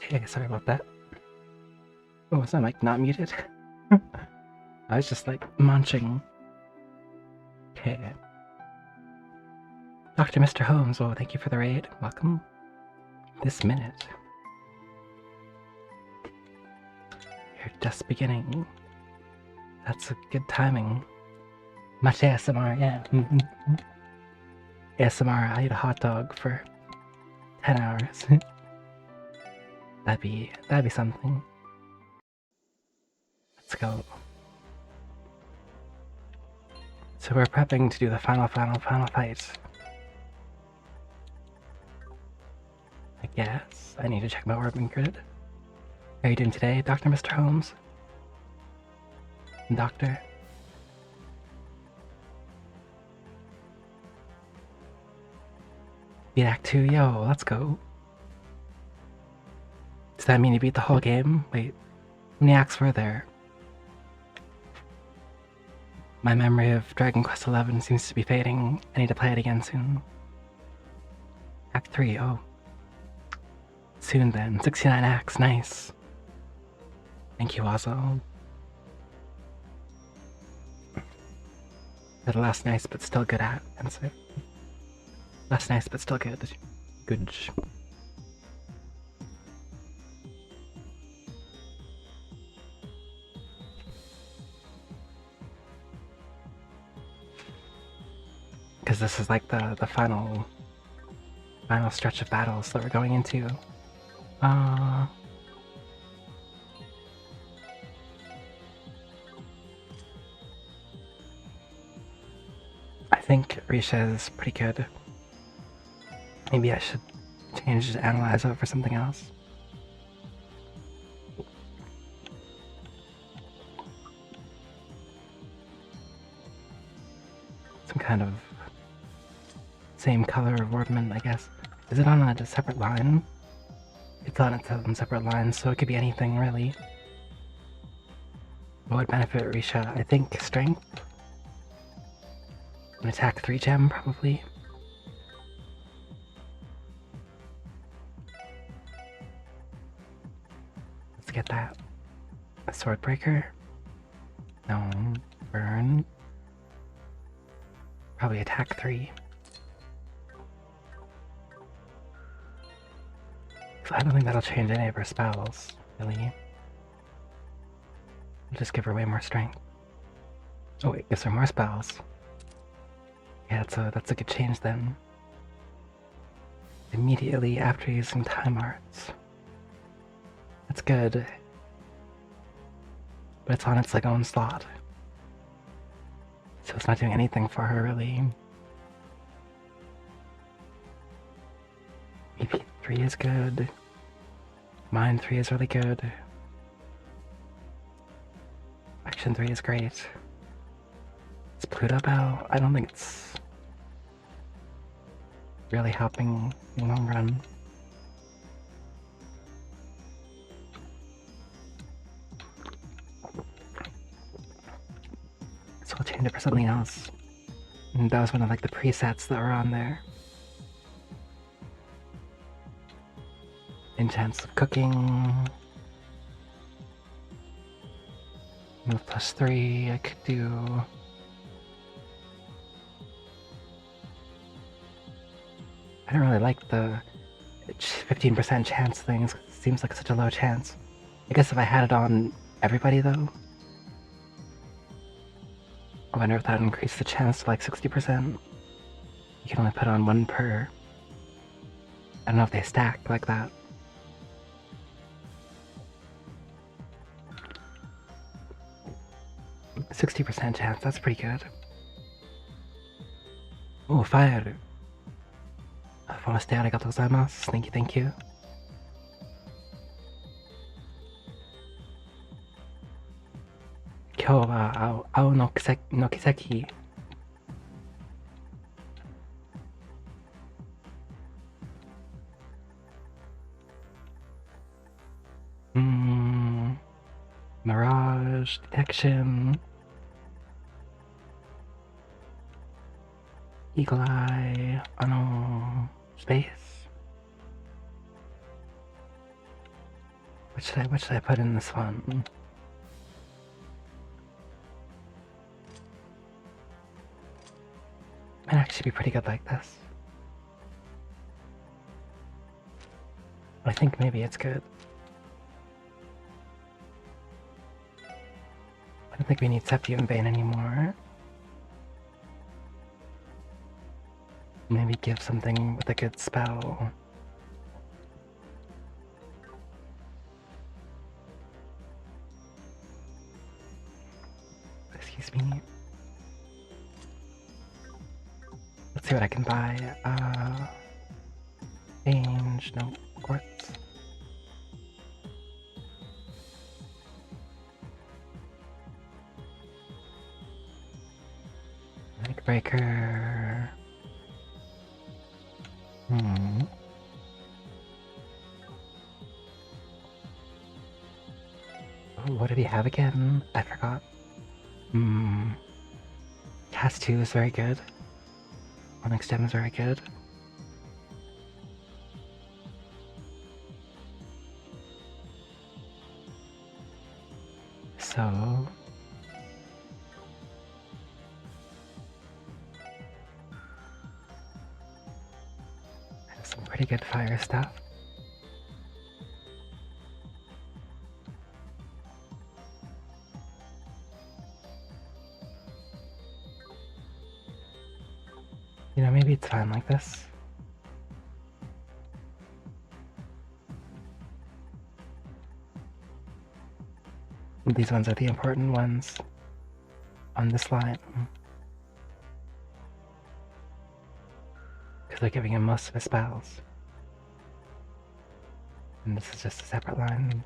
Okay, sorry about that. Oh, was my mic not muted? I was just like munching. Okay. Dr. Mr. Holmes, well, thank you for the raid. Welcome. This minute. You're just beginning. That's a good timing. Much ASMR, yeah. ASMR, I eat a hot dog for 10 hours. that'd be something. Let's go. So we're prepping to do the final fight. I guess. I need to check my orbing grid. How are you doing today, Dr. Mr. Holmes? Doctor? Beat Act 2, yo, let's go. Does that mean you beat the whole game? Wait, how many acts were there? My memory of Dragon Quest XI seems to be fading. I need to play it again soon. Act 3, oh. Soon then. 69 acts, nice. Thank you, Ozo. The last nice but still good answer. Last nice but still good. Good. Because this is like the final stretch of battles that we're going into. I think Risha is pretty good. Maybe I should change to Analyzer for something else. Some kind of same color of ornament, I guess. Is it on a separate line? It's on its own separate line, so it could be anything, really. What would benefit Risha? I think strength. An attack 3 gem, probably. Let's get that. A sword breaker? No. Burn. Probably attack 3. So I don't think that'll change any of her spells, really. I'll just give her way more strength. Oh wait, gives her more spells. Yeah, that's a good change then. Immediately after using time arts. That's good. But it's on its like own slot. So it's not doing anything for her really. EP 3 is good. Mind 3 is really good. Action 3 is great. Is Pluto out? I don't think it's really helping in the long run. So I'll change it for something else. And that was one of like the presets that were on there. Intense cooking. Move +3, I could do. I don't really like the 15% chance things. It seems like such a low chance. I guess if I had it on everybody though. I wonder if that would increase the chance to like 60%. You can only put on one per. I don't know if they stack like that. %60 chance, that's pretty good. Oh, fire. Famaste, arigatou gozaimasu. Thank you, thank you. Kyou wa ao no kiseki. Mirage, detection. Eagle Eye, space. What should I put in this one? Might actually be pretty good like this. I think maybe it's good. I don't think we need Septium Vein anymore. Maybe give something with a good spell. Excuse me. Let's see what I can buy. Change, no, quartz. Leg breaker. Oh, what did he have again? I forgot. Cast 2 is very good. Onyx Gem is very good. So... some pretty good fire stuff. You know, maybe it's fine like this. These ones are the important ones on this line. Because they're giving him most of his spells. And this is just a separate line.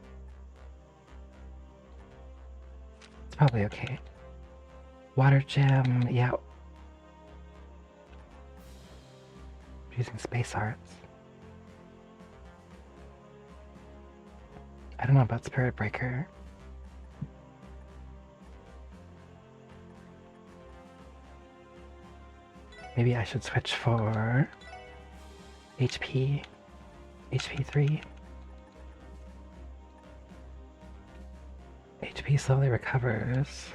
It's probably okay. Water gem, yeah. Using space arts. I don't know about Spirit Breaker. Maybe I should switch for HP 3. HP slowly recovers.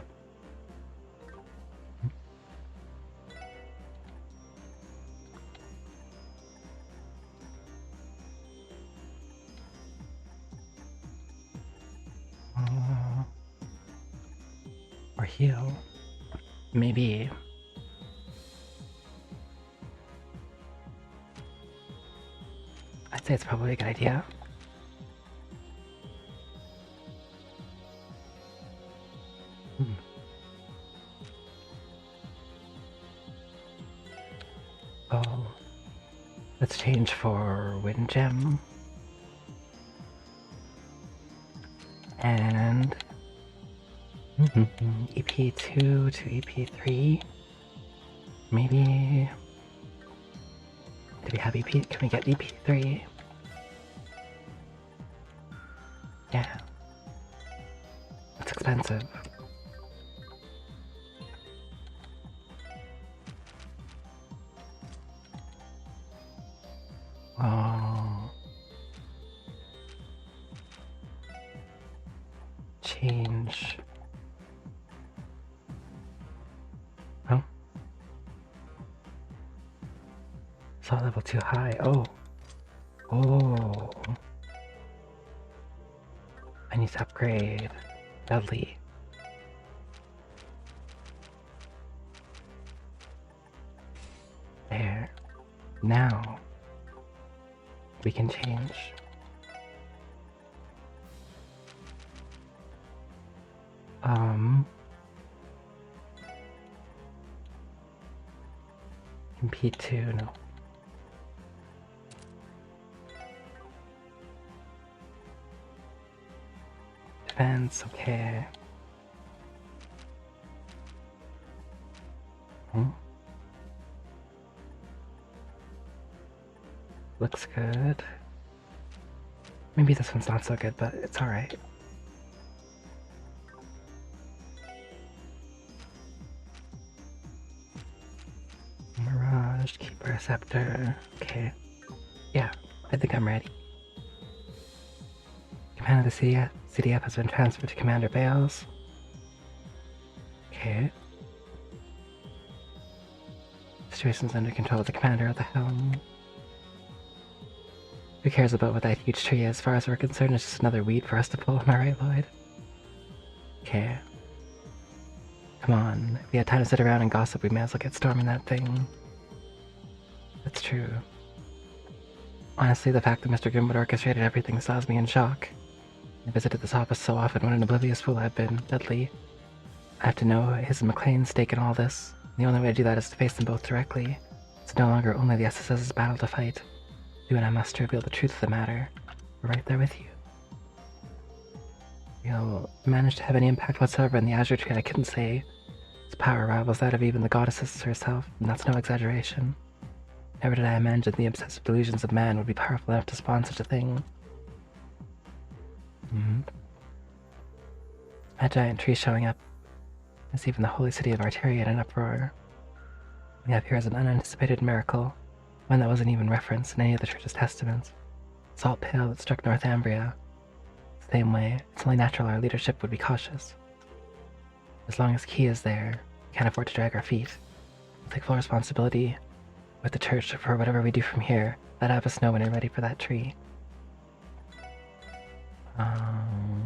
Or heal. Maybe. I'd say it's probably a good idea. Oh, let's change for Wind Gem. And EP2 to EP3. Maybe. Do we have EP? Can we get EP3? Yeah. It's expensive. Oh. Change. Oh. Saw level too high. Oh. Oh. I need to upgrade. Dudley. There. Now we can change. MP2, no. Defense, okay. Looks good. Maybe this one's not so good, but it's alright. Mirage, Keeper, Scepter. Okay. Yeah, I think I'm ready. Command of the CDF has been transferred to Commander Bales. Okay. Situation's under control of the commander at the helm. Who cares about what that huge tree is? As far as we're concerned, it's just another weed for us to pull, am I right, Lloyd? Okay. Come on, if we had time to sit around and gossip, we may as well get storming that thing. That's true. Honestly, the fact that Mr. Grimm would orchestrated everything still has me in shock. I visited this office so often what an oblivious fool I've been. Deadly. I have to know his and McLean's stake in all this. The only way to do that is to face them both directly. It's no longer only the SSS's battle to fight. You and I must reveal the truth of the matter. We're right there with you. You'll manage to have any impact whatsoever in the Azure tree, I couldn't say. Its power rivals that of even the goddess herself, and that's no exaggeration. Never did I imagine the obsessive delusions of man would be powerful enough to spawn such a thing. A giant tree showing up. As even the holy city of Arteria in an uproar. We have here as an unanticipated miracle, one that wasn't even referenced in any of the church's testaments. Salt Pale that struck Northumbria. Same way, it's only natural our leadership would be cautious. As long as Key is there, we can't afford to drag our feet. We'll take full responsibility with the church for whatever we do from here. Let us know when you're ready for that tree. Can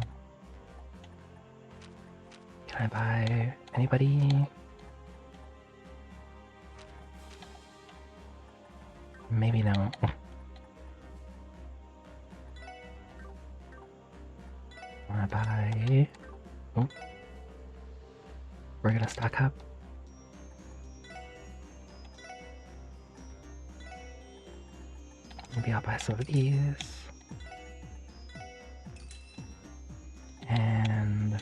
I buy anybody? Maybe no. Wanna buy? Oh. We're gonna stock up. Maybe I'll buy some of these. And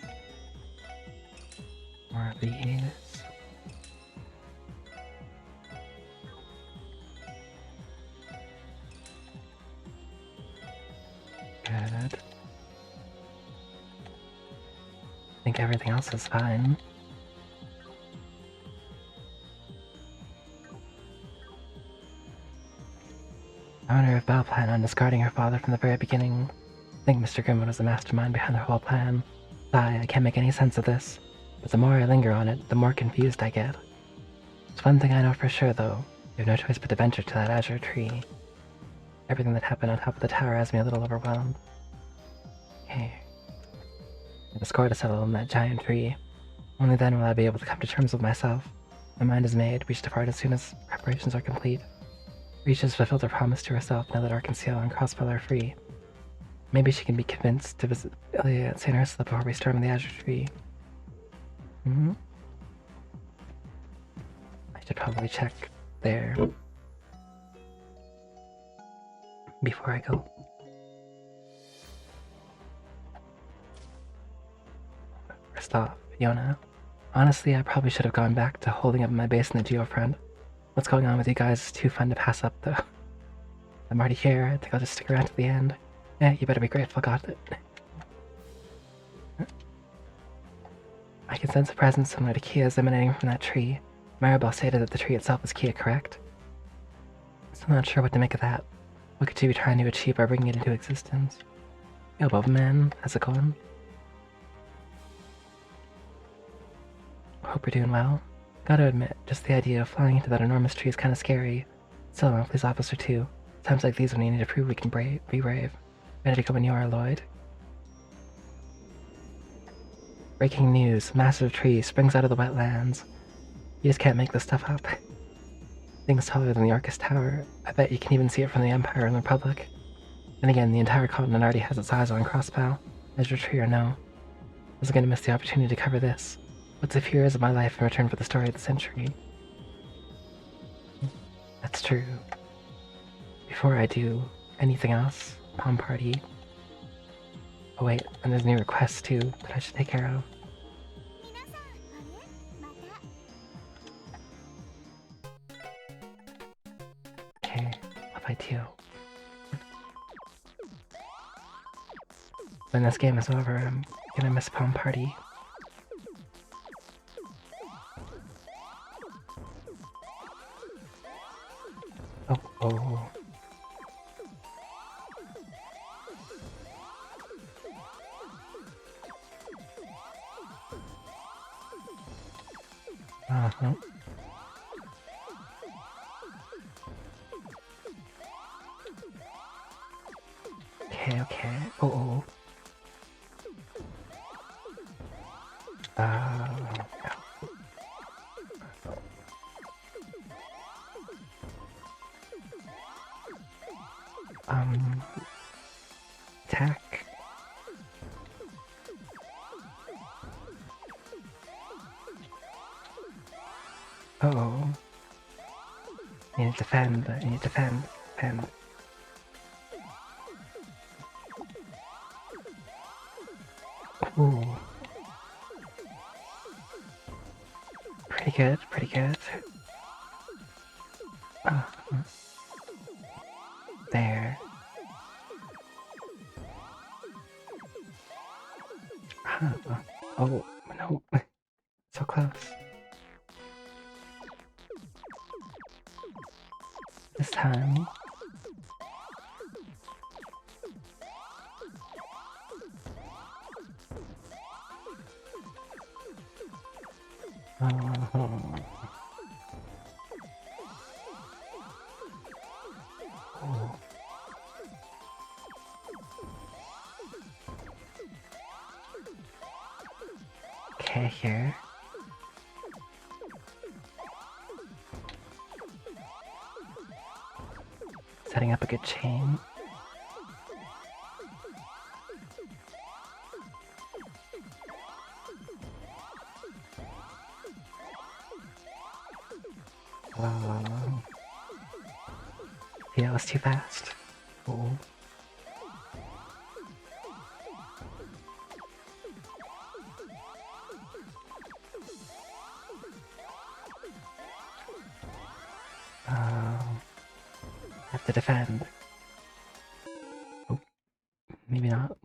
more of these. Good. I think everything else is fine. I wonder if Belle planned on discarding her father from the very beginning. I think Mr. Grimwood was the mastermind behind the whole plan. I can't make any sense of this, but the more I linger on it, the more confused I get. There's one thing I know for sure, though. You have no choice but to venture to that Azure tree. Everything that happened on top of the tower has me a little overwhelmed. Okay. I have a score to settle in that giant tree. Only then will I be able to come to terms with myself. My mind is made, reach depart as soon as preparations are complete. Reach has fulfilled her promise to herself now that Arkansas and Crossbell are free. Maybe she can be convinced to visit Ilya at St. Ursula before we storm the Azure tree. I should probably check there before I go. First off, Yona. Honestly, I probably should have gone back to holding up my base in the Geofront. What's going on with you guys is too fun to pass up, though. I'm already here. I think I'll just stick around to the end. Yeah, you better be grateful, got it. I can sense a presence similar to Kia's emanating from that tree. Maribel stated that the tree itself is Kia, correct? Still not sure what to make of that. What could you be trying to achieve by bringing it into existence? Yo, Bobaman, how's it going? Hope you're doing well. Gotta admit, just the idea of flying into that enormous tree is kinda scary. Still, I'm a police officer too. Times like these when you need to prove we can be brave. Ready to go when you are, Lloyd. Breaking news. Massive tree springs out of the wetlands. You just can't make this stuff up. Things taller than the Arcus Tower. I bet you can even see it from the Empire and the Republic. And again, the entire continent already has its eyes on Crossbow. Azure tree or no. I wasn't gonna miss the opportunity to cover this. What's a few years of my life in return for the story of the century? That's true. Before I do anything else, Palm Party. Oh wait, and there's a new request too that I should take care of. Okay, I'll fight you. When this game is over, I'm gonna miss Palm Party. Oh. Uh-huh. Okay, okay. Oh, oh. Attack. Uh-oh. You need to defend, you need to defend. Ooh. Pretty good, pretty good. Uh, there. Oh, no. So close. This time. Oh. Okay, here. Setting up a good chain. Yeah, that was too fast. Oh. Have to defend. Oh, maybe not.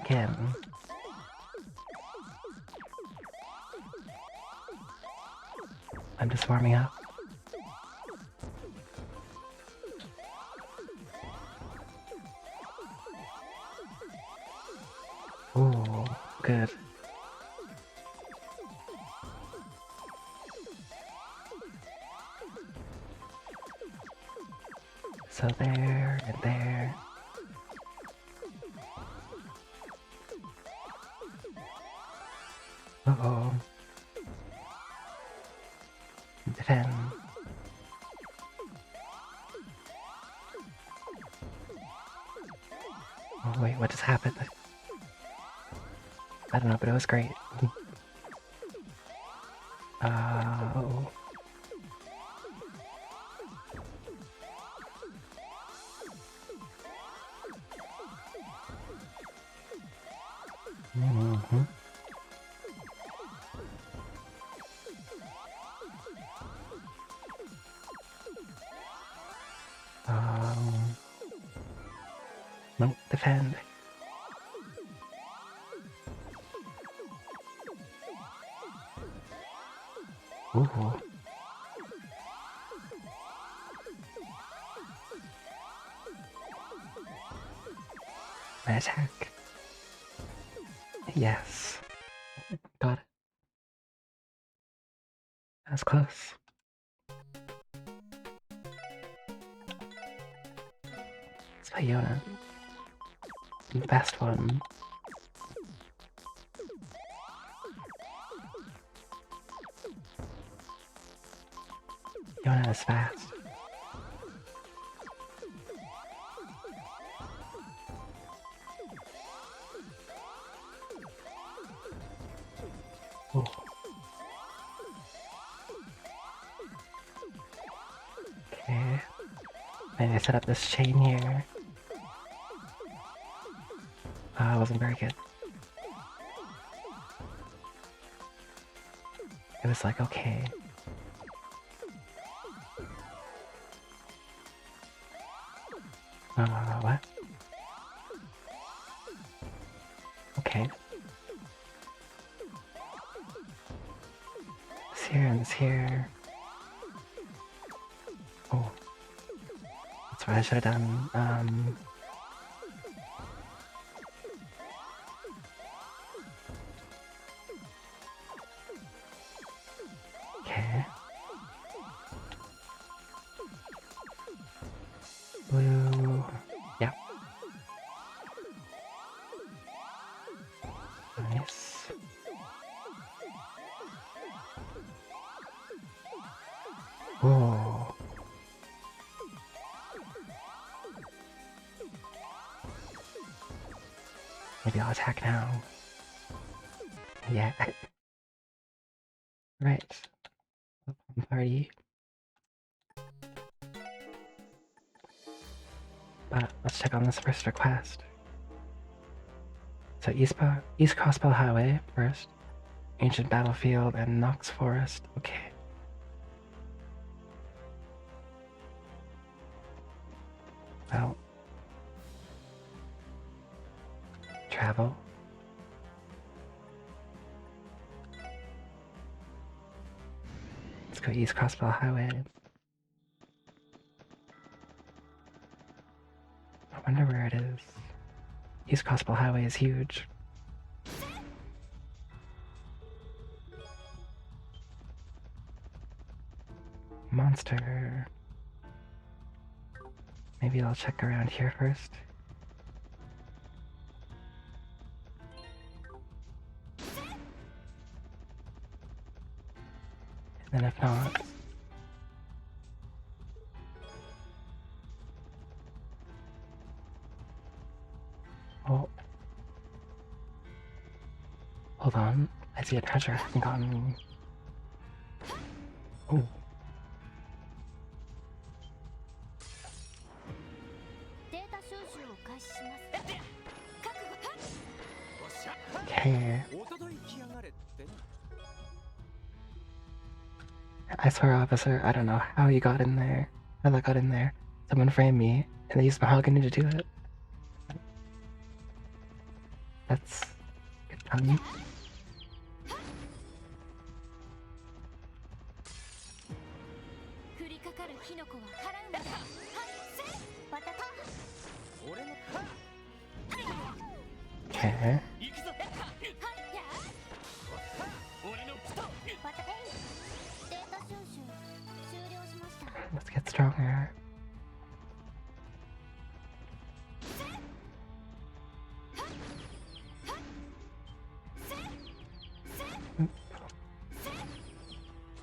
Again. I'm just warming up. Ooh, good. So there and there. Uh-oh. Defend. Oh wait, what just happened? I don't know, but it was great. Uh-oh. Mm-hmm. Nope, defend. Ooh. My attack. Yes. Got it. That was close. It's Fiona. The best one. Fiona is fast. Ooh. Okay. Maybe I set up this chain here. It wasn't very good. It was like, okay. What? Okay. This here and this here. Oh. what I should have done. Okay. Blue. Yep. Nice. Whoa. Maybe I'll attack now. Yeah. Right. Party. But let's check on this first request. So East Crossbow Highway first. Ancient Battlefield and Knox Forest. Okay. Well. Travel. Let's go East Crossbow Highway. I wonder where it is. East Crossbow Highway is huge. Monster. Maybe I'll check around here first. And then if not... Oh. Hold on. I see a treasure I haven't gotten. Oh. Okay. I swear, officer, I don't know how you got in there. How that got in there. Someone framed me, and they used mahogany to do it. That's good fun. Okay. Let's get stronger.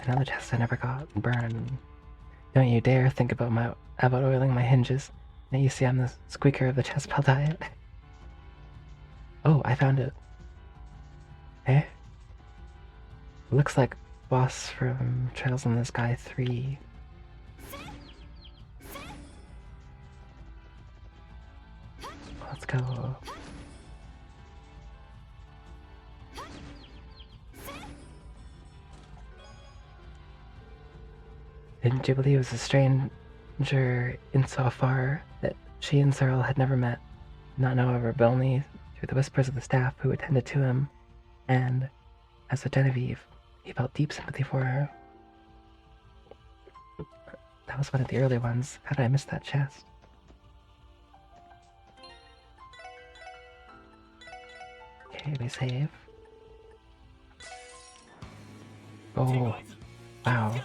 Another test I never got. Burn. Don't you dare think about oiling my hinges. Now you see I'm the squeaker of the chest bell diet. Oh, I found it. Eh? Looks like boss from Trails in the Sky 3. Let's go. Didn't you believe it was a stranger insofar that she and Cyril had never met, not know of her, but only through the whispers of the staff who attended to him, and, as with Genevieve, he felt deep sympathy for her. That was one of the early ones. How did I miss that chest? Okay, we save. Oh, wow.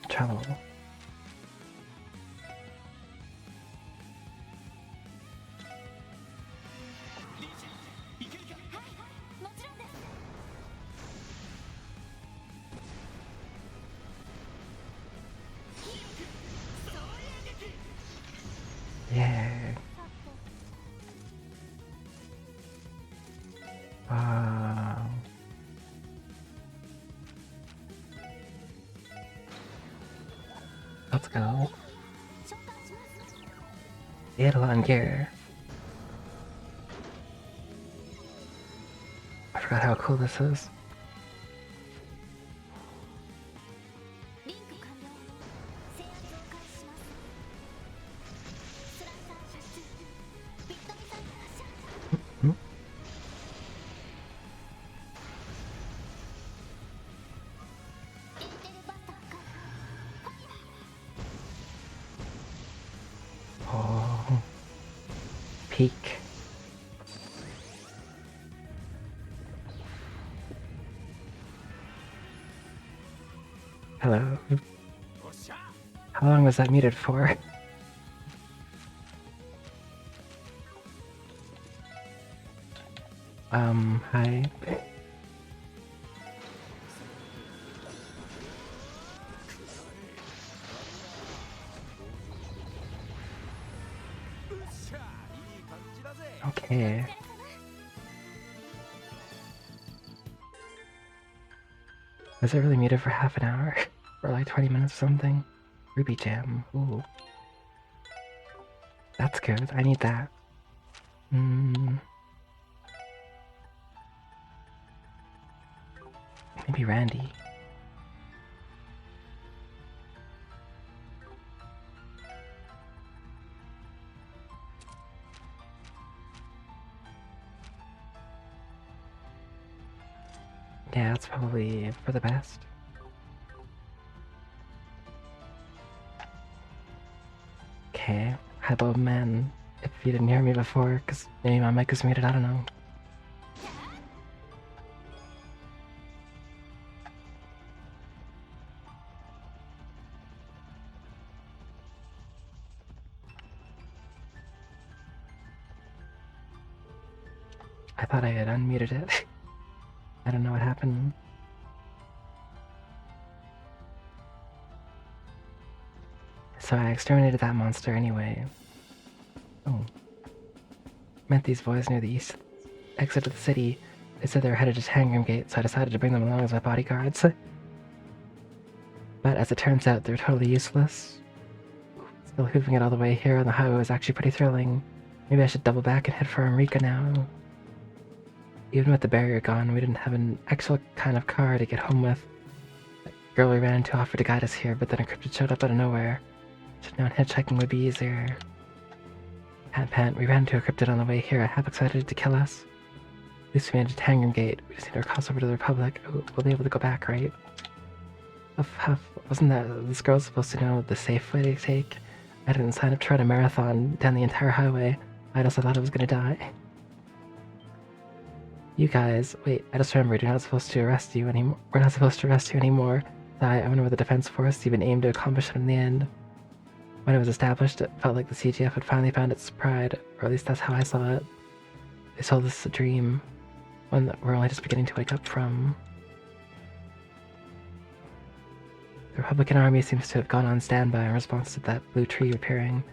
Travel. Yeah. Wow. Let's go. Eidolon gear. I forgot how cool this is. Hmm? peek. Hello. How long was that muted for? Hi. Okay. Was it really muted for half an hour? Or like 20 minutes or something? Ruby Jam. Ooh. That's good. I need that. Maybe Randy. Yeah, that's probably for the best. Okay. Hello, man. If you didn't hear me before, because maybe my mic was muted, I don't know. I thought I had unmuted it. I don't know what happened. So I exterminated that monster anyway. Oh. Met these boys near the east exit of the city. They said they were headed to Tangram Gate, so I decided to bring them along as my bodyguards. But as it turns out, they're totally useless. Still hoofing it all the way here on the highway was actually pretty thrilling. Maybe I should double back and head for Amrika now. Even with the barrier gone, we didn't have an actual kind of car to get home with. The girl we ran into offered to guide us here, but then a cryptid showed up out of nowhere. Should known hitchhiking would be easier. Pant, we ran into a cryptid on the way here, half excited to kill us. At least we made it to Tangram Gate. We just need to cross over to the Republic. Ooh, we'll be able to go back, right? Huff. Wasn't that this girl supposed to know the safe way to take? I didn't sign up to run a marathon down the entire highway. I thought I was gonna die. You guys, wait, I just remembered you're not supposed to arrest you anymore. We're not supposed to arrest you anymore. I wonder what the Defense Force even aimed to accomplish in the end. When it was established, it felt like the CGF had finally found its pride, or at least that's how I saw it. They sold us a dream, one that we're only just beginning to wake up from. The Republican Army seems to have gone on standby in response to that blue tree appearing.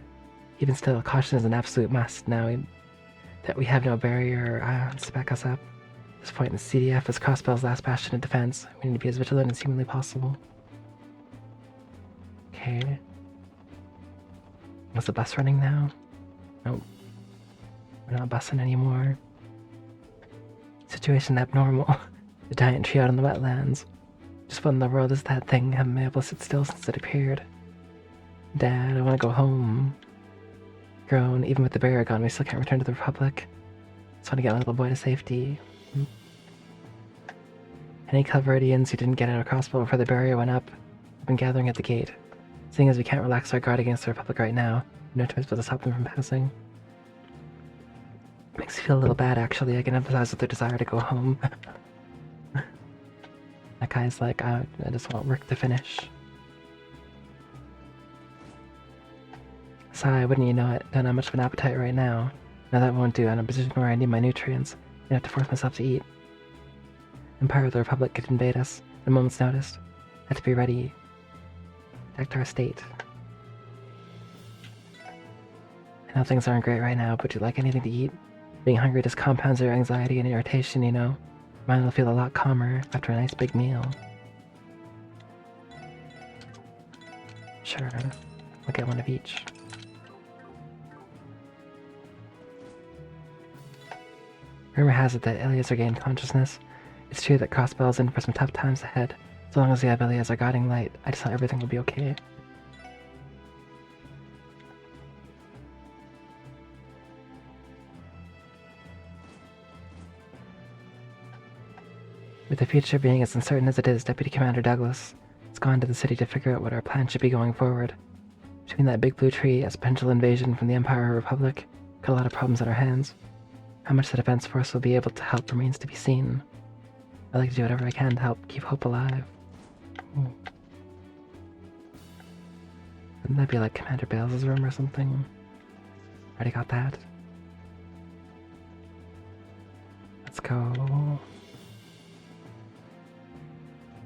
Even still, caution is an absolute must now that we have no barrier or ions to back us up. At this point, the CDF is Crossbell's last bastion of defense. We need to be as vigilant as humanly possible. Okay. Was the bus running now? Nope. We're not bussing anymore. Situation abnormal. The giant tree out in the wetlands. Just what in the world is that thing? Haven't been able to sit still since it appeared. Dad, I want to go home. Grown, even with the barrier gone, we still can't return to the Republic. Just want to get my little boy to safety. Any Calverdians who didn't get out of crossbow before the barrier went up have been gathering at the gate. Seeing as we can't relax our guard against the Republic right now, no choice but to stop them from passing. Makes me feel a little bad, actually. I can empathize with their desire to go home. That guy's like, I just want work to finish. Sigh, wouldn't you know it? Don't have much of an appetite right now. Now that won't do. I'm in a position where I need my nutrients. I have to force myself to eat. Empire of the Republic could invade us at a moment's notice. Had to be ready. Protect our state. I know things aren't great right now, but would you like anything to eat? Being hungry just compounds your anxiety and irritation, you know. Mine will feel a lot calmer after a nice big meal. Sure, we'll get one of each. Rumor has it that Eleazar gained consciousness. It's true that Crossbell's in for some tough times ahead. As long as we have Eleazar guiding light, I just thought everything will be okay. With the future being as uncertain as it is, Deputy Commander Douglas has gone to the city to figure out what our plan should be going forward. Between that big blue tree, a potential invasion from the Empire or Republic, Got a lot of problems on our hands. How much the Defense Force will be able to help remains to be seen. I'd like to do whatever I can to help keep hope alive. Ooh. Wouldn't that be like Commander Bales' room or something? Already got that. Let's go.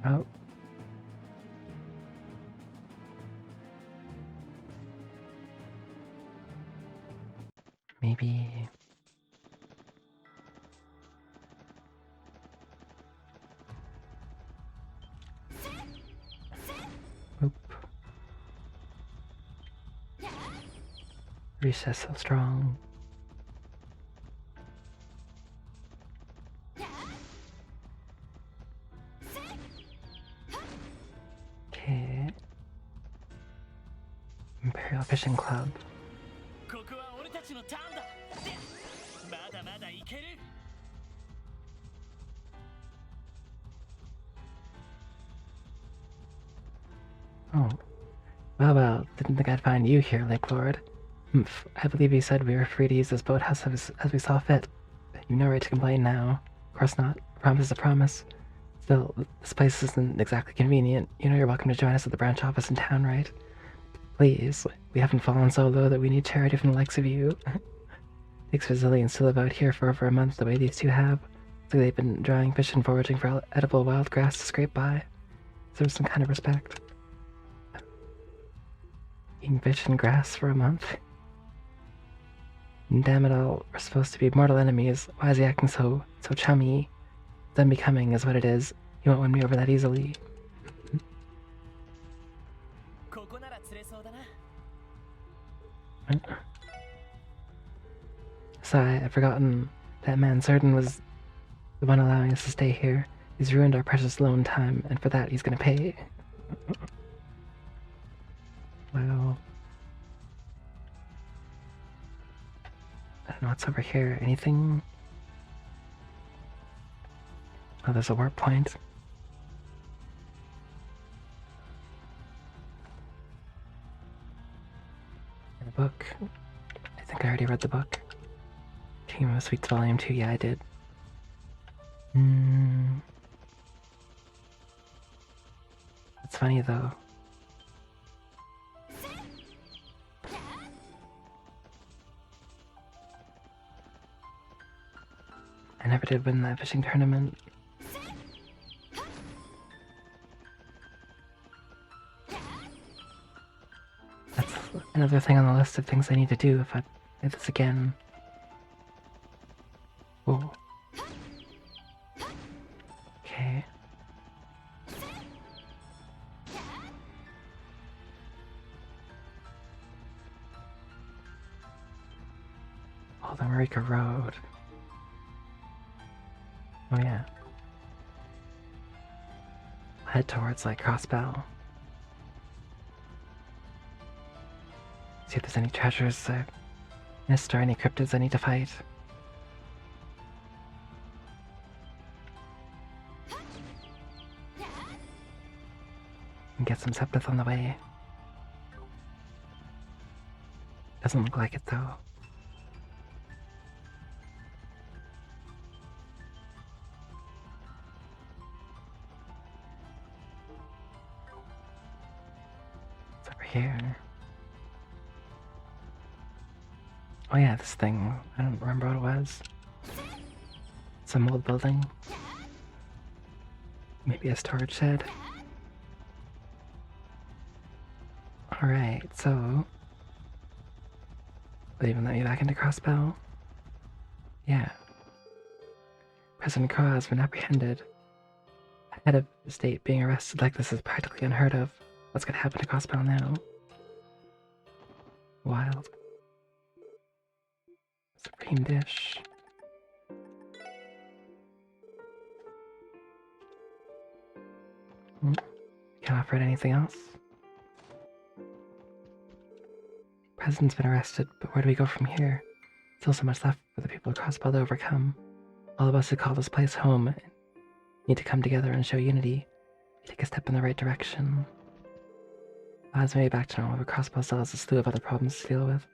Oh. Maybe... Oop. Recess so strong. Okay. Imperial Fishing Club. Oh. Well, didn't think I'd find you here, Lake Lord. Humph, I believe you said we were free to use this boathouse as we saw fit. You've no right to complain now. Of course not. A promise is a promise. Still, this place isn't exactly convenient. You know you're welcome to join us at the branch office in town, right? Please, we haven't fallen so low that we need charity from the likes of you. Takes Vasilians to live out here for over a month the way these two have. So they've been drying fish and foraging for edible wild grass to scrape by. Deserves some kind of respect. Eating fish and grass for a month? Damn it all, we're supposed to be mortal enemies. Why is he acting so chummy? It's unbecoming is what it is. He won't win me over that easily. Sigh, I've forgotten. That man Certain was the one allowing us to stay here. He's ruined our precious lone time, and for that he's gonna pay. Wow. I don't know what's over here. Anything? Oh, there's a warp point. And a book. I think I already read the book. Team of Sweets Volume 2, yeah I did. It's funny though. I never did win that fishing tournament. That's another thing on the list of things I need to do if I do this again. Whoa. Okay. Oh, the Marika Road. Oh yeah. Head towards like Crossbow. See if there's any treasures I missed or any cryptids I need to fight. And get some Septith on the way. Doesn't look like it though. It's over here. Oh yeah, this thing. I don't remember what it was. Some old building. Maybe a storage shed. Alright, so... Will even let me back into Crossbow? Yeah. President Crow has been apprehended. A head of the state being arrested like this is practically unheard of. What's gonna happen to Crossbow now? Wild. Supreme dish. Can't offer it anything else? President's been arrested, but where do we go from here? Still so much left for the people of Crossbow to overcome. All of us who call this place home need to come together and show unity. Take a step in the right direction. Odds may be back to normal, but Crossbow still has a slew of other problems to deal with.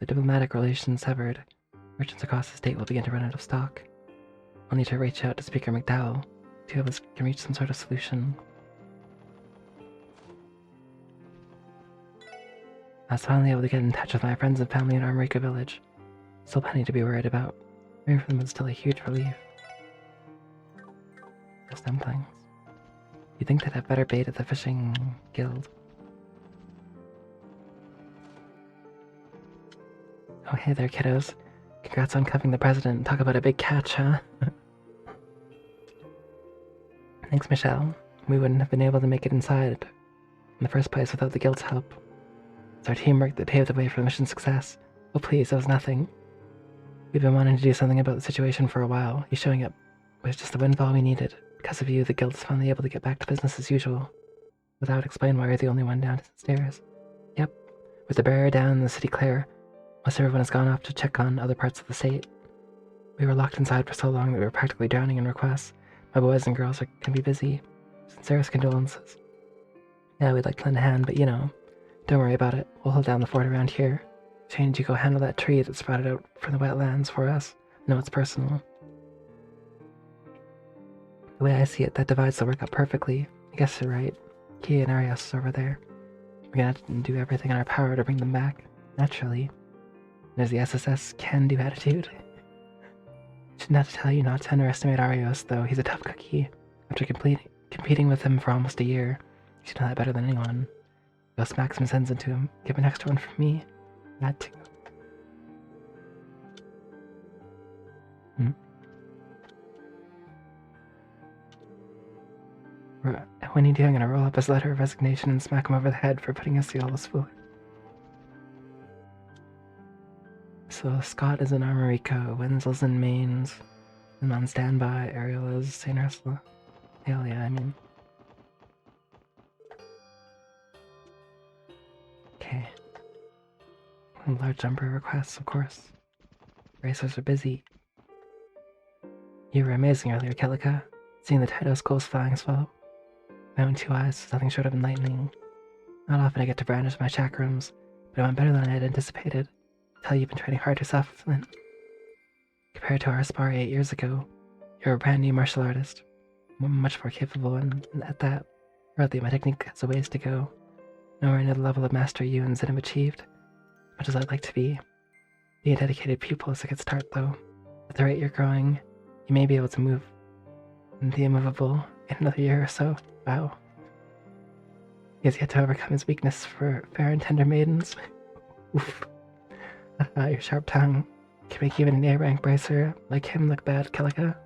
The diplomatic relations severed. Merchants across the state will begin to run out of stock. I'll need to reach out to Speaker McDowell. Two of us can reach some sort of solution. I was finally able to get in touch with my friends and family in Armorica Village. Still plenty to be worried about. Hearing from them was still a huge relief. Those dumplings. You'd think they'd have better bait at the fishing guild. Oh hey there, kiddos. Congrats on cuffing the president. Talk about a big catch, huh? Thanks, Michelle. We wouldn't have been able to make it inside in the first place without the guild's help. It's our teamwork that paved the way for the mission's success. Oh please, that was nothing. We've been wanting to do something about the situation for a while. You showing up was just the windfall we needed. Because of you, the guild is finally able to get back to business as usual. Without explain why you're the only one downstairs. Yep. With the barrier down and the city clear, most everyone has gone off to check on other parts of the state. We were locked inside for so long that we were practically drowning in requests. My boys and girls can be busy. Sincerest condolences. Yeah, we'd like to lend a hand, but you know, don't worry about it. We'll hold down the fort around here. Shane, you go handle that tree that sprouted out from the wetlands for us. No, it's personal. The way I see it, that divides the work up perfectly. I guess you're right. Kia and Arias is over there. We're gonna have to do everything in our power to bring them back. Naturally. There's the SSS can-do attitude. Shouldn't have to tell you not to underestimate Arios, though. He's a tough cookie. After competing with him for almost a year, you should know that better than anyone. Ghost Maxim sends it to him. Give an extra one from me. That too. When you do, I'm gonna roll up his letter of resignation and smack him over the head for putting us through all this fool. So Scott is in Armorica, Wenzel's in Mainz, and on standby, Ariel is St. Ursula. Hell yeah, I mean. Okay. Large number of requests, of course. Racers are busy. You were amazing earlier, Kelika. Seeing the Tidal skulls flying as well. My own two eyes is nothing short of enlightening. Not often I get to brandish my chakrams, but it went better than I had anticipated. Tell you've been training hard yourself, Flint. Compared to our spar 8 years ago, you're a brand new martial artist. Much more capable, and at that, hardly my technique has a ways to go. Nowhere near the level of mastery you and Zin have achieved. Much as I'd like to be. Be a dedicated pupil is a good start, though. At the rate you're growing, you may be able to move the immovable in another year or so. Wow. He has yet to overcome his weakness for fair and tender maidens. Oof. Your sharp tongue can make even an A-rank bracer like him look bad, Kelika.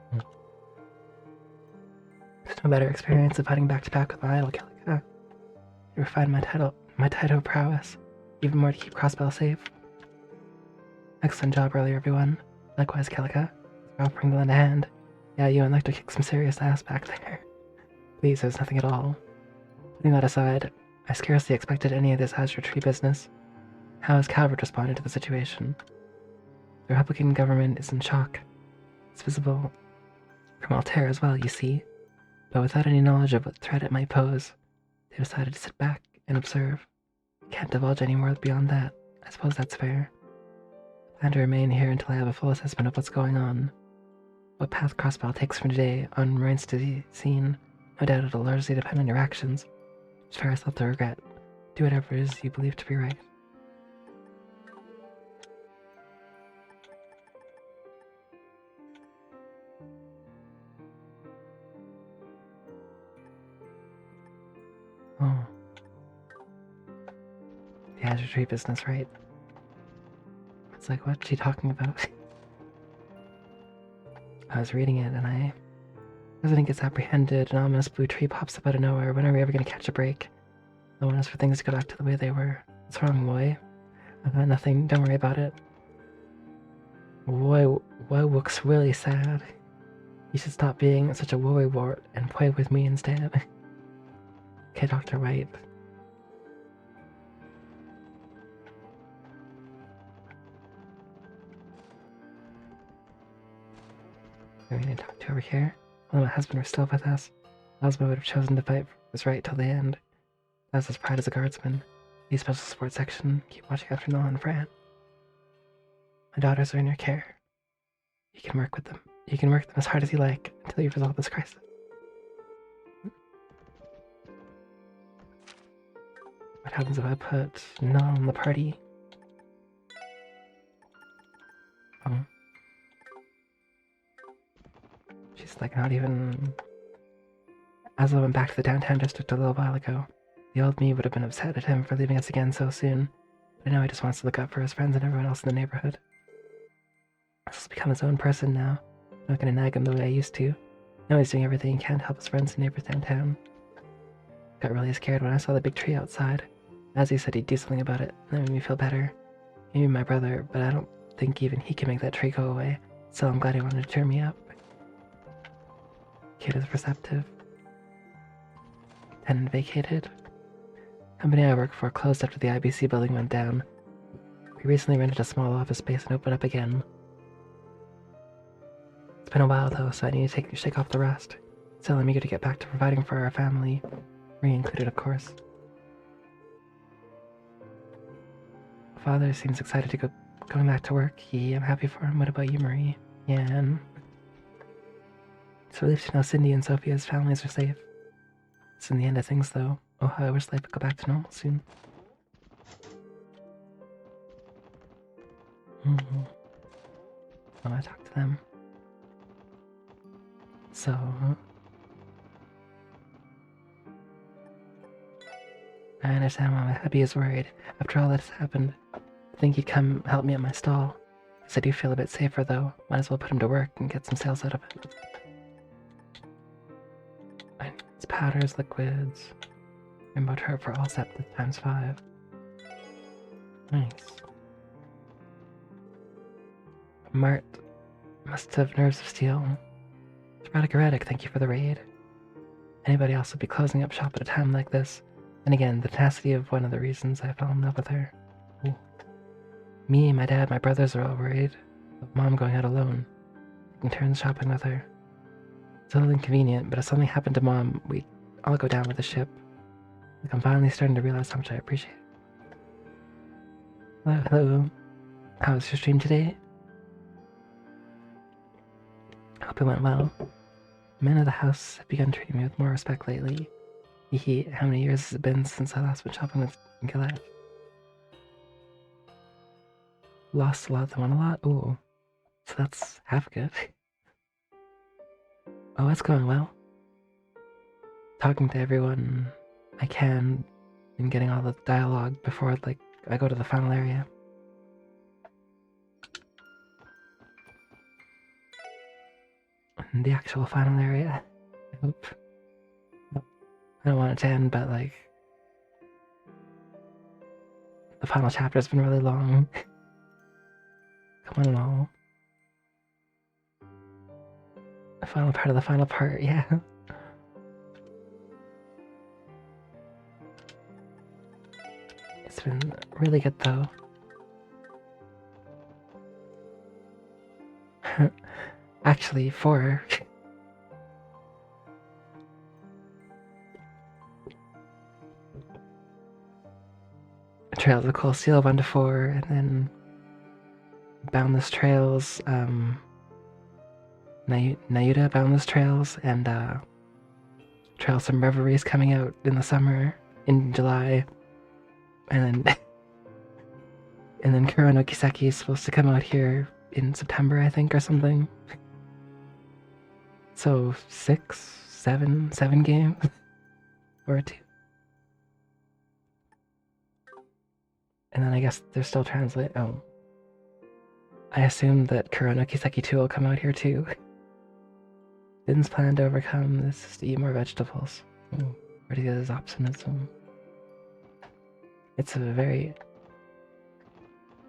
There's no better experience of fighting back to back with my idol, Kelika. You refined my title prowess. Even more to keep Crossbell safe. Excellent job earlier, everyone. Likewise, Kelika. We're offering to lend a hand. Yeah, you and Lecter kicked some serious ass back there. Please, there's nothing at all. Putting that aside, I scarcely expected any of this Azure tree business. How has Calvert responded to the situation? The Republican government is in shock. It's visible from Altair as well, you see. But without any knowledge of what threat it might pose, they decided to sit back and observe. Can't divulge any more beyond that. I suppose that's fair. I plan to remain here until I have a full assessment of what's going on. What path Crossbell takes from today on remains to be seen. No doubt it'll largely depend on your actions. Spare yourself the regret. Do whatever it is you believe to be right. Oh. The Azure Tree business, right? It's like, what's she talking about? I was reading it and President gets apprehended, an ominous blue tree pops up out of nowhere. When are we ever going to catch a break? No one is for things to go back to the way they were. What's wrong, Woy? Nothing, don't worry about it. Woy looks really sad. You should stop being such a worrywart and play with me instead. Okay, Dr. White. We need to talk to over here. Well, my husband were still with us. Osmo would have chosen to fight for his right till the end. That's his pride as a guardsman. The special support section. Keep watching after Noah and Fran. My daughters are in your care. You can work with them. You can work them as hard as you like until you resolve this crisis. What happens if I put no on the party? Oh. She's like not even... As I went back to the downtown district a little while ago, the old me would have been upset at him for leaving us again so soon, but I know he just wants to look out for his friends and everyone else in the neighborhood. He's become his own person now. I'm not gonna nag him the way I used to. Now he's doing everything he can to help his friends and neighbors downtown. Got really scared when I saw the big tree outside. As he said he'd do something about it, and that made me feel better. Maybe my brother, but I don't think even he can make that tree go away, so I'm glad he wanted to cheer me up. Kid is receptive. Tenant vacated. Company I work for closed after the IBC building went down. We recently rented a small office space and opened up again. It's been a while though, so I need to shake off the rust. Still, I'm eager to get back to providing for our family. Marie included, of course. Father seems excited to going back to work. I'm happy for him. What about you, Marie? Yeah, and it's a relief to know Cindy and Sophia's families are safe. It's in the end of things, though. Oh, how I wish life would go back to normal soon. I want to talk to them. So... I understand why my hubby is worried. After all that's happened, I think he'd come help me at my stall. Guess I do feel a bit safer, though. Might as well put him to work and get some sales out of it. It's powders, liquids, rainbow turret for all septa ×5. Nice. Mart must have nerves of steel. Sporadic erratic, thank you for the raid. Anybody else would be closing up shop at a time like this. And again, the tenacity of one of the reasons I fell in love with her. Ooh. Me, my dad, my brothers are all worried of Mom going out alone, taking turns shopping with her. It's a little inconvenient, but if something happened to Mom, we'd all go down with the ship. Like I'm finally starting to realize how much I appreciate it. Hello, hello. How was your stream today? I hope it went well. The men of the house have begun treating me with more respect lately. How many years has it been since I last went shopping with Gillette? Lost a lot, then won a lot? Ooh. So that's half good. Oh, it's going well. Talking to everyone I can and getting all the dialogue before I go to the final area. And the actual final area. I hope. I don't want it to end, but the final chapter's been really long. Come on, all. The final part of the final part, yeah. It's been really good, though. Actually, 4. Trails of Cold Steel 1 to 4, and then Boundless Trails, Nayuta Boundless Trails, and Trails from Reveries coming out in the summer, in July, and then and then Kuro no Kiseki is supposed to come out here in September, I think, or something. So 7 games, or 2. And then I guess they're still translate. Oh. I assume that Kuro no Kiseki 2 will come out here too. Din's plan to overcome this is to eat more vegetables. Ooh, where to get his optimism? It's a very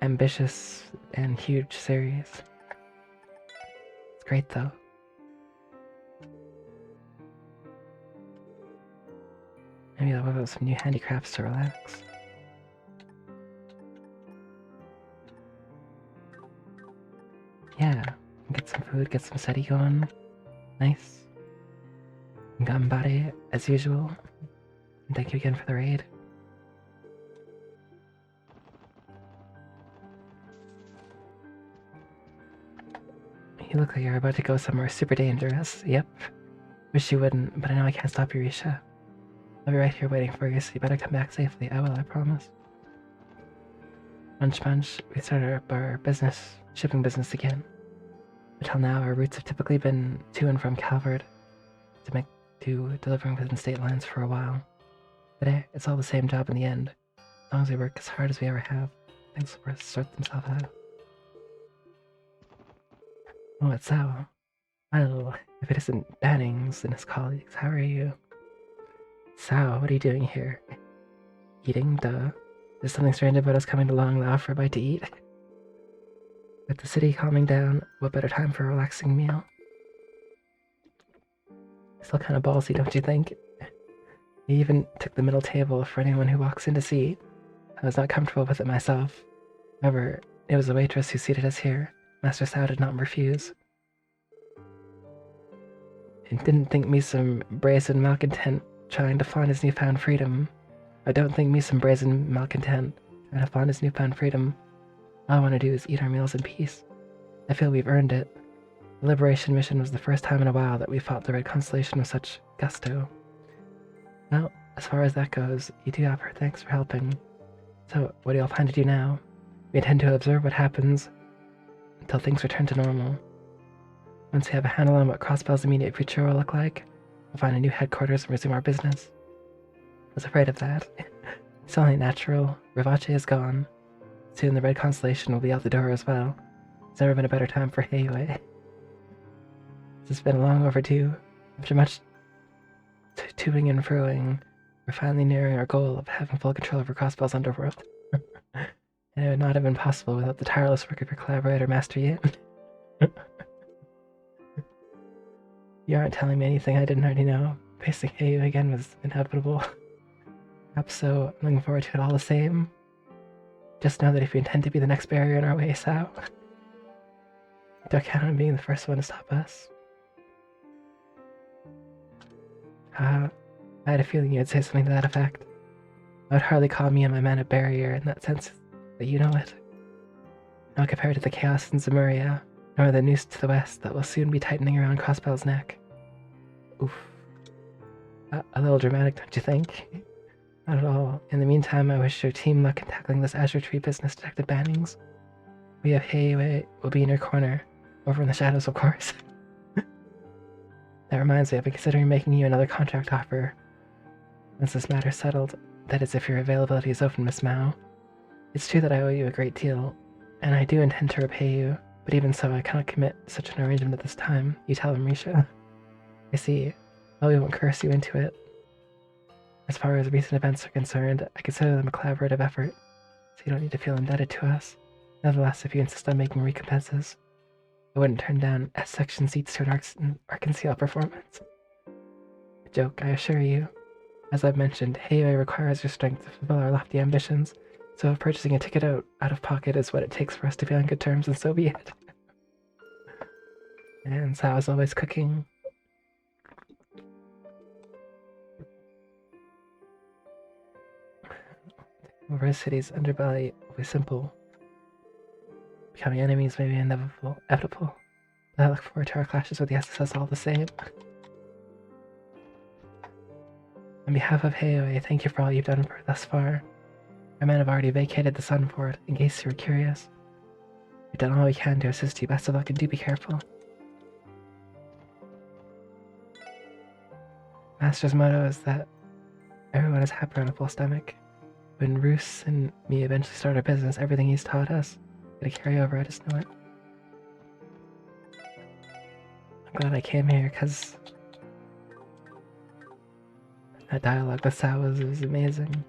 ambitious and huge series. It's great though. Maybe I'll whip out some new handicrafts to relax. Yeah, get some food, get some seti going. Nice. Gambare, as usual. And thank you again for the raid. look like you're about to go somewhere super dangerous. Yep. Wish you wouldn't, but I know I can't stop you, Risha. I'll be right here waiting for you, so you better come back safely. I will, I promise. Munch. We started up our shipping business again. Until now, our routes have typically been to and from Calvert to delivering within state lines for a while. But it's all the same job in the end. As long as we work as hard as we ever have, things will sort themselves out. Oh, it's Sao. Well, if it isn't Bannings and his colleagues, how are you? Sao, what are you doing here? Eating, duh. There's something strange about us coming along to offer a bite to eat. With the city calming down, what better time for a relaxing meal? Still kind of ballsy, don't you think? He even took the middle table for anyone who walks in to see. I was not comfortable with it myself. However, it was the waitress who seated us here. Master Sao did not refuse. And didn't think me some brazen malcontent trying to find his newfound freedom. I don't think me some brazen malcontent trying to find his newfound freedom. All I want to do is eat our meals in peace. I feel we've earned it. The Liberation Mission was the first time in a while that we fought the Red Constellation with such gusto. Well, as far as that goes, you do have her thanks for helping. So, what do y'all plan to do now? We intend to observe what happens until things return to normal. Once we have a handle on what Crossbell's immediate future will look like, we'll find a new headquarters and resume our business. I was afraid of that. It's only natural. Rivace is gone. Soon the Red Constellation will be out the door as well. There's never been a better time for Heiyue. This has been long overdue. After much toing and froing, we're finally nearing our goal of having full control over Crossbell's underworld. And it would not have been possible without the tireless work of your collaborator, Master Yin. You aren't telling me anything I didn't already know. Facing Heiyue again was inevitable. Perhaps so, I'm looking forward to it all the same. Just know that if you intend to be the next barrier in our way, Sao, don't count on being the first one to stop us. I had a feeling you'd say something to that effect. I would hardly call me and my men a barrier in that sense, but you know it. Not compared to the chaos in Zemuria, nor the noose to the west that will soon be tightening around Crossbell's neck. Oof. A little dramatic, don't you think? Not at all. In the meantime, I wish your team luck in tackling this Azure Tree business, Detective Bannings. We have Heiyue will be in your corner. Over in the shadows, of course. That reminds me, I've been considering making you another contract offer. Once this matter's settled, that is if your availability is open, Miss Mao. It's true that I owe you a great deal, and I do intend to repay you, but even so, I cannot commit such an arrangement at this time. You tell him, Risha. I see. Well, we won't curse you into it. As far as recent events are concerned, I consider them a collaborative effort, so you don't need to feel indebted to us. Nevertheless, if you insist on making recompenses, I wouldn't turn down S-section seats to an Arkansas performance. A joke, I assure you. As I've mentioned, Heiyue requires your strength to fulfill our lofty ambitions, so if purchasing a ticket out of pocket is what it takes for us to be on good terms, then so be it. And Sao is always cooking. Over a city's underbelly will be simple. Becoming enemies may be inevitable, but I look forward to our clashes with the SSS all the same. On behalf of Heiyue, thank you for all you've done for thus far. Our men have already vacated the Sunfort, in case you were curious. We've done all we can to assist you. Best of luck and do be careful. Master's motto is that everyone is happy on a full stomach. When Roos and me eventually start our business, everything he's taught us gonna carry over, I just know it. I'm glad I came here, because that dialogue with Sao was amazing.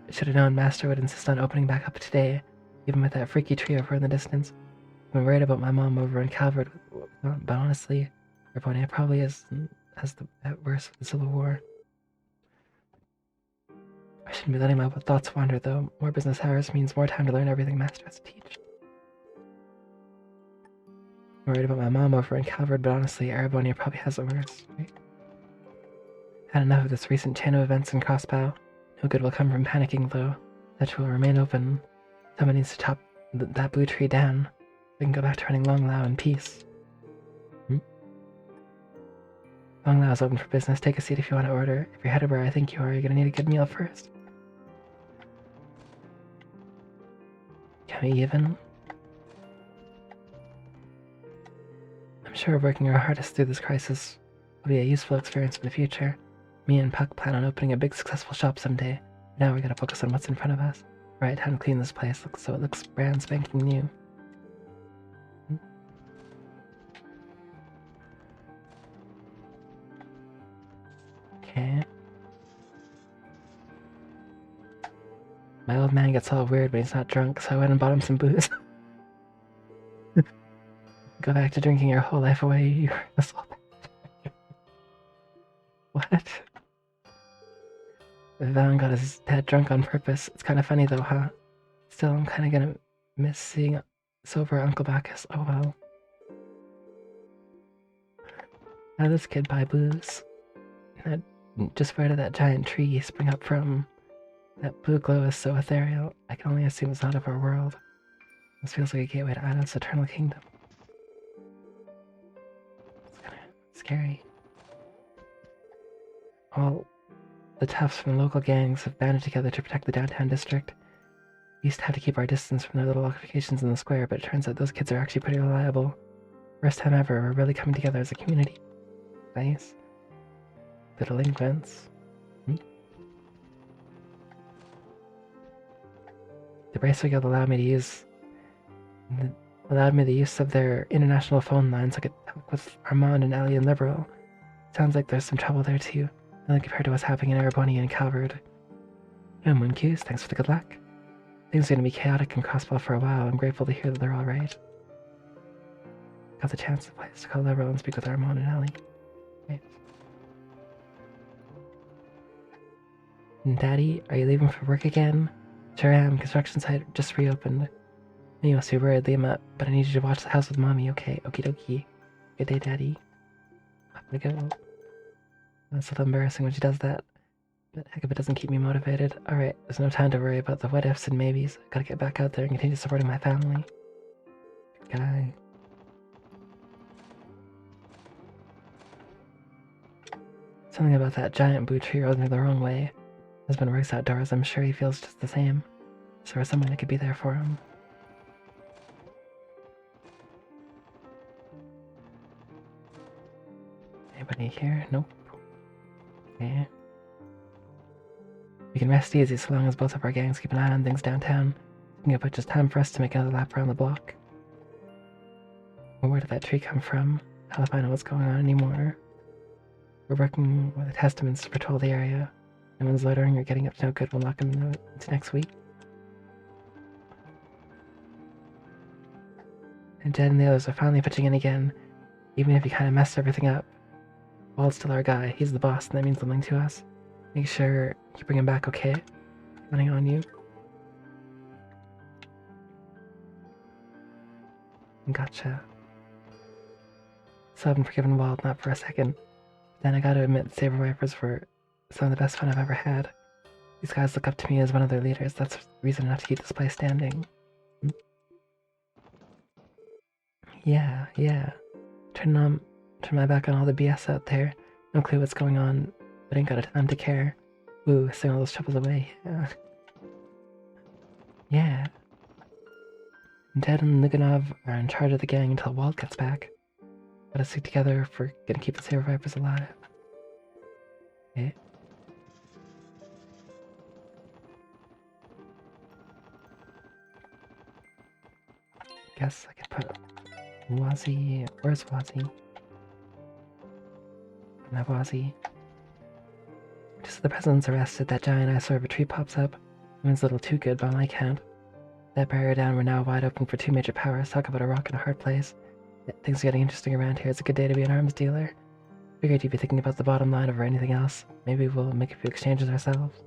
Should have known Master would insist on opening back up today, even with that freaky tree over in the distance. I'm worried about my mom over in Calvert, but honestly, Raponia probably has at worst with the Civil War. I shouldn't be letting my thoughts wander, though. More business hours means more time to learn everything Master has to teach. I'm worried about my mom over in Calvert, but honestly, Arabonia probably has it worse, right? Had enough of this recent chain of events in Crossbow. No good will come from panicking, though. That will remain open. Someone needs to chop that blue tree down. We can go back to running Long Lao in peace. Long Lao's open for business. Take a seat if you want to order. If you're headed where I think you are, you're gonna need a good meal first. Can we even? I'm sure working our hardest through this crisis will be a useful experience for the future. Me and Puck plan on opening a big successful shop someday. Now we gotta focus on what's in front of us. Right, time to clean this place so it looks brand spanking new. Okay. My old man gets all weird when he's not drunk, so I went and bought him some booze. Go back to drinking your whole life away, you asshole. What? Valen got his dad drunk on purpose. It's kind of funny though, huh? Still, I'm kind of gonna miss seeing sober Uncle Bacchus. Oh well. Now this kid buy booze. That, just where did that giant tree spring up from? That blue glow is so ethereal. I can only assume it's not of our world. This feels like a gateway to Adam's eternal kingdom. It's kind of scary. All the toughs from the local gangs have banded together to protect the downtown district. We used to have to keep our distance from their little altercations in the square, but it turns out those kids are actually pretty reliable. First time ever, we're really coming together as a community. Nice. The delinquents. The Bracelet Guild allowed me the use of their international phone line so I could talk with Armand and Ellie and Liberal. Sounds like there's some trouble there too, only compared to what's happening in Erebony and Calvard. No Mooncues, thanks for the good luck. Things are gonna be chaotic in Crossball for a while. I'm grateful to hear that they're alright. Got the chance to call Liberal and speak with Armand and Ellie. Right. Daddy, are you leaving for work again? Sure am. Construction site just reopened. You must be worried, Lima, but I need you to watch the house with Mommy, okay? Okie dokie. Good day, Daddy. Off we go. That's a little embarrassing when she does that. But heck if it doesn't keep me motivated. Alright, there's no time to worry about the what ifs and maybes. Gotta get back out there and continue supporting my family. Good guy. Something about that giant blue tree rubs me the wrong way. Husband works outdoors, I'm sure he feels just the same. So for someone that could be there for him. Anybody here? Nope. Okay. We can rest easy so long as both of our gangs keep an eye on things downtown. But just time for us to make another lap around the block. Well, where did that tree come from? Hell if I know what's going on anymore. We're working with the Testaments to patrol the area. No one's loitering or getting up to no good. We'll knock them into next week. And Jed and the others are finally pitching in again. Even if he kind of messed everything up. Wald's still our guy. He's the boss, and that means something to us. Make sure you bring him back, okay? Counting on you. Gotcha. So I haven't forgiven Wald, not for a second. Then I gotta admit, Saber Vipers were some of the best fun I've ever had. These guys look up to me as one of their leaders. That's reason enough to keep this place standing. Yeah. Turn my back on all the BS out there. No clue what's going on, but ain't got a time to care. Ooh, sing all those troubles away. Yeah. Ted and Luganov are in charge of the gang until Walt gets back. Gotta stick together if we're gonna keep the Saber Vipers alive. Okay. Guess I could put Wazzy. Where's Wazzy? Not Wazzy. Just as the president's arrested, that giant eyesore of a tree pops up. It's a little too good by my count. That barrier down, we're now wide open for two major powers. Talk about a rock and a hard place. Yeah, things are getting interesting around here. It's a good day to be an arms dealer. Figured you'd be thinking about the bottom line over anything else. Maybe we'll make a few exchanges ourselves.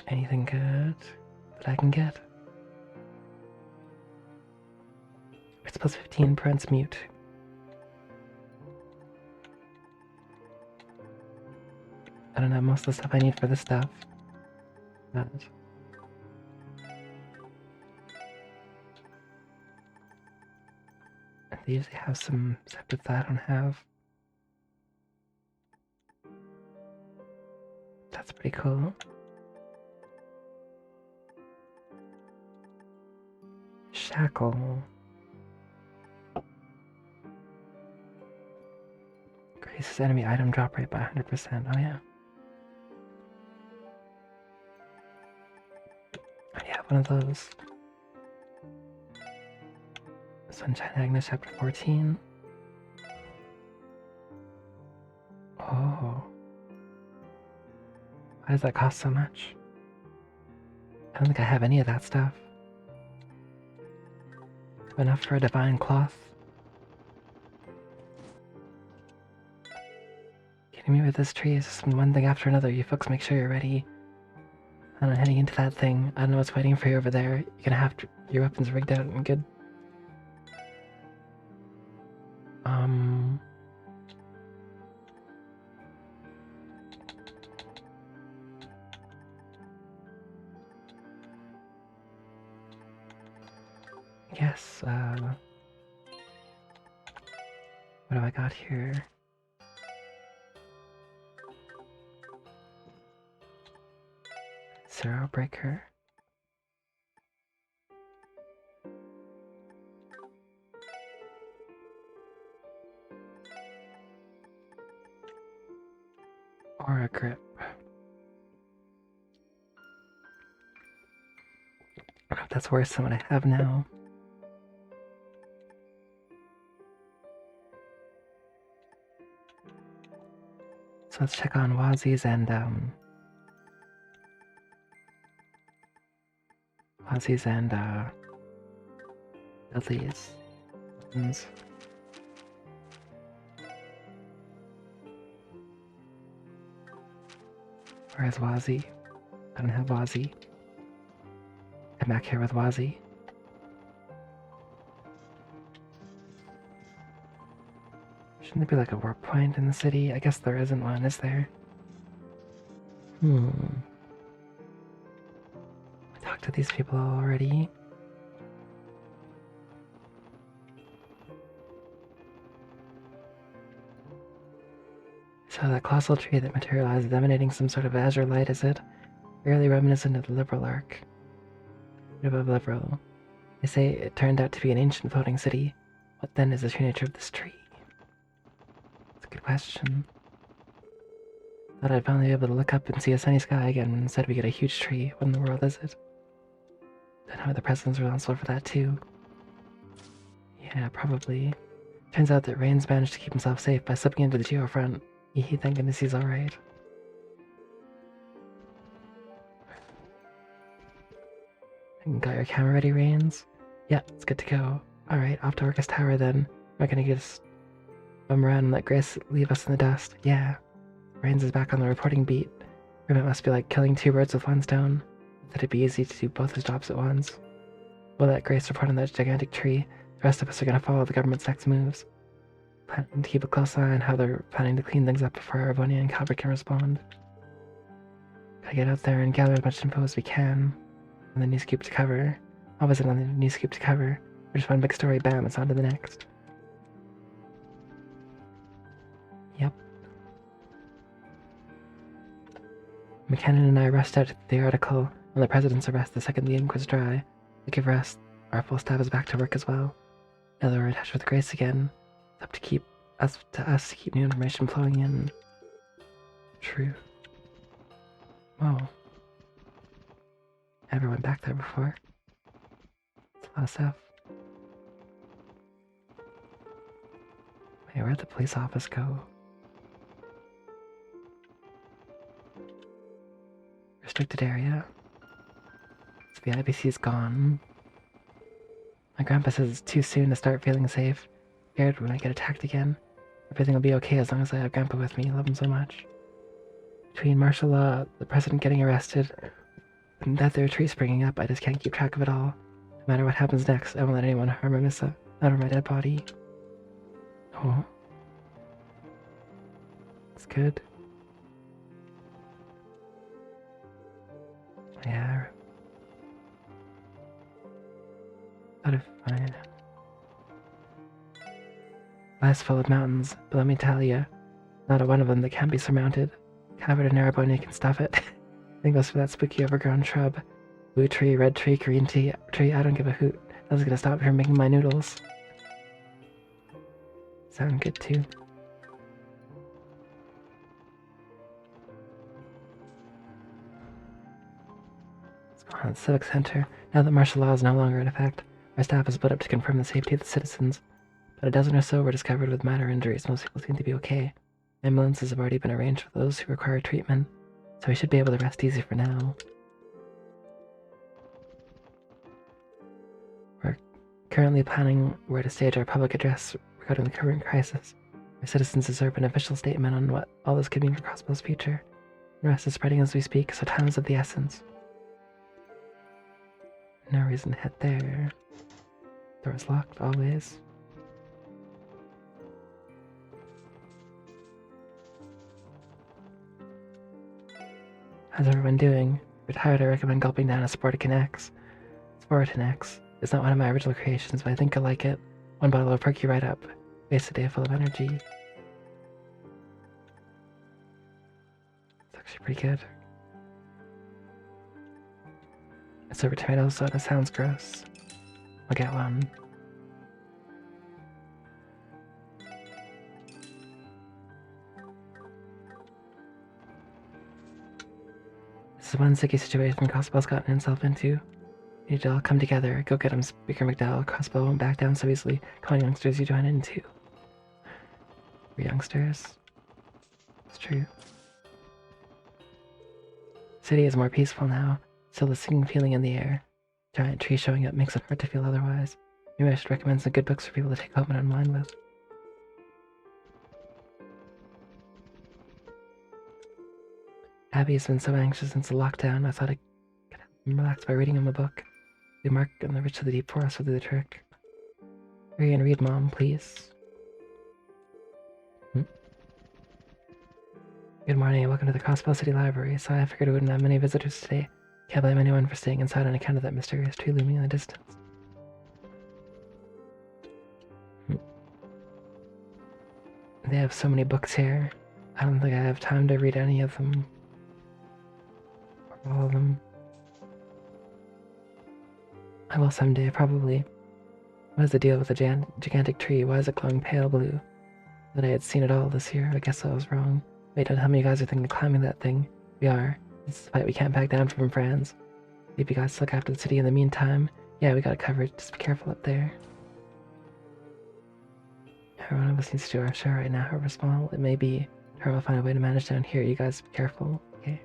Anything good that I can get? It's plus 15, prevents mute. I don't have most of the stuff I need for this stuff. But they usually have some separate that I don't have. That's pretty cool. Shackle. Increases enemy item drop rate by 100%. Oh yeah. I have one of those. Sunshine Agnes chapter 14. Oh. Why does that cost so much? I don't think I have any of that stuff. Enough for a divine cloth. Kidding me with this tree is just one thing after another. You folks make sure you're ready. And I'm heading into that thing. I don't know what's waiting for you over there. You're gonna have your weapons rigged out and good. I guess, what have I got here? Zero breaker. Or a grip. I don't know if that's worse than what I have now. So let's check on Wazi's and Dudley's weapons. Where's Wazi? I don't have Wazi. I'm back here with Wazi. Shouldn't there be like a warp point in the city? I guess there isn't one, is there? I talked to these people already. So that colossal tree that materializes emanating some sort of azure light, is it? Fairly reminiscent of the liberal arc. Above liberal. They say it turned out to be an ancient floating city. What then is the true nature of this tree? That's a good question. Thought I'd finally be able to look up and see a sunny sky again, but instead we get a huge tree. What in the world is it? Don't know the president's responsible for that too. Yeah, probably. Turns out that Rain's managed to keep himself safe by slipping into the geofront. Thank goodness he's alright. Got your camera ready, Rains? Yeah, it's good to go. Alright, off to Orcus Tower then. We're gonna just bum around and let Grace leave us in the dust. Yeah. Rains is back on the reporting beat. It must be like killing two birds with one stone. That it'd be easy to do both his jobs at once. We'll let Grace report on that gigantic tree. The rest of us are gonna follow the government's next moves. Planning to keep a close eye on how they're planning to clean things up before Arbonia and Calvert can respond. Gotta get out there and gather as much info as we can. On the news scoop to cover. Opposite on the news scoop to cover. Or just one big story, bam, it's on to the next. Yep. McKinnon and I rushed out the article on the president's arrest the second the ink was dry. We give rest. Our full staff is back to work as well. Now that we're in touch with Grace again, it's up to us to keep new information flowing in. True. Whoa. Never went back there before. It's a lot of stuff. Wait, where'd the police office go? Restricted area. So the IBC's gone. My grandpa says it's too soon to start feeling safe. Scared when I get attacked again. Everything will be okay as long as I have grandpa with me. I love him so much. Between martial law, the president getting arrested, and that there tree springing up, I just can't keep track of it all. No matter what happens next, I won't let anyone harm Amissa out of my dead body. Oh. That's good. Yeah. Out of fine. Life's full of mountains, but let me tell you, not a one of them that can't be surmounted. Covered in airborne, you can stuff it. I think that's for that spooky overgrown shrub. Blue tree, red tree, green tree, I don't give a hoot. That's gonna stop me from making my noodles. Sound good too. Let's go on the Civic Center. Now that martial law is no longer in effect, our staff is put up to confirm the safety of the citizens. But a dozen or so were discovered with minor injuries. Most people seem to be okay. Ambulances have already been arranged for those who require treatment, so we should be able to rest easy for now. We're currently planning where to stage our public address regarding the current crisis. Our citizens deserve an official statement on what all this could mean for Crossbow's future. The rest is spreading as we speak, so time is of the essence. No reason to head there. Door's locked, always. How's everyone doing? If you're tired, I recommend gulping down a Sportican X. Sportican X is not one of my original creations, but I think I like it. One bottle will perk you right up. Waste a day full of energy. It's actually pretty good. A sour tomato soda sounds gross. I'll get one. This is one sticky situation Crossbow's gotten himself into. We need to all come together. Go get him, Speaker McDowell. Crossbow won't back down so easily. Come on, youngsters, you join in too. We're youngsters. It's true. City is more peaceful now. Still the singing feeling in the air. Giant tree showing up makes it hard to feel otherwise. Maybe I should recommend some good books for people to take home and unwind with. Abby's been so anxious since the lockdown, I thought I could help him relax by reading him a book. The Mark and the Rich of the Deep Forest will do the trick. Hurry and read, Mom, please. Good morning and welcome to the Crossbow City Library. Sorry, I figured we wouldn't have many visitors today. Can't blame anyone for staying inside on account of that mysterious tree looming in the distance. They have so many books here. I don't think I have time to read any of them. Or all of them. I will someday, probably. What is the deal with the gigantic tree? Why is it glowing pale blue? That I had seen it all this year. I guess I was wrong. Wait, don't tell me you guys are thinking of climbing that thing. We are. It's a fight we can't back down from, friends. If you guys look after the city in the meantime, yeah, we got it covered. Just be careful up there. Every one of us needs to do our share right now, however small it may be. Try to find a way to manage down here. You guys be careful, okay?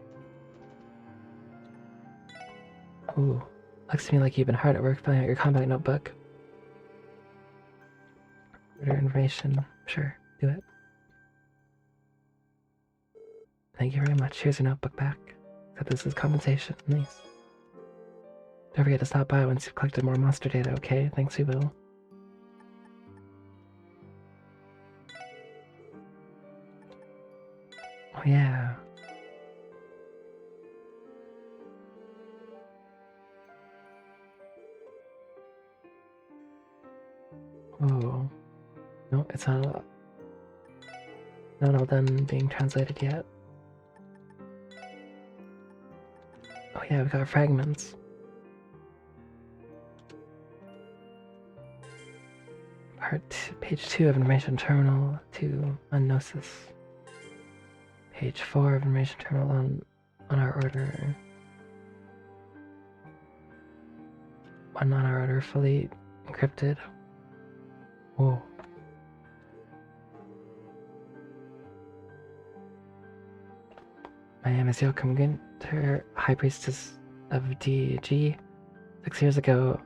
Ooh, looks to me like you've been hard at work filling out your combat notebook. Order information. Sure, do it. Thank you very much. Here's your notebook back. Except this is compensation. Nice. Don't forget to stop by once you've collected more monster data, okay? Thanks, we will. Oh, yeah. Oh. No, it's not all done being translated yet. Oh yeah, we got fragments. Page 2 of Information Terminal 2 on Gnosis. Page 4 of Information Terminal on our order. 1 on our order fully encrypted. Whoa. My name is Yoakum Gunter, High Priestess of DG. 6 years ago,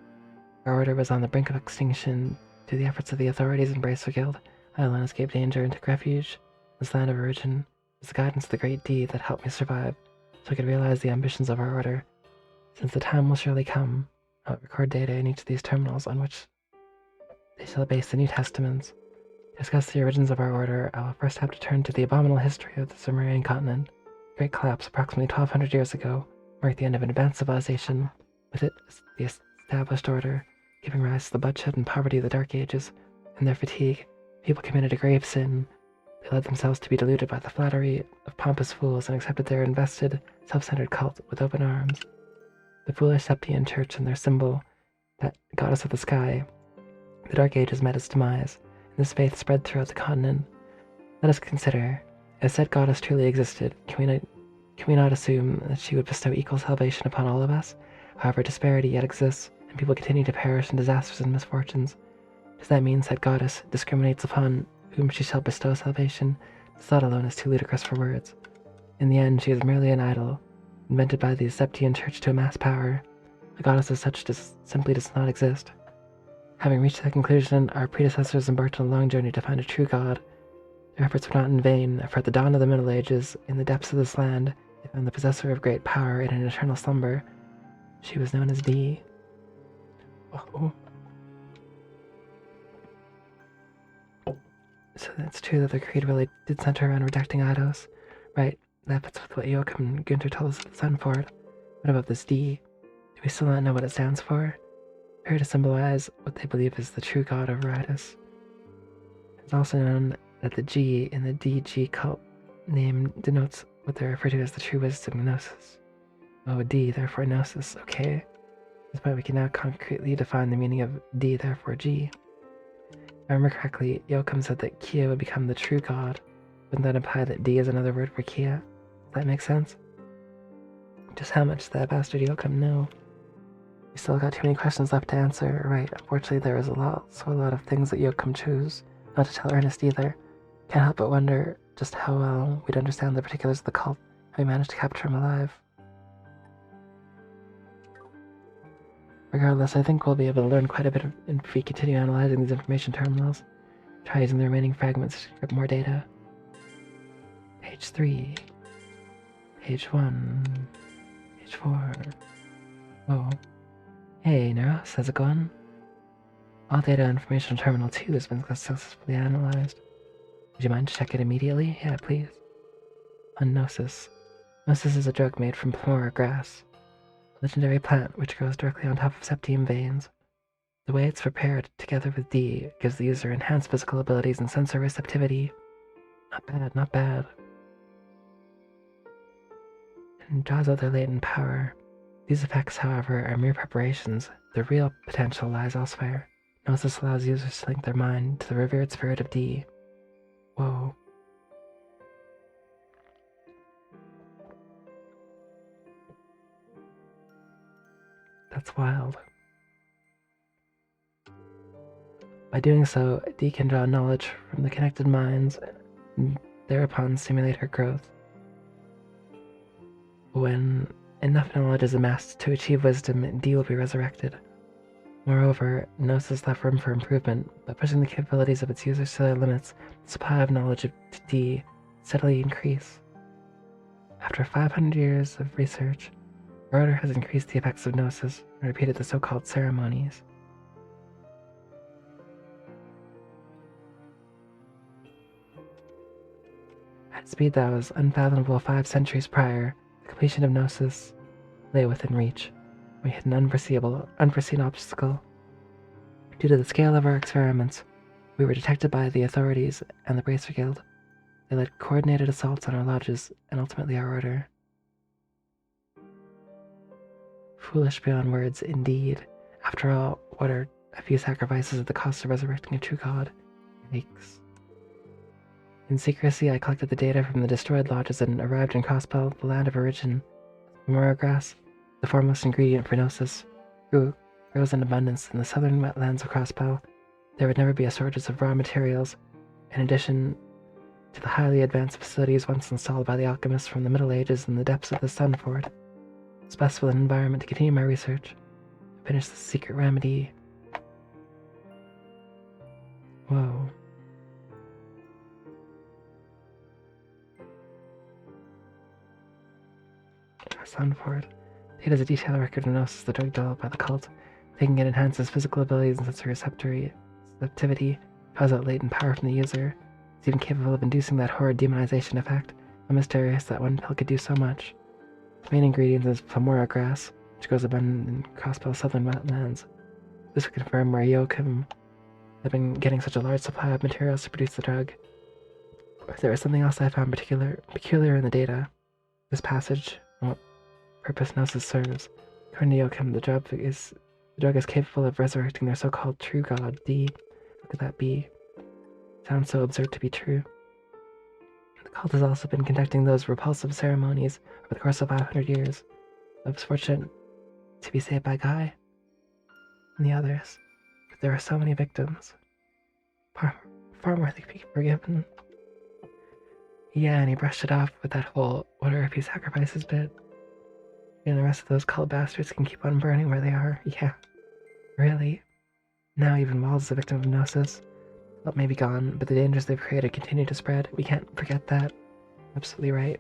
our order was on the brink of extinction. Through the efforts of the authorities and Bracer Guild, I alone escaped danger and took refuge. This land of origin was the guidance of the great deed that helped me survive, so I could realize the ambitions of our order. Since the time will surely come, I'll record data in each of these terminals on which they shall base the New Testaments. To discuss the origins of our order, I will first have to turn to the abominable history of the Sumerian continent. The Great Collapse approximately 1200 years ago marked the end of an advanced civilization, with it the established order, giving rise to the bloodshed and poverty of the Dark Ages. In their fatigue, people committed a grave sin. They allowed themselves to be deluded by the flattery of pompous fools and accepted their invested, self-centered cult with open arms. The foolish Septian Church and their symbol, that goddess of the sky, the Dark Ages met its demise, and this faith spread throughout the continent. Let us consider, if said goddess truly existed, can we not assume that she would bestow equal salvation upon all of us? However, disparity yet exists, and people continue to perish in disasters and misfortunes. Does that mean said goddess discriminates upon whom she shall bestow salvation? This thought alone is too ludicrous for words. In the end, she is merely an idol, invented by the Septian Church to amass power. A goddess as such simply does not exist. Having reached that conclusion, our predecessors embarked on a long journey to find a true god. Their efforts were not in vain, for at the dawn of the Middle Ages, in the depths of this land, they found the possessor of great power in an eternal slumber. She was known as Dee. Oh. So it's true that the creed really did center around rejecting Eidos. Right, that fits with what Joachim and Gunther told us at the Sunford. What about this D? Do we still not know what it stands for? Appear to symbolize what they believe is the true god of Eidos. It's also known that the G in the DG cult name denotes what they refer to as the true wisdom of Gnosis. Oh, D, therefore Gnosis, okay. That's why we can now concretely define the meaning of D, therefore G. If I remember correctly, Joachim said that Kia would become the true god. Wouldn't that imply that D is another word for Kia? Does that make sense? Just how much does that bastard Joachim know? We still got too many questions left to answer. Right, unfortunately there is a lot of things that Joachim chose not to tell Ernest either. Can't help but wonder just how well we'd understand the particulars of the cult, how we managed to capture him alive. Regardless, I think we'll be able to learn quite a bit if we continue analyzing these information terminals. Try using the remaining fragments to get more data. Page 3. Page 1. Page 4. Oh. Hey, Neros, how's it going? All data information terminal 2 has been successfully analyzed. Would you mind to check it immediately? Yeah, please. On Gnosis. Gnosis is a drug made from Plumora grass, a legendary plant which grows directly on top of septium veins. The way it's prepared, together with D, gives the user enhanced physical abilities and sensor receptivity. Not bad, not bad. And draws out their latent power. These effects, however, are mere preparations. The real potential lies elsewhere. Gnosis allows users to link their mind to the revered spirit of D. Whoa. That's wild. By doing so, D can draw knowledge from the connected minds and thereupon stimulate her growth. When enough knowledge is amassed to achieve wisdom, D will be resurrected. Moreover, Gnosis left room for improvement. By pushing the capabilities of its users to their limits, the supply of knowledge to D steadily increase. After 500 years of research, our order has increased the effects of Gnosis and repeated the so-called ceremonies. At speed that was unfathomable 5 centuries prior, the completion of Gnosis lay within reach. We hit an unforeseen obstacle. Due to the scale of our experiments, we were detected by the authorities and the Bracer Guild. They led coordinated assaults on our lodges and ultimately our order. Foolish beyond words, indeed. After all, what are a few sacrifices at the cost of resurrecting a true god? Yikes. In secrecy, I collected the data from the destroyed lodges and arrived in Crosspell, the land of origin. Mora grass, the foremost ingredient for Gnosis, grows in abundance in the southern wetlands of Crosspell. There would never be a shortage of raw materials, in addition to the highly advanced facilities once installed by the alchemists from the Middle Ages in the depths of the Sunford. It's best with an environment to continue my research. Finish the secret remedy. Whoa. Sunford. It has a detailed record of Gnosis, the drug developed by the cult. Taking it enhances physical abilities and sensor receptivity, draws out latent power from the user. It's even capable of inducing that horrid demonization effect. So mysterious that one pill could do so much. The main ingredient is Plamora grass, which grows abundant in Crossbell's southern wetlands. This would confirm where Joachim had been getting such a large supply of materials to produce the drug. Or there was something else I found peculiar in the data. This passage, and what purpose Gnosis serves. According to Joachim, the drug is capable of resurrecting their so-called true god, D. What could that be? Sounds so absurd to be true. The cult has also been conducting those repulsive ceremonies over the course of 500 years. I was fortunate to be saved by Guy and the others, but there are so many victims. Far more they could be forgiven. Yeah, and he brushed it off with that whole "what are a few sacrifices" bit. And the rest of those cult bastards can keep on burning where they are. Yeah. Really? Now even Wald's a victim of Gnosis. Well, may be gone, but the dangers they've created continue to spread. We can't forget that. Absolutely right.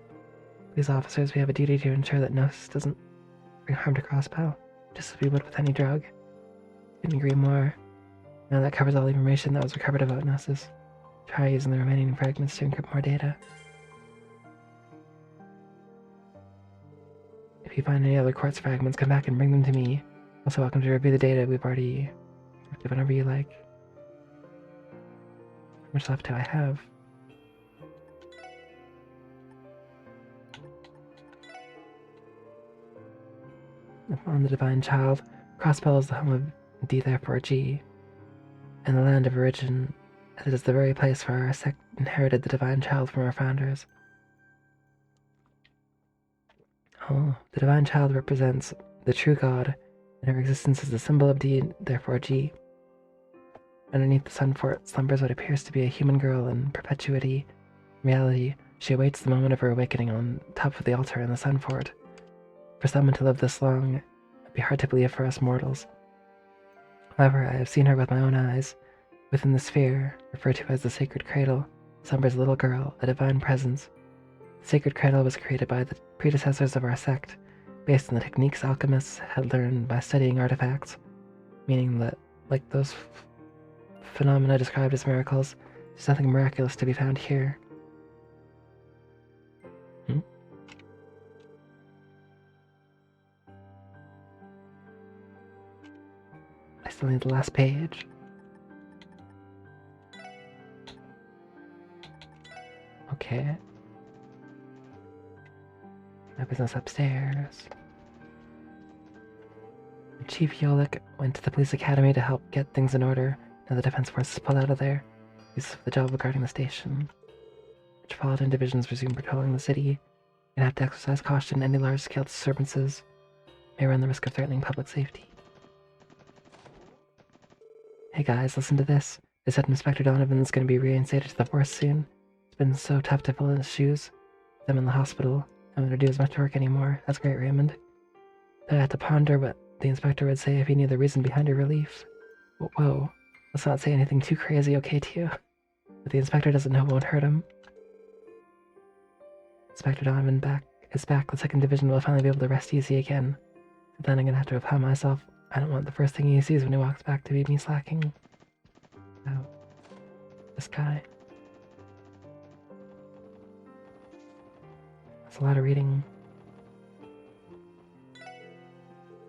These officers, we have a duty to ensure that Gnosis doesn't bring harm to Crossbow, just as we would with any drug. Couldn't agree more. Now that covers all the information that was recovered about Gnosis. Try using the remaining fragments to encrypt more data. If you find any other quartz fragments, come back and bring them to me. Also welcome to review the data we've already encrypted whenever you like. How much left do I have? On the Divine Child, Crosspell is the home of D, therefore G, and the land of origin, as it is the very place where our sect inherited the Divine Child from our founders. Oh, the Divine Child represents the true God, and her existence is the symbol of D, therefore G. Underneath the sun fort slumbers what appears to be a human girl in perpetuity. In reality, she awaits the moment of her awakening on top of the altar in the sun fort. For someone to live this long, it'd be hard to believe for us mortals. However, I have seen her with my own eyes. Within the sphere, referred to as the Sacred Cradle, slumbers a little girl, a divine presence. The Sacred Cradle was created by the predecessors of our sect, based on the techniques alchemists had learned by studying artifacts, meaning that, like those phenomena described as miracles, there's nothing miraculous to be found here. I still need the last page. Okay. No business upstairs. Chief Yolik went to the police academy to help get things in order. Now the defense forces pulled out of there. He's for the job of guarding the station. Metropolitan divisions resume patrolling the city. You'd have to exercise caution. Any large-scale disturbances may run the risk of threatening public safety. Hey guys, listen to this. They said Inspector Donovan's gonna be reinstated to the force soon. It's been so tough to fill in his shoes. Them in the hospital. I don't want to do as much work anymore. That's great, Raymond. But I had to ponder what the inspector would say if he knew the reason behind your relief. Whoa. Let's not say anything too crazy, okay, to you? But the inspector doesn't know it won't hurt him. Inspector Donovan is back. The 2nd Division will finally be able to rest easy again. But then I'm gonna have to remind myself I don't want the first thing he sees when he walks back to be me slacking. Oh. This guy. That's a lot of reading.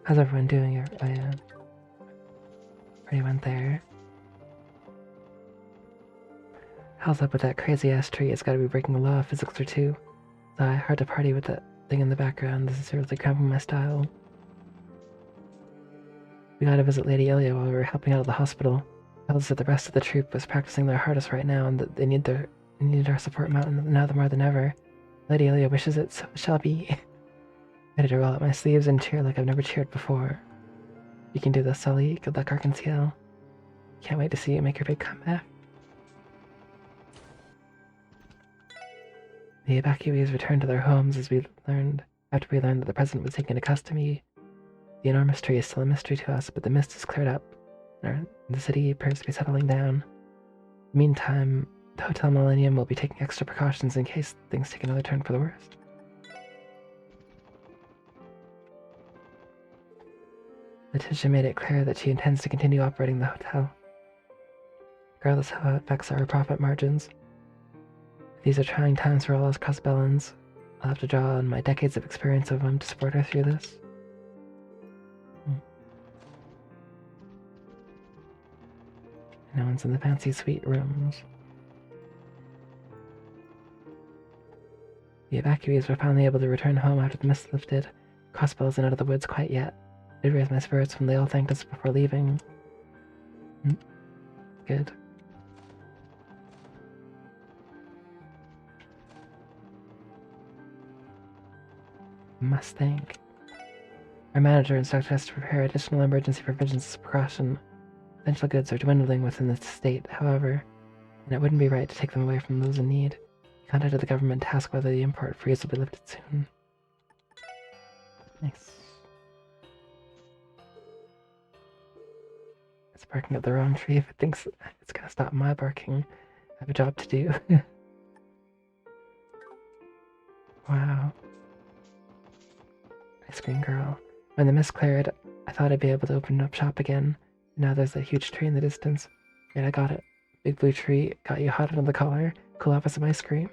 How's everyone doing? I already went there. How's up with that crazy ass tree? It's gotta be breaking the law of physics or two. Hard to party with that thing in the background. This is seriously cramping my style. We gotta visit Lady Ilya while we were helping out at the hospital. Told us that the rest of the troop was practicing their hardest right now and that they needed our support now more than ever. Lady Ilya wishes it, so it shall be. Ready to roll up my sleeves and cheer like I've never cheered before. You can do this, Sully. Good luck, Arkansas. Can't wait to see you make your big comeback. The evacuees returned to their homes after we learned that the president was taking to custody. The enormous tree is still a mystery to us, but the mist has cleared up, and the city appears to be settling down. Meantime, the Hotel Millennium will be taking extra precautions in case things take another turn for the worst. Letitia made it clear that she intends to continue operating the hotel, regardless of how it affects our profit margins. These are trying times for all us Crossbellans. I'll have to draw on my decades of experience of him to support her through this. No one's in the fancy suite rooms. The evacuees were finally able to return home after the mist lifted. Crossbow isn't out of the woods quite yet. It raised my spirits when they all thanked us before leaving. Good. Must thank. Our manager instructed us to prepare additional emergency provisions as a precaution. Essential goods are dwindling within the state, however, and it wouldn't be right to take them away from those in need. We contacted the government to ask whether the import freeze will be lifted soon. Nice. It's barking up the wrong tree if it thinks it's gonna stop my barking. I have a job to do. Wow. Ice cream girl. When the mist cleared, I thought I'd be able to open up shop again. Now there's a huge tree in the distance. Right, I got it. Big blue tree, got you hot under the collar. Cool off with some ice cream.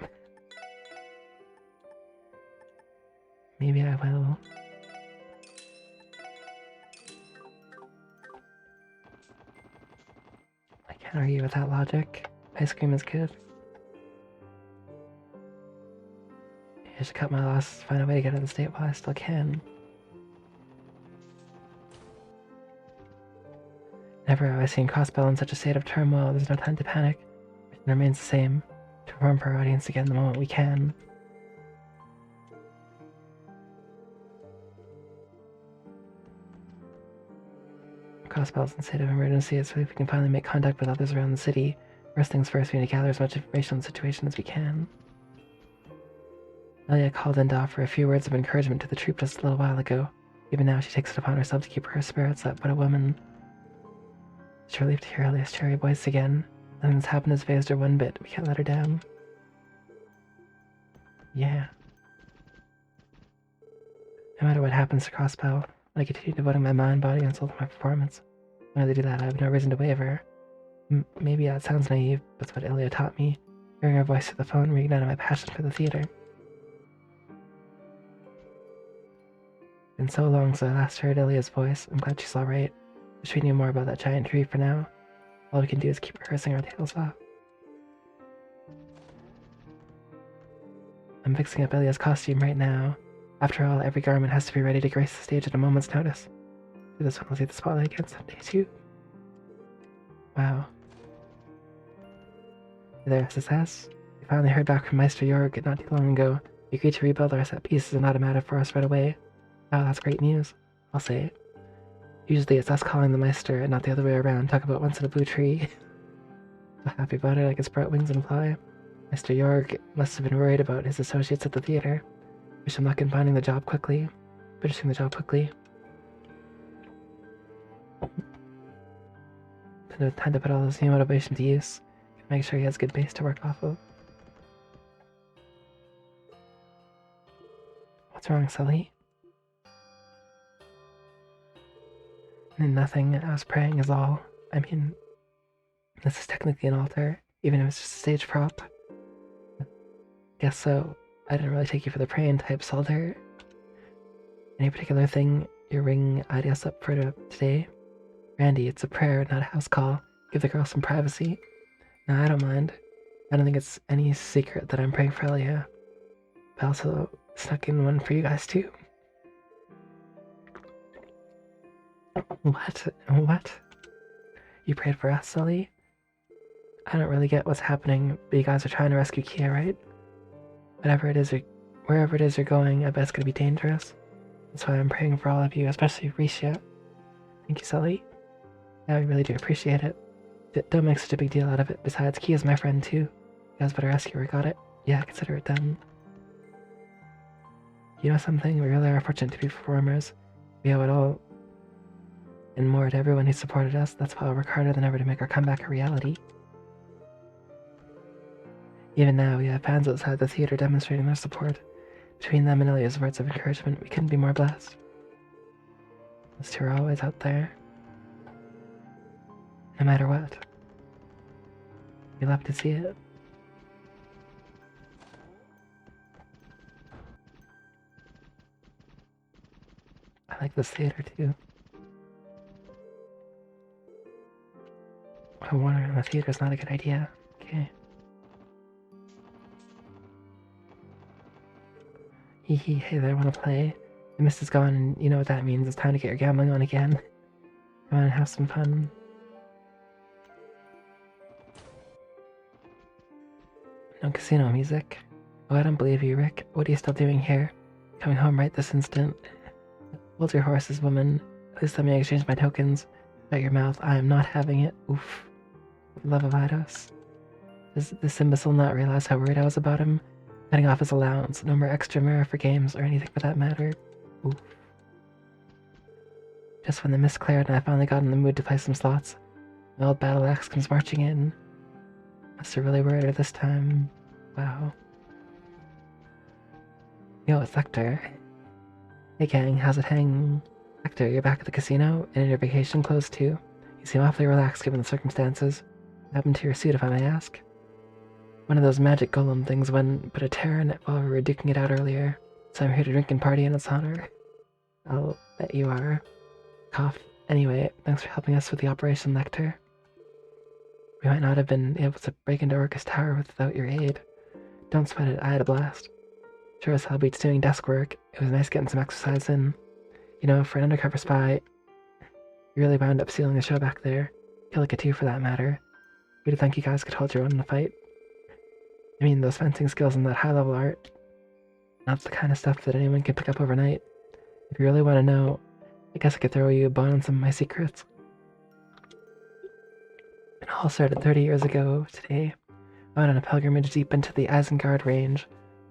Maybe I will. I can't argue with that logic. Ice cream is good. I should cut my losses, find a way to get out of the state while I still can. Never have I seen Crossbell in such a state of turmoil. There's no time to panic. It remains the same. To perform for our audience again the moment we can. Crossbell's in a state of emergency, so if we can finally make contact with others around the city. First things first, we need to gather as much information on the situation as we can. Elia called in to offer a few words of encouragement to the troop just a little while ago. Even now, she takes it upon herself to keep her spirits up, but a woman. It's a relief to hear Elia's cheery voice again. Nothing that's happened has phased her one bit. We can't let her down. Yeah. No matter what happens to Crossbow, I continue devoting my mind, body, and soul to my performance. When I do that, I have no reason to waver. Maybe that sounds naive, but it's what Elia taught me. Hearing her voice through the phone reignited my passion for the theater. Been so long since I last heard Elia's voice. I'm glad she's alright. Wish we knew more about that giant tree for now. All we can do is keep rehearsing our tails off. I'm fixing up Elia's costume right now. After all, every garment has to be ready to grace the stage at a moment's notice. This one will see the spotlight again someday too. Wow. Hey there, SSS. We finally heard back from Meister Jorg not too long ago. He agreed to rebuild our set pieces and automatic for us right away. Wow, that's great news. I'll say. Usually it's us calling the Meister and not the other way around. Talk about once in a blue tree. So happy about it, I can sprout wings and fly. Mr. Jorg must have been worried about his associates at the theater. Wish him luck in finding the job quickly. Finishing the job quickly. Time to put all this new motivation to use. Make sure he has good base to work off of. What's wrong, Sully? Nothing. I was praying is all. I mean, this is technically an altar, even if it's just a stage prop. Guess so. I didn't really take you for the praying type, Solder. Any particular thing your ring eyed us up for today? Randy, it's a prayer, not a house call. Give the girl some privacy. No, I don't mind. I don't think it's any secret that I'm praying for Elia. But I also snuck in one for you guys too. What? What? You prayed for us, Sully? I don't really get what's happening, but you guys are trying to rescue Kia, right? Whatever it is, wherever it is you're going, I bet it's gonna be dangerous. That's why I'm praying for all of you, especially Risha. Thank you, Sully. Yeah, we really do appreciate it. Don't make such a big deal out of it. Besides, Kia's my friend too. You guys better rescue her, got it? Yeah, consider it done. You know something? We really are fortunate to be performers. We owe it all and more to everyone who supported us. That's why I'll work harder than ever to make our comeback a reality. Even now, we have fans outside the theater demonstrating their support. Between them and Elia's words of encouragement, we couldn't be more blessed. Those two are always out there. No matter what. We love to see it. like this theater too. Oh, wandering in the theater is not a good idea. Okay. Hee hee, hey there, wanna play? The mist is gone and you know what that means. It's time to get your gambling on again. Come on and have some fun. No casino music. Oh, I don't believe you, Rick. What are you still doing here? Coming home right this instant. Hold your horses, woman. Please let me exchange my tokens. Shut your mouth. I am not having it. Oof. Love of Eidos. Does this imbecile not realize how worried I was about him? Cutting off his allowance. No more extra mirror for games or anything for that matter. Oof. Just when the mist cleared and I finally got in the mood to play some slots, my old battle axe comes marching in. Must have really worried her this time. Wow. Yo, it's Lecter. Hey gang, how's it hanging? Lecter, you're back at the casino, and in your vacation clothes too. You seem awfully relaxed given the circumstances. What happened to your suit, if I may ask? One of those magic golem things put a tear in it while we were duking it out earlier, so I'm here to drink and party in its honor. I'll bet you are. Cough. Anyway, thanks for helping us with the operation, Lecter. We might not have been able to break into Orcus Tower without your aid. Don't sweat it, I had a blast. Sure as hell beats doing desk work. It was nice getting some exercise in. You know, for an undercover spy, you really wound up sealing the show back there. Kilika too, for that matter. We'd think you guys could hold your own in a fight. I mean, those fencing skills and that high-level art, not the kind of stuff that anyone can pick up overnight. If you really want to know, I guess I could throw you a bone on some of my secrets. It all started 30 years ago today. I went on a pilgrimage deep into the Isengard range,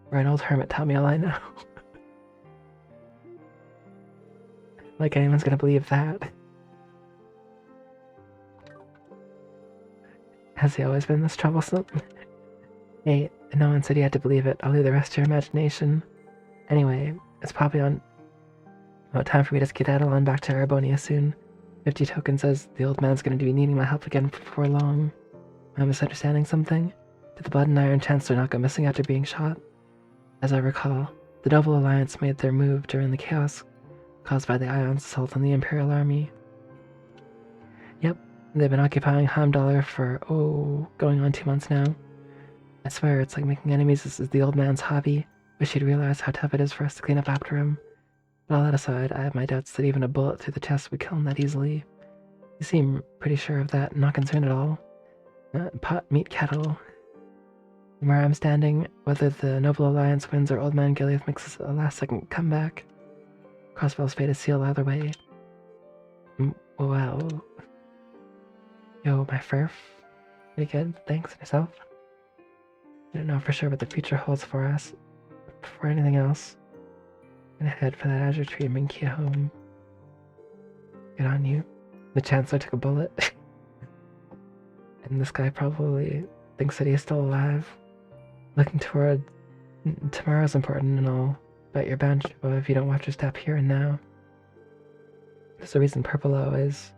where an old hermit taught me all I know. Like anyone's gonna believe that. Has he always been this troublesome? Hey, no one said you had to believe it. I'll leave the rest to your imagination. Anyway, it's probably about time for me to skedaddle on back to Arabonia soon. 50 tokens says the old man's gonna be needing my help again before long. Am I misunderstanding something? Did the Blood and Iron Chancellor not go missing after being shot? As I recall, the Noble Alliance made their move during the chaos caused by the Ion's assault on the Imperial Army. Yep, they've been occupying Heimdallr for, going on 2 months now. I swear it's like making enemies is the old man's hobby. Wish he'd realize how tough it is for us to clean up after him. But all that aside, I have my doubts that even a bullet through the chest would kill him that easily. You seem pretty sure of that, not concerned at all. Pot, meat, kettle. From where I'm standing, whether the Noble Alliance wins or Old Man Gileath makes a last-second comeback, Crossbell's fate is sealed either way. Well... Yo, my furf. Pretty good, thanks, and yourself? I don't know for sure what the future holds for us. But before anything else, I'm gonna head for that Azure tree and bring Kia home. Good on you. The Chancellor took a bullet. And this guy probably thinks that he's still alive. Looking toward tomorrow's important and all, but you're bound to if you don't watch your step here and now. There's a reason people always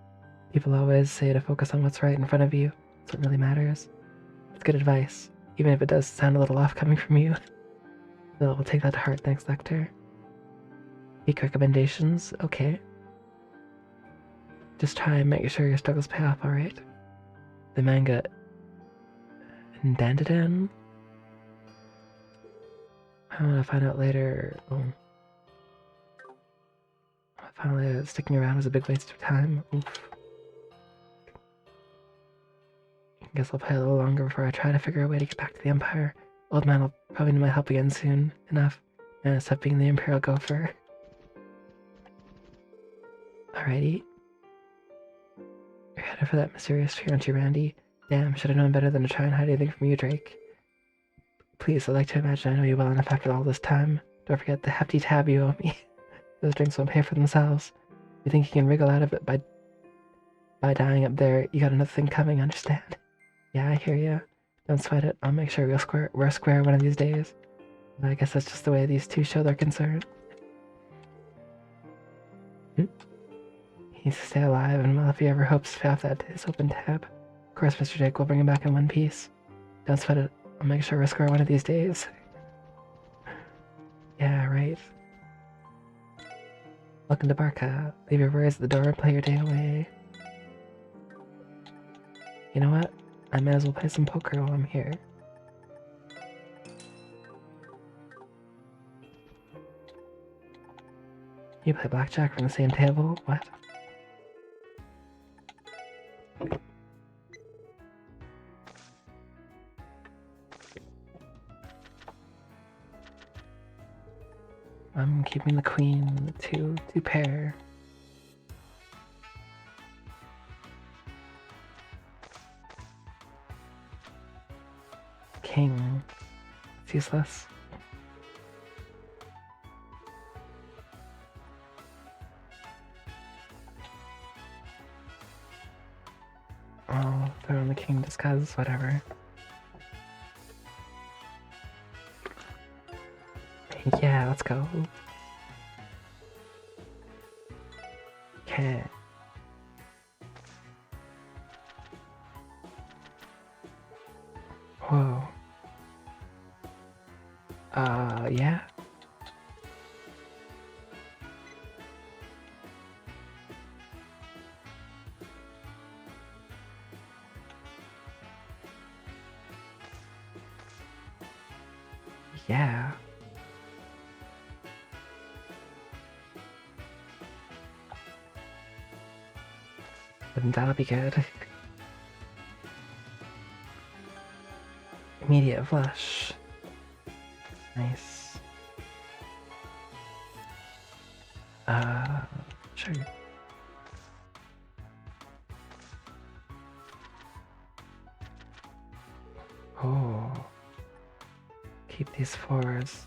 say to focus on what's right in front of you. That's what really matters. It's good advice, even if it does sound a little off coming from you. We'll take that to heart, thanks, Lecter. Weak recommendations? Okay. Just try and make sure your struggles pay off, alright? The manga... Dandadan? I'm gonna find out later. Finally, sticking around was a big waste of time. Oof. Guess I'll play a little longer before I try to figure a way to get back to the Empire. Old man will probably need my help again soon enough. And stop being the Imperial Gopher. Alrighty. You're headed for that mysterious tree, aren't you, Randy? Damn, should have known better than to try and hide anything from you, Drake. Please, I'd like to imagine I know you well enough after all this time. Don't forget the hefty tab you owe me. Those drinks won't pay for themselves. You think you can wriggle out of it by dying up there? You got another thing coming, understand? Yeah, I hear ya. Don't sweat it. I'll make sure we're square one of these days. I guess that's just the way these two show their concern. He needs to stay alive, and well, if he ever hopes to pay off his open tab, of course, Mr. Jake will bring him back in one piece. Don't sweat it. I'll make sure we're square one of these days. Yeah, right. Welcome to Barca. Leave your worries at the door and play your day away. You know what? I may as well play some poker while I'm here. You play blackjack from the same table? What? I'm keeping the queen to pair. King. It's useless. Oh, throw on the king just cause, whatever. Yeah, let's go. Okay. Whoa. Yeah. Yeah. Wouldn't that be good? Immediate flush. Nice. Sure. Oh. Keep these fours.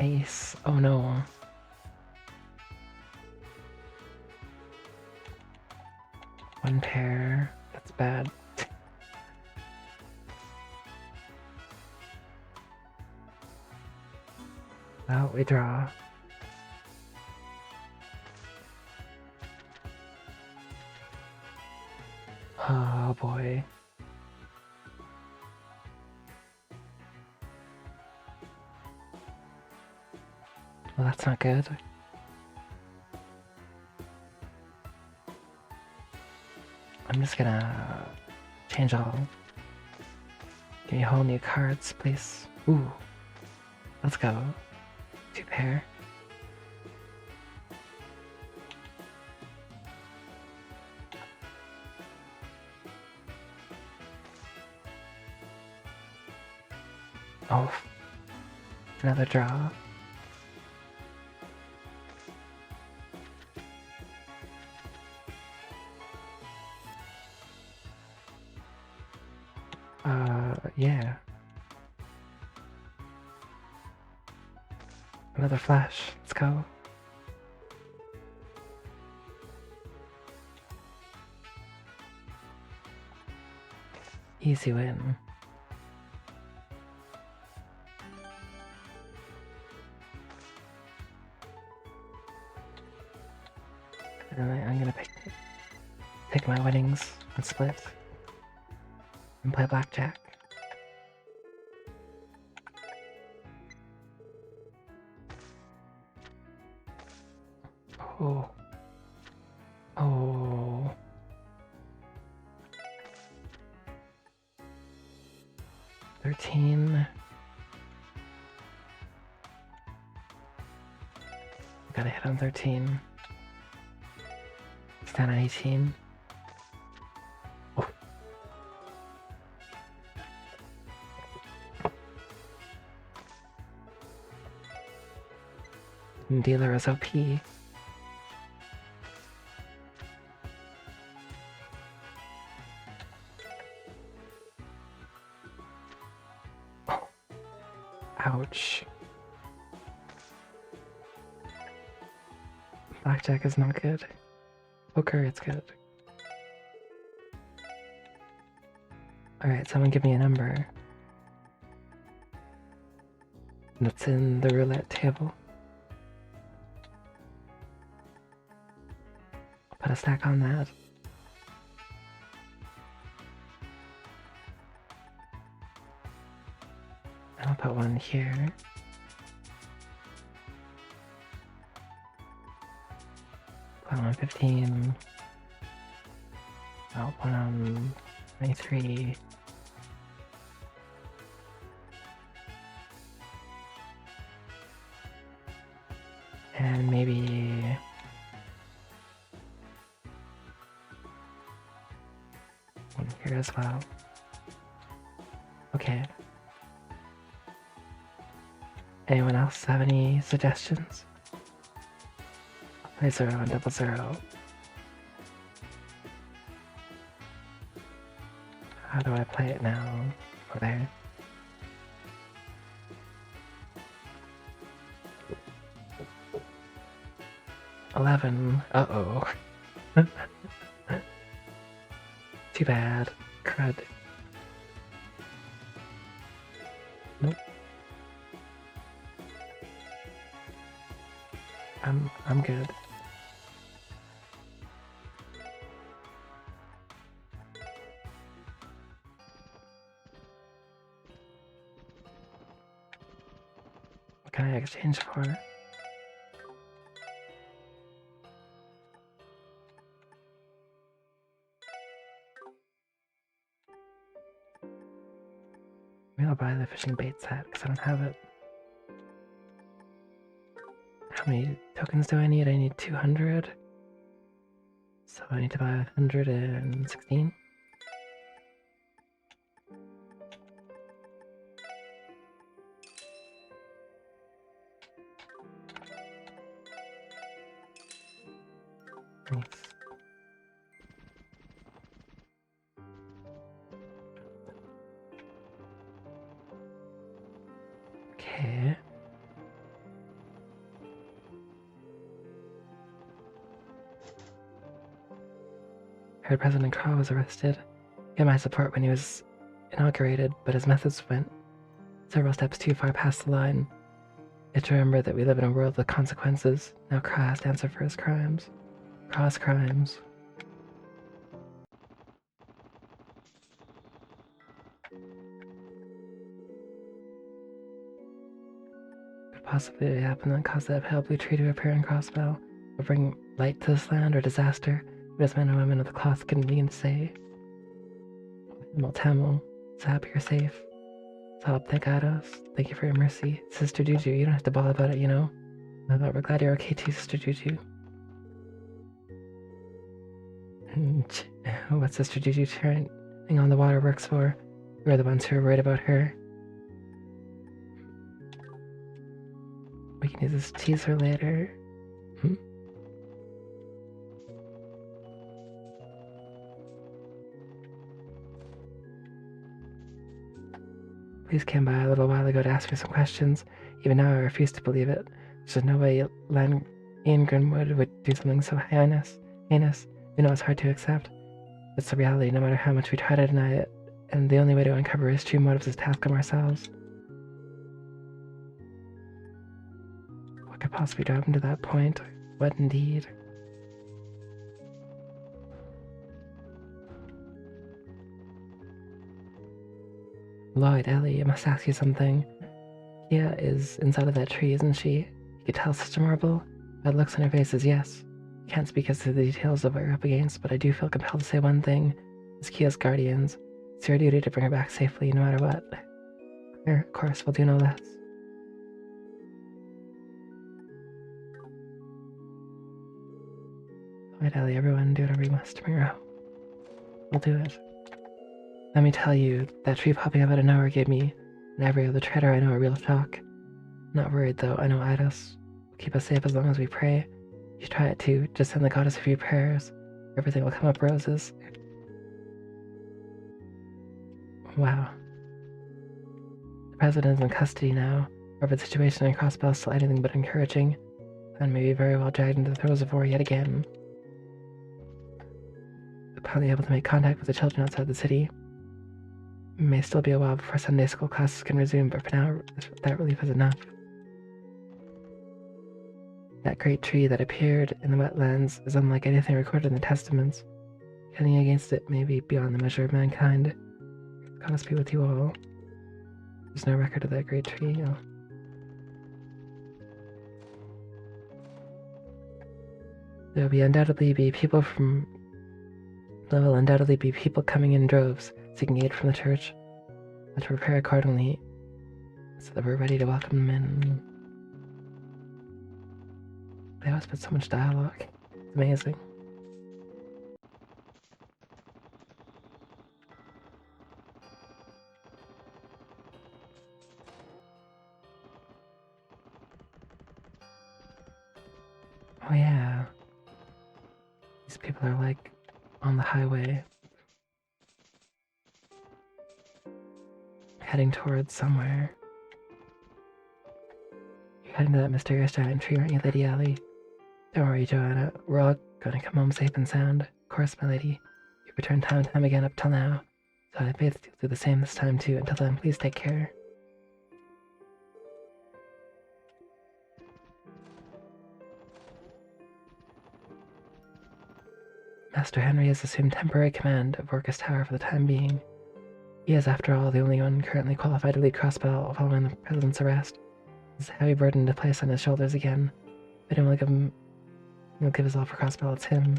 Ace. Oh no. One pair. That's bad. Oh, we draw. Oh boy. Well, that's not good. I'm just gonna change all. Give me whole new cards, please. Ooh. Let's go. 2 pair. Oh. Another draw. Yeah. Another flash. Let's go. Easy win. And I'm gonna pick my winnings and split and play blackjack. Oh. Oh. $13. Gotta hit on 13. It's down on 18. Oh. Dealer is OP. Oh. Ouch. Blackjack is not good. Poker, it's good. Alright, someone give me a number. That's in the roulette table. I'll put a stack on that. And I'll put one here. Put one on 15. I'll put on 23. And maybe one here as well. Okay. Anyone else have any suggestions? I'll play 0 and 00. How do I play it now? Over there. $11. Uh-oh. Too bad. Crud. Nope. I'm good. What can I exchange for? Maybe I'll buy the fishing bait set because I don't have it. How many tokens do I need? I need 200. So I need to buy 116. Nice. Okay. Heard President Carl was arrested. He had my support when he was inaugurated, but his methods went several steps too far past the line. You have to remember that we live in a world with consequences. Now Carl has to answer for his crimes. Carl's crimes. Could possibly happen that caused that pale blue tree to appear in Crossbell, or bring light to this land, or disaster. As men and women of the cloth can begin to say. Tamil, so happy you're safe. Sob, thank God. Thank you for your mercy. Sister Juju, you don't have to bawl about it, you know? But we're glad you're okay too, Sister Juju. What's Sister Juju turning on the waterworks for? We're the ones who are worried about her. We can use this to tease her later. Please came by a little while ago to ask me some questions. Even now I refuse to believe it. There's no way Ian Grimwood would do something so heinous. We know it's hard to accept. It's the reality no matter how much we try to deny it, and the only way to uncover his true motives is to ask him ourselves. What could possibly drive him to that point? What indeed? Lloyd, Ellie, I must ask you something. Kia is inside of that tree, isn't she? You could tell, Sister Marble? By the looks on her face is yes. Can't speak as to the details of what you're up against, but I do feel compelled to say one thing. As Kia's guardians, it's your duty to bring her back safely no matter what. Here, of course, we'll do no less. Lloyd, Ellie, everyone, do whatever you must to bring her home. We'll do it. Let me tell you, that tree popping up out of nowhere gave me and every other trader I know a real shock. Not worried though, I know Eidos will keep us safe as long as we pray. You try it too, just send the goddess a few prayers. Everything will come up roses. Wow. The president's in custody now. However, the situation in Crossbell is still anything but encouraging, and may be very well dragged into the throes of war yet again. We're probably able to make contact with the children outside the city. It may still be a while before Sunday school classes can resume, but for now, that relief is enough. That great tree that appeared in the wetlands is unlike anything recorded in the Testaments. Killing against it may be beyond the measure of mankind. God be with you all. There's no record of that great tree. Oh. There will undoubtedly be people coming in droves, seeking aid from the church. Let's prepare accordingly, so that we're ready to welcome them in. They always put so much dialogue. It's amazing. Oh yeah. These people are like on the highway. Heading towards somewhere. You're heading to that mysterious giant tree, aren't you, Lady Alley? Don't worry, Joanna. We're all gonna come home safe and sound. Of course, my lady. You've returned time and time again up till now. So I faith you'll do the same this time too. Until then, please take care. Master Henry has assumed temporary command of Orcus Tower for the time being. He is, after all, the only one currently qualified to lead Crossbell following the President's arrest. It's a heavy burden to place on his shoulders again. But he'll give his all for Crossbell, it's him.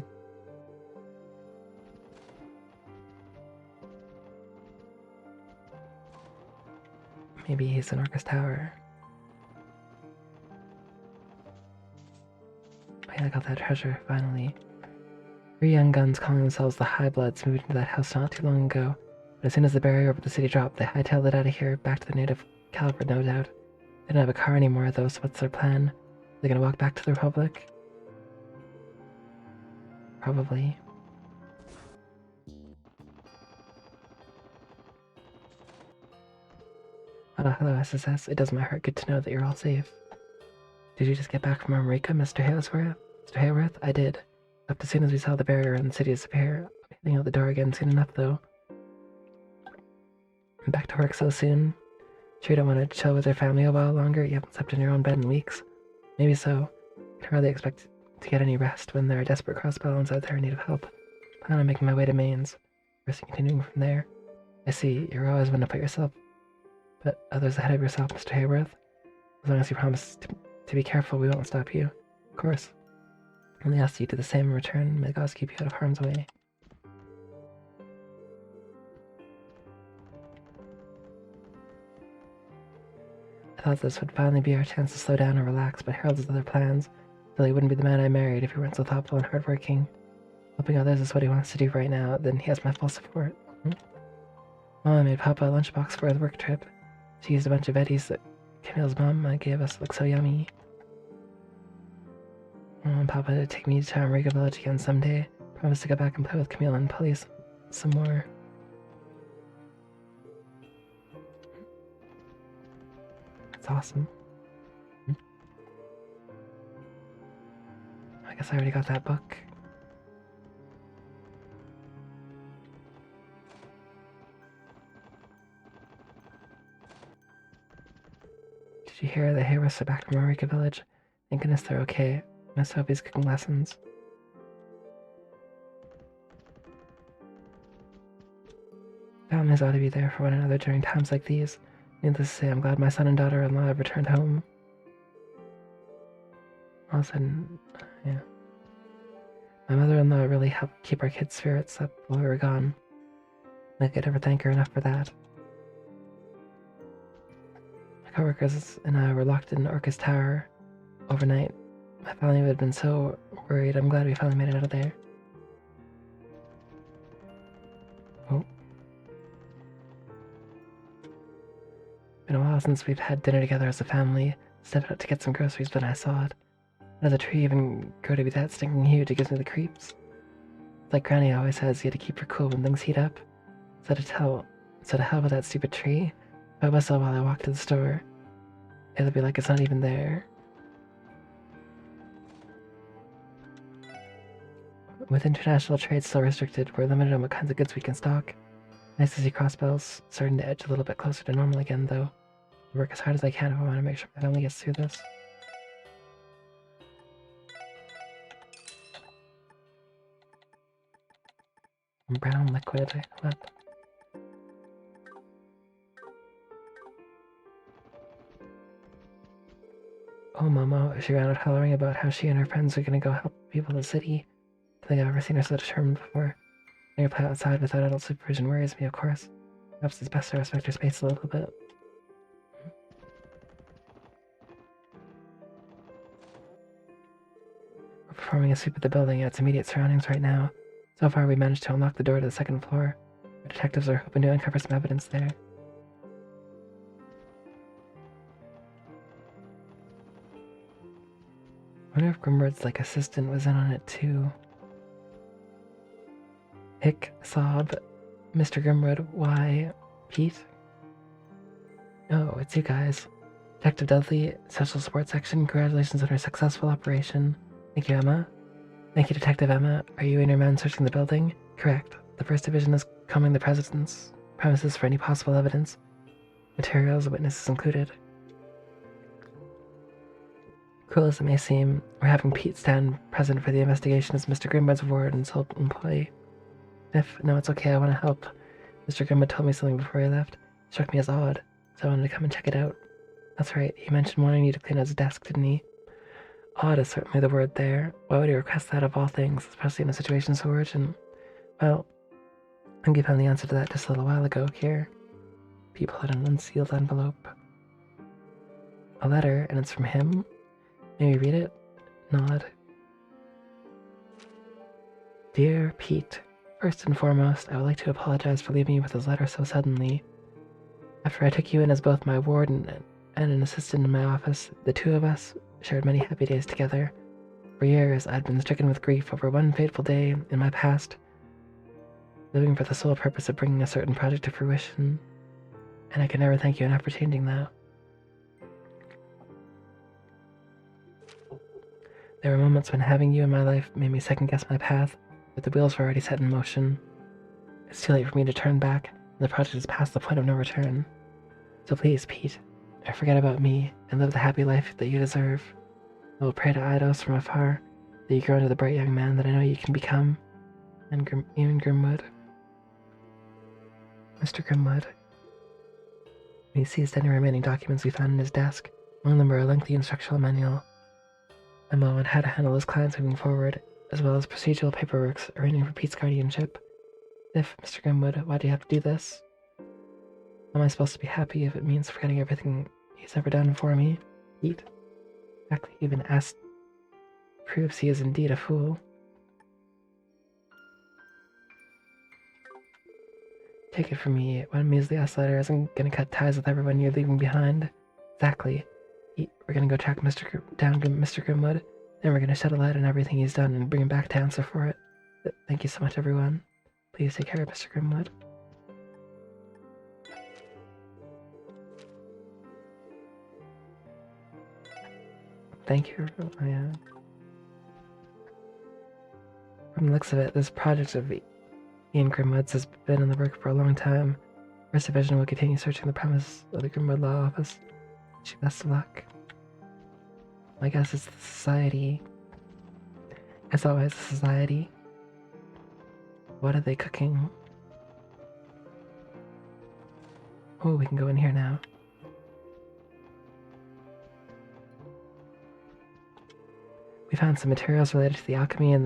Maybe he's in Orcus Tower. Oh yeah, I got that treasure, finally. 3 young guns calling themselves the High Bloods moved into that house not too long ago. But as soon as the barrier over the city dropped, they hightailed it out of here, back to the native caliber, no doubt. They don't have a car anymore, though, so what's their plan? Are they gonna walk back to the Republic? Probably. Hello, SSS. It does my heart good to know that you're all safe. Did you just get back from America, Mr. Hailsworth? Mr. Hayworth? I did. Left as soon as we saw the barrier and the city disappear. I'm hitting out the door again soon enough, though. I'm back to work so soon. Sure you don't want to chill with your family a while longer? You haven't slept in your own bed in weeks. Maybe so. I can hardly expect to get any rest when there are desperate crossbows out there in need of help. Plan on making my way to Mainz. First, continuing from there. I see, you're always one to put yourself, but others ahead of yourself, Mr. Hayworth. As long as you promise to be careful, we won't stop you. Of course. I only ask you to do the same in return. May the gods keep you out of harm's way. I thought this would finally be our chance to slow down and relax, but Harold has other plans. Billy wouldn't be the man I married if he weren't so thoughtful and hardworking. Helping others is what he wants to do right now, then he has my full support. Mama made Papa a lunchbox for his work trip. She used a bunch of veggies that Camille's mom gave us. Look so yummy. Mom and Papa to take me to America Village again someday. Promise to go back and play with Camille and Polly some more. That's awesome. I guess I already got that book. Did you hear the Hayworths are back from Eureka Village? Thank goodness they're okay. Miss Sophie's cooking lessons. Families ought to be there for one another during times like these. Needless to say, I'm glad my son and daughter-in-law have returned home. All of a sudden, yeah. My mother-in-law really helped keep our kids' spirits up while we were gone. I could never thank her enough for that. My coworkers and I were locked in Orcus Tower overnight. My family would have been so worried. I'm glad we finally made it out of there. Oh. Been a while since we've had dinner together as a family. Stepped out to get some groceries, but I saw it. How does a tree even grow to be that stinking huge? It gives me the creeps. It's like Granny always says, you had to keep her cool when things heat up. So to hell with that stupid tree. If I whistle while I walk to the store, it'll be like it's not even there. With international trade still restricted, we're limited on what kinds of goods we can stock. Nice to see Crossbell's starting to edge a little bit closer to normal again, though. I work as hard as I can if I want to make sure my family gets through this. Brown liquid, what? Oh, Momo, she ran out hollering about how she and her friends are gonna go help people in the city. I don't think I've ever seen her so determined before. Letting her play outside without adult supervision worries me, of course. Perhaps it's best to respect her space a little bit. We're performing a sweep of the building and its immediate surroundings right now. So far, we managed to unlock the door to the second floor. Our detectives are hoping to uncover some evidence there. I wonder if Grimward's assistant was in on it too. Hick, Sob, Mr. Grimwood, why, Pete? Oh, it's you guys. Detective Dudley, Social Support Section, congratulations on our successful operation. Thank you, Emma. Thank you, Detective Emma. Are you and your men searching the building? Correct. The First Division is combing the President's premises for any possible evidence. Materials, witnesses included. Cruel as it may seem, we're having Pete stand present for the investigation as Mr. Grimwood's ward and sole employee. No, it's okay, I want to help. Mr. Grimwood told me something before he left. It struck me as odd, so I wanted to come and check it out. That's right, he mentioned wanting you to clean out his desk, didn't he? Odd is certainly the word there. Why would he request that of all things, especially in a situation so urgent? Well, I think you found the answer to that just a little while ago. Here. Pete pulled out an unsealed envelope. A letter, and it's from him? Maybe read it? Nod. Dear Pete, first and foremost, I would like to apologize for leaving you with this letter so suddenly. After I took you in as both my ward and an assistant in my office, the two of us shared many happy days together. For years, I'd been stricken with grief over one fateful day in my past, living for the sole purpose of bringing a certain project to fruition, and I can never thank you enough for changing that. There were moments when having you in my life made me second-guess my path, but the wheels were already set in motion. It's too late for me to turn back, and the project is past the point of no return. So please, Pete, forget about me and live the happy life that you deserve. I will pray to Eidos from afar that you grow into the bright young man that I know you can become. And Ian Grimwood. Mr. Grimwood. He seized any remaining documents we found in his desk. Among them were a lengthy instructional manual, memo on how to handle his clients moving forward, as well as procedural paperwork arranging for Pete's guardianship. Mr. Grimwood, why do you have to do this? How am I supposed to be happy if it means forgetting everything he's ever done for me? Pete? Exactly, even asked proves he is indeed a fool. Take it from me, one measly letter isn't gonna cut ties with everyone you're leaving behind. Exactly. We're gonna go track Mr. Grimwood, then we're gonna shed a light on everything he's done and bring him back to answer for it. Thank you so much, everyone. Please take care of Mr. Grimwood. Thank you. Oh, yeah. From the looks of it, this project of Ian Grimwood's has been in the work for a long time. First Division will continue searching the premise of the Grimwood Law Office. Wish you best of luck. I guess it's the society. As always, the society. What are they cooking? Oh, we can go in here now. We found some materials related to the alchemy of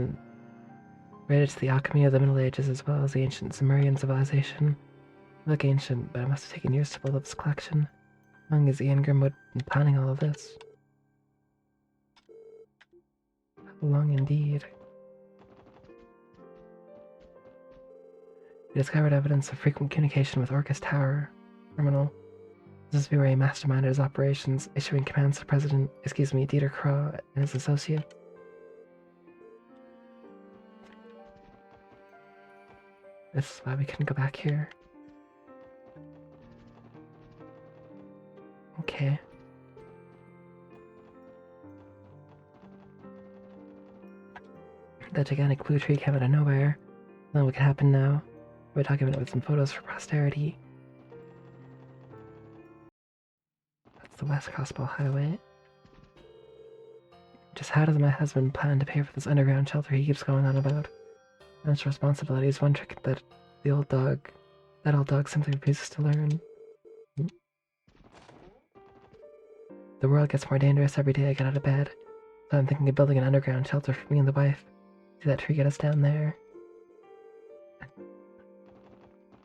the Middle Ages as well as the ancient Sumerian civilization. They look ancient, but it must have taken years to build up this collection. How long has Ian Grimwood been planning all of this? How long indeed? We discovered evidence of frequent communication with Orcus Tower terminal. This is where he masterminded his operations, issuing commands to Dieter Kroh and his associate. This is why we couldn't go back here. Okay. That gigantic blue tree came out of nowhere. Nothing what could happen now. We're documenting it with some photos for posterity. That's the West Gospel Highway. Just how does my husband plan to pay for this underground shelter he keeps going on about? Financial responsibility is one trick that old dog simply refuses to learn. The world gets more dangerous every day I get out of bed, so I'm thinking of building an underground shelter for me and the wife. See that tree get us down there?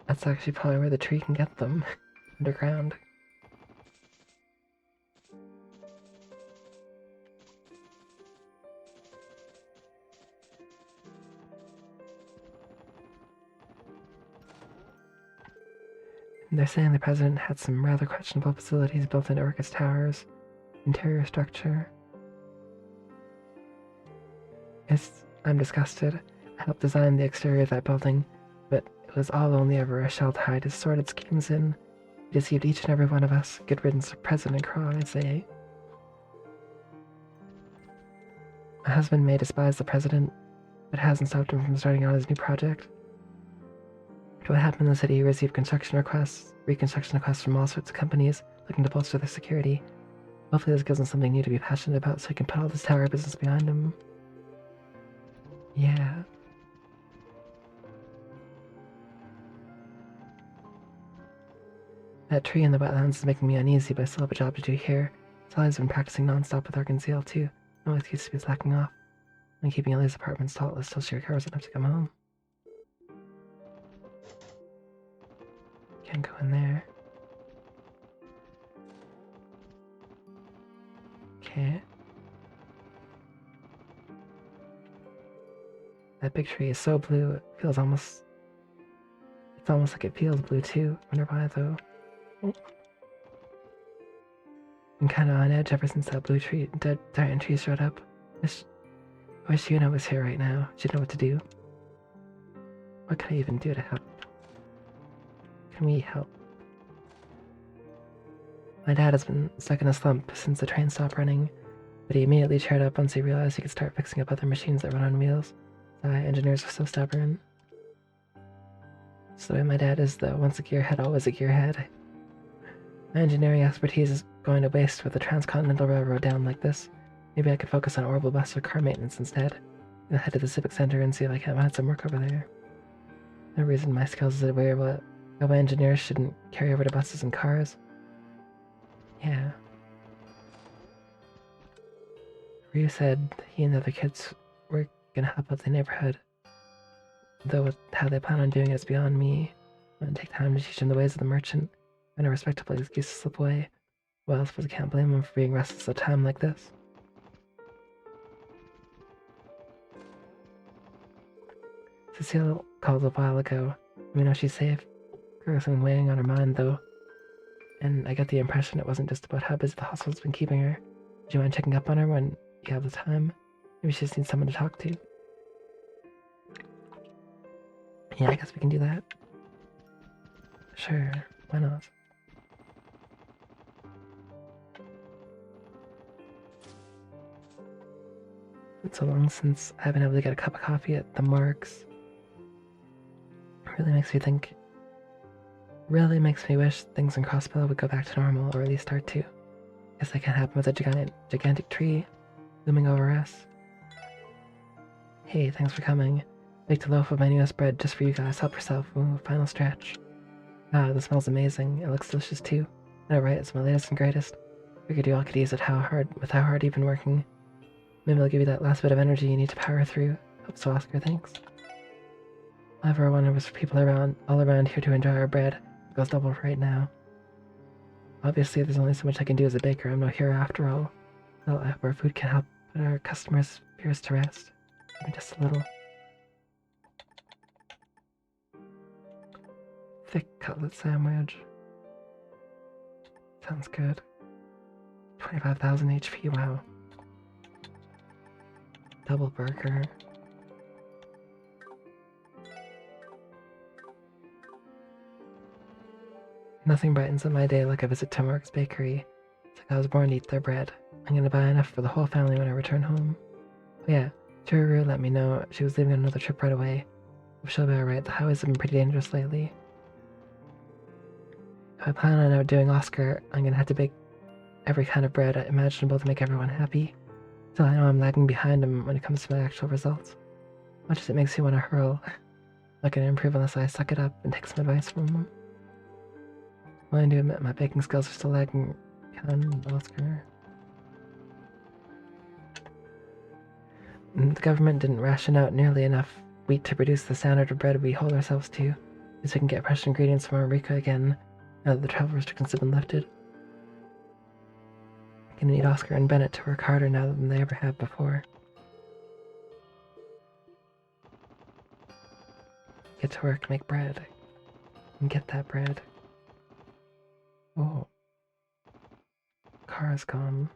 That's actually probably where the tree can get them. Underground. They're saying the president had some rather questionable facilities built into Orcus Tower's interior structure. I'm disgusted. I helped design the exterior of that building, but it was all only ever a shell to hide his sordid schemes in. He deceived each and every one of us. Good riddance to President Crow, I say. My husband may despise the president, but it hasn't stopped him from starting on his new project. What happened in the city, he received reconstruction requests from all sorts of companies looking to bolster their security. Hopefully this gives him something new to be passionate about so he can put all this tower business behind him. Yeah. That tree in the wetlands is making me uneasy, but I still have a job to do here. Sally's been practicing non-stop with Arkansas too. No excuse to be slacking off. I'm keeping Ellie's apartment stalled till she recovers enough to come home. Can't go in there. Okay. That big tree is so blue, it feels almost... It's almost like it feels blue too. Wonder why though. I'm kinda on edge ever since that dead giant tree showed up. I wish Yuna was here right now. She'd know what to do. What can I even do to help? Can we help? My dad has been stuck in a slump since the train stopped running, but he immediately cheered up once he realized he could start fixing up other machines that run on wheels. Engineers are so stubborn. It's the way my dad is though, once a gearhead, always a gearhead. My engineering expertise is going to waste with the Transcontinental Railroad down like this. Maybe I could focus on orbital bus or car maintenance instead. I'll head to the Civic Center and see if I can't find some work over there. No reason my skills as a railway engineer shouldn't carry over to buses and cars. Yeah. Ryu said he and the other kids were gonna help out the neighborhood. Though how they plan on doing it is beyond me. I'm gonna take time to teach them the ways of the merchant, and a respectable excuse to slip away. Well, I suppose I can't blame him for being restless at a time like this. Cecile called a while ago. We know she's safe. There's something weighing on her mind, though. And I get the impression it wasn't just about how busy the hospital's been keeping her. Do you mind checking up on her when you have the time? Maybe she just needs someone to talk to. Yeah, I guess we can do that. Sure, why not? It's so long since I've been able to get a cup of coffee at the Marks. Really makes me wish things in Crossbell would go back to normal, or at least start to. Guess that can't happen with a gigantic tree looming over us. Hey, thanks for coming. Baked a loaf of my newest bread just for you guys. Help yourself. Ooh, final stretch. Ah, this smells amazing. It looks delicious too. I know, right? It's my latest and greatest. Figured you all could use it with how hard you've been working. Maybe I'll give you that last bit of energy you need to power through. Hope so, Oscar. Thanks. All I ever wanted was for people all around here to enjoy our bread. It goes double right now. Obviously, there's only so much I can do as a baker. I'm no hero after all. Well, I hope our food can help put our customers' fears to rest. Maybe just a little. Thick cutlet sandwich. Sounds good. 25,000 HP, wow. Double burger. Nothing brightens up my day like a visit to Mark's Bakery. It's like I was born to eat their bread. I'm gonna buy enough for the whole family when I return home. Oh yeah, Churu let me know she was leaving on another trip right away. Hope she'll be alright. The highways have been pretty dangerous lately. If I plan on outdoing Oscar, I'm gonna have to bake every kind of bread imaginable to make everyone happy. Still, I know I'm lagging behind him when it comes to my actual results. Much as it makes me want to hurl, I'm not gonna improve unless I suck it up and take some advice from him. Willing to admit my baking skills are still lagging behind Oscar. The government didn't ration out nearly enough wheat to produce the standard of bread we hold ourselves to, so we can get fresh ingredients from America again, now that the travel restrictions have been lifted. I'm gonna need Oscar and Bennett to work harder now than they ever have before. Get to work, make bread. And get that bread. Oh. Car is gone.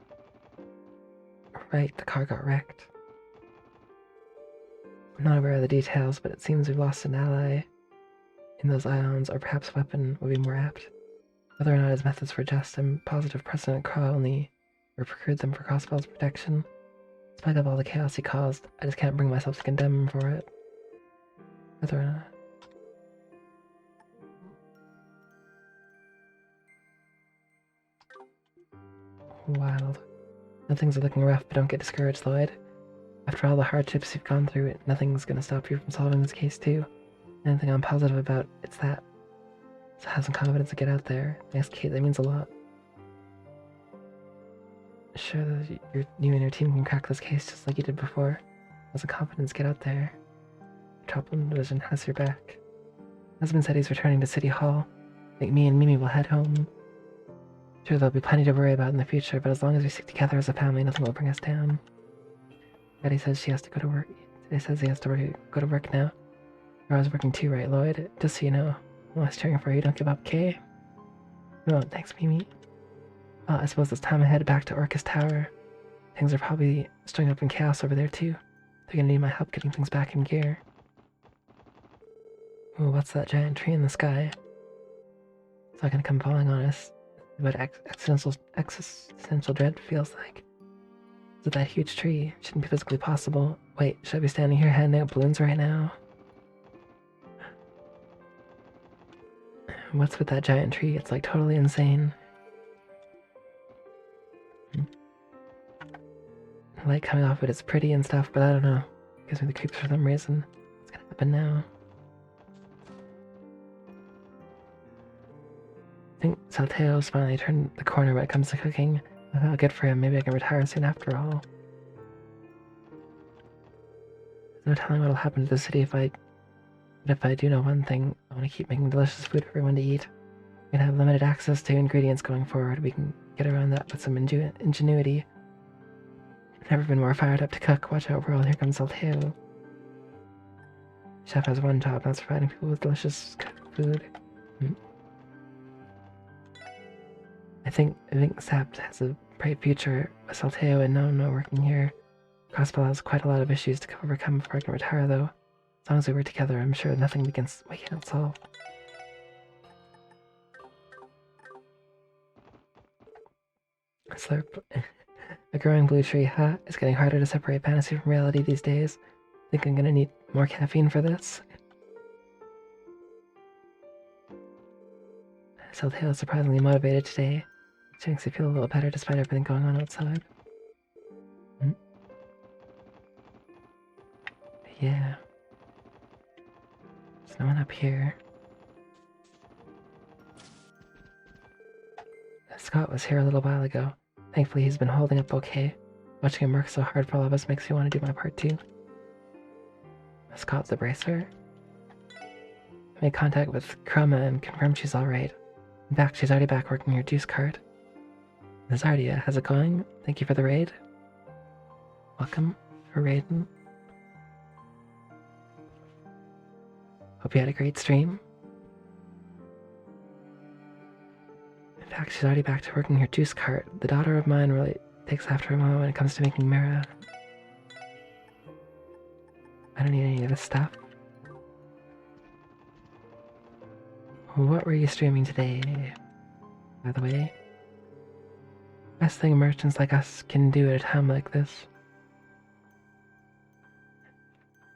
Right, the car got wrecked. I'm not aware of the details, but it seems we've lost an ally in those ions, or perhaps a weapon would be more apt. Whether or not his methods were just, I'm positive President Crow only procured them for Crossbell's protection. In spite of all the chaos he caused, I just can't bring myself to condemn him for it. Whether or not... Wild. Now things are looking rough, but don't get discouraged, Lloyd. After all the hardships you've gone through, nothing's gonna stop you from solving this case too. Anything I'm positive about, it's that. So have some confidence to get out there. Thanks, Kate, that means a lot. Sure that you and your team can crack this case just like you did before. Have some confidence, get out there. Troplin Division has your back. Husband said he's returning to City Hall. I think me and Mimi will head home. Sure, there'll be plenty to worry about in the future, but as long as we stick together as a family, nothing will bring us down. Daddy says she has to go to work. He says he has to go to work now. I was working too, right, Lloyd? Just so you know. I'm always cheering for you. Don't give up, Kay. No, thanks, Mimi. Well, I suppose it's time I head back to Orcus Tower. Things are probably stirring up in chaos over there, too. They're gonna need my help getting things back in gear. Ooh, what's that giant tree in the sky? It's not gonna come falling on us. What existential dread feels like. Is it that huge tree? It shouldn't be physically possible. Wait, should I be standing here handing out balloons right now? What's with that giant tree? It's like totally insane. The light coming off it is pretty and stuff, but I don't know. It gives me the creeps for some reason. What's gonna happen now? I think Salteo's finally turned the corner when it comes to cooking. Oh, good for him. Maybe I can retire soon after all. There's no telling what'll happen to the city but if I do know one thing, I want to keep making delicious food for everyone to eat. We're gonna have limited access to ingredients going forward. We can get around that with some ingenuity. Never been more fired up to cook. Watch out, world. Here comes Salteo. Chef has one job, that's providing people with delicious food. I think Sapt has a bright future with Salteo and no working here. Crossbell has quite a lot of issues to overcome before I can retire, though. As long as we work together, I'm sure nothing we can't solve. Slurp. A growing blue tree, huh? It's getting harder to separate fantasy from reality these days. Think I'm gonna need more caffeine for this? Salteo is surprisingly motivated today. She makes me feel a little better despite everything going on outside. Yeah. There's no one up here. Scott was here a little while ago. Thankfully, he's been holding up okay. Watching him work so hard for all of us makes me want to do my part too. Scott's the bracer. I made contact with Chroma and confirmed she's alright. In fact, she's already back working her juice cart. Nazardia, how's it going? Thank you for the raid. Welcome for raiding. Hope you had a great stream. In fact, she's already back to working her juice cart. The daughter of mine really takes after her mama when it comes to making Mira. I don't need any of this stuff. What were you streaming today, by the way? Best thing merchants like us can do at a time like this.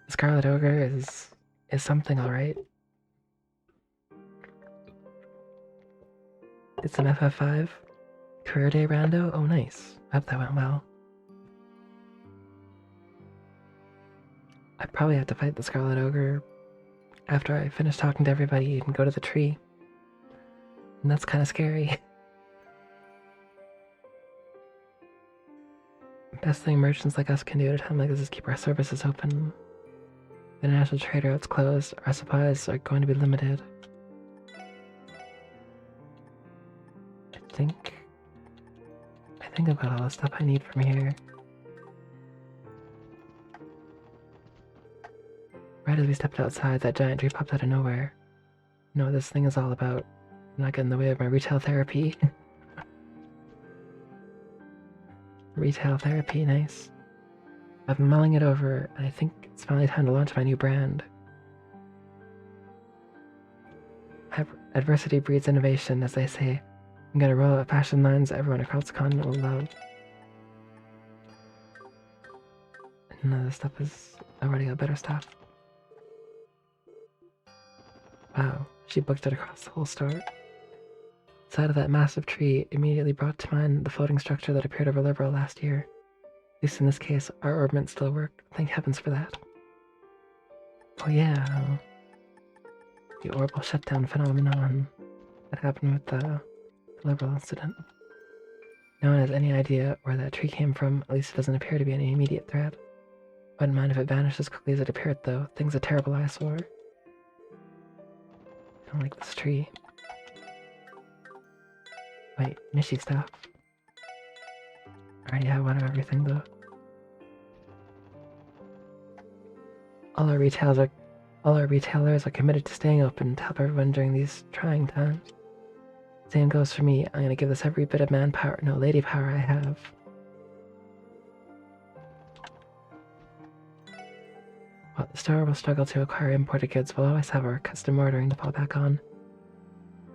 The Scarlet Ogre is something, alright. It's an FF5 career day rando. Oh, nice. I hope that went well. I'd probably have to fight the Scarlet Ogre after I finish talking to everybody and go to the tree. And that's kind of scary. Best thing merchants like us can do at a time like this is keep our services open. The national trade route's closed. Our supplies are going to be limited. I think I've got all the stuff I need from here. Right as we stepped outside, that giant tree popped out of nowhere. You know what this thing is all about. I'm not getting in the way of my retail therapy. Retail therapy, nice. I've been mulling it over, and I think it's finally time to launch my new brand. Adversity breeds innovation, as they say. I'm gonna roll out fashion lines everyone across the continent will love. None of this stuff is... I've already got better stuff. Wow, she booked it across the whole store. The sight of that massive tree immediately brought to mind the floating structure that appeared over Liberal last year. At least in this case, our orbment still worked. Thank heavens for that. Oh yeah, the orbital shutdown phenomenon that happened with the Liberal incident. No one has any idea where that tree came from, at least it doesn't appear to be any immediate threat. Wouldn't mind if it vanished as quickly as it appeared, though. Thing's a terrible eyesore. I don't like this tree. Wait, Mishy stuff. I already have one of everything, though. All our retailers are committed to staying open to help everyone during these trying times. Same goes for me. I'm gonna give this every bit of manpower, no lady power I have. While the store will struggle to acquire imported goods, we'll always have our custom ordering to fall back on.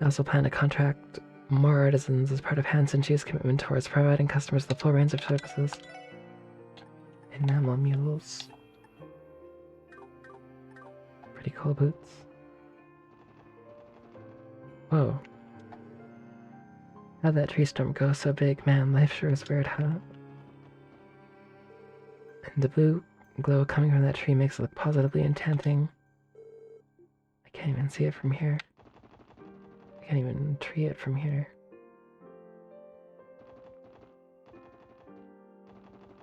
We also plan to contract more artisans as part of Hanson Chi's commitment towards providing customers with a full range of services. Enamel mules. Pretty cool boots. Whoa. How'd that tree storm go so big? Man, life sure is weird, huh? And the blue glow coming from that tree makes it look positively enchanting. I can't even see it from here. I can't even tree it from here.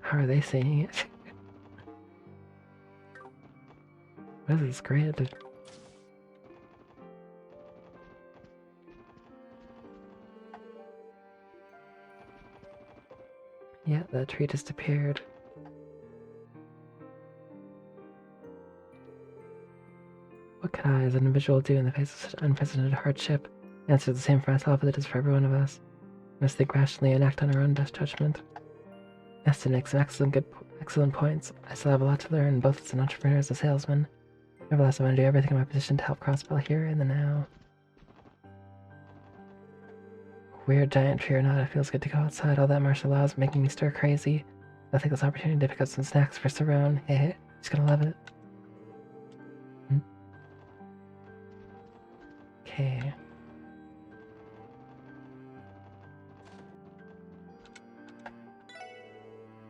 How are they seeing it? What is this grid? Yeah, that tree disappeared. What could I, as an individual, do in the face of such unprecedented hardship? The answer is the same for myself as it is for every one of us. We must think rationally and act on our own best judgment. Nestor makes some excellent points. I still have a lot to learn, both as an entrepreneur and as a salesman. Nevertheless, I want to do everything in my position to help Crossbell here in the now. Weird giant tree or not, it feels good to go outside. All that martial law is making me stir crazy. I'll take this opportunity to pick up some snacks for Sarone. Hey, she's gonna love it. Okay.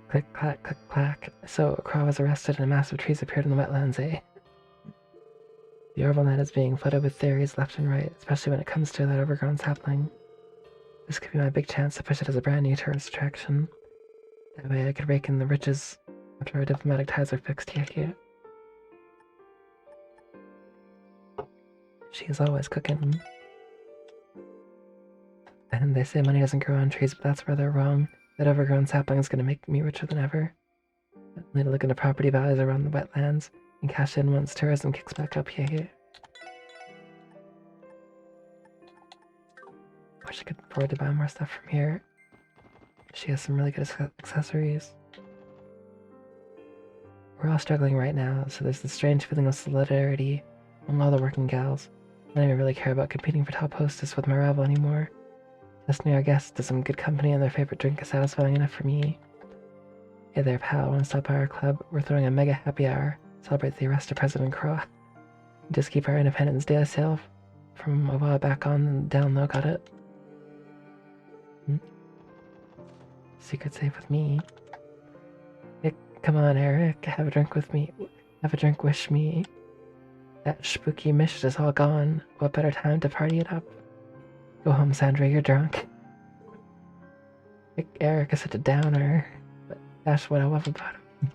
Click, clack, click, clack. So, a crow was arrested and massive trees appeared in the wetlands, eh? The orbital net is being flooded with theories left and right, especially when it comes to that overgrown sapling. This could be my big chance to push it as a brand new tourist attraction. That way I could rake in the riches after our diplomatic ties are fixed here. She is always cooking. And they say money doesn't grow on trees, but that's where they're wrong. That overgrown sapling is going to make me richer than ever. I need to look into property values around the wetlands and cash in once tourism kicks back up here. Wish I could afford to buy more stuff from here. She has some really good accessories. We're all struggling right now, so there's this strange feeling of solidarity among all the working gals. I don't even really care about competing for top hostess with my rival anymore. Listening our guests to some good company and their favorite drink is satisfying enough for me. Hey there, pal. Want to stop by our club? We're throwing a mega happy hour. Celebrate the arrest of President Crow. Just keep our Independence Day sale from a while back on down low, got it? Secret safe with me. Hey, come on, Eric. Have a drink with me. Have a drink, wish me. That spooky mist is all gone. What better time to party it up? Go home, Sandra, you're drunk. Eric is such a downer. But That's what I love about him.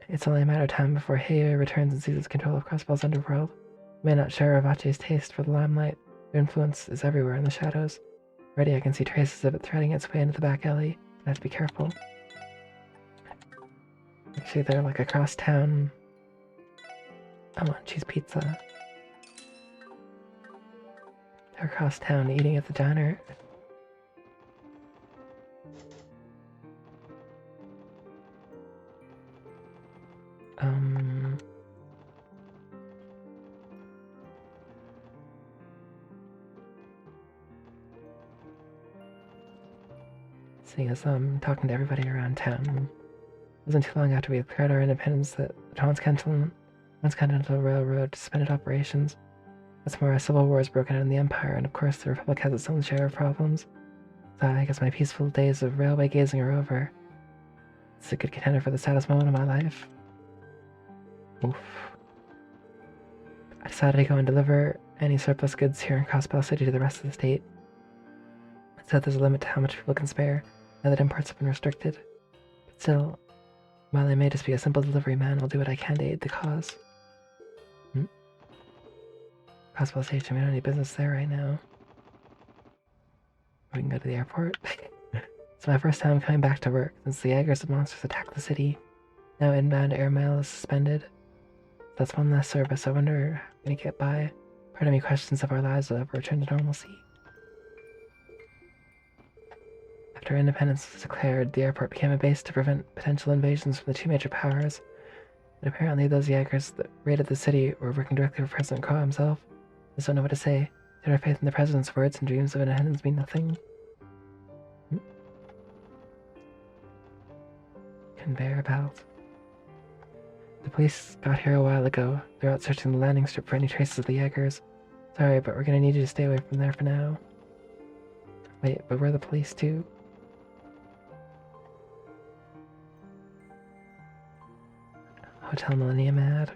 It's only a matter of time before Heioi returns and seizes control of Crossbell's underworld. You may not share Avache's taste for the limelight. Their influence is everywhere in the shadows. Already I can see traces of it threading its way into the back alley. I have to be careful. Actually, they're like across town. I want cheese pizza. They're across town eating at the diner. Seeing as I'm talking to everybody around town. It wasn't too long after we declared our independence that the Transcontinental Railroad suspended operations. What's more, a civil war has broken out in the Empire, and of course the Republic has its own share of problems. So I guess my peaceful days of railway gazing are over. It's a good contender for the saddest moment of my life. Oof. I decided to go and deliver any surplus goods here in Crossbell City to the rest of the state. It said there's a limit to how much people can spare, now that imports have been restricted. But still, while I may just be a simple delivery man, I'll do what I can to aid the cause. Crossbell Station, we don't have any business there right now. We can go to the airport. It's my first time coming back to work since the Jaegers of monsters attacked the city. Now inbound airmail is suspended. That's one less service. I wonder how I'm gonna get by. Part of me questions if our lives will ever return to normalcy. After independence was declared, the airport became a base to prevent potential invasions from the two major powers. But apparently those Jaegers that raided the city were working directly for President Crow himself. I just don't know what to say. Did our faith in the president's words and dreams of independence mean nothing? Conveyor belt. The police got here a while ago. They're out searching the landing strip for any traces of the Jaegers. Sorry, but we're gonna need you to stay away from there for now. Wait, but we're the police too? Hotel Millennium ad.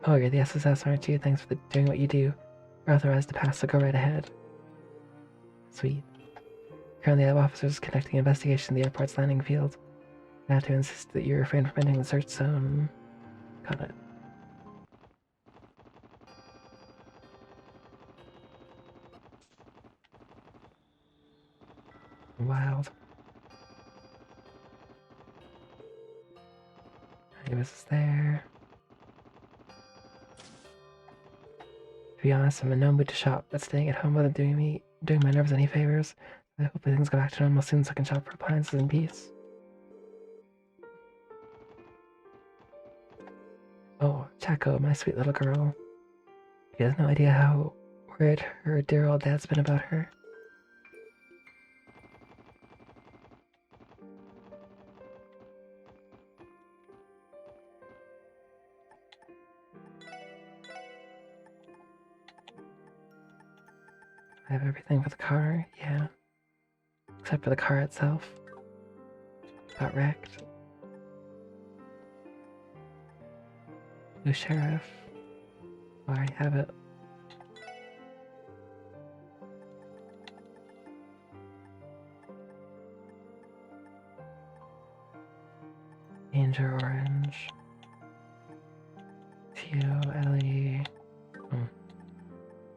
Oh, you're the SSS, aren't you? Thanks for doing what you do. You're authorized to pass, so go right ahead. Sweet. Currently, I have officers conducting an investigation in the airport's landing field. I have to insist that you refrain from entering the search zone. Got it. Wild. He was there. To be honest, I'm in no mood to shop, but staying at home wasn't doing my nerves any favors. I hope things go back to normal soon so I can shop for appliances in peace. Oh, Chaco, my sweet little girl. She has no idea how worried her dear old dad's been about her. I have everything for the car, yeah. Except for the car itself. Got wrecked. New sheriff. I already have it. Danger Orange. Tio, Ellie.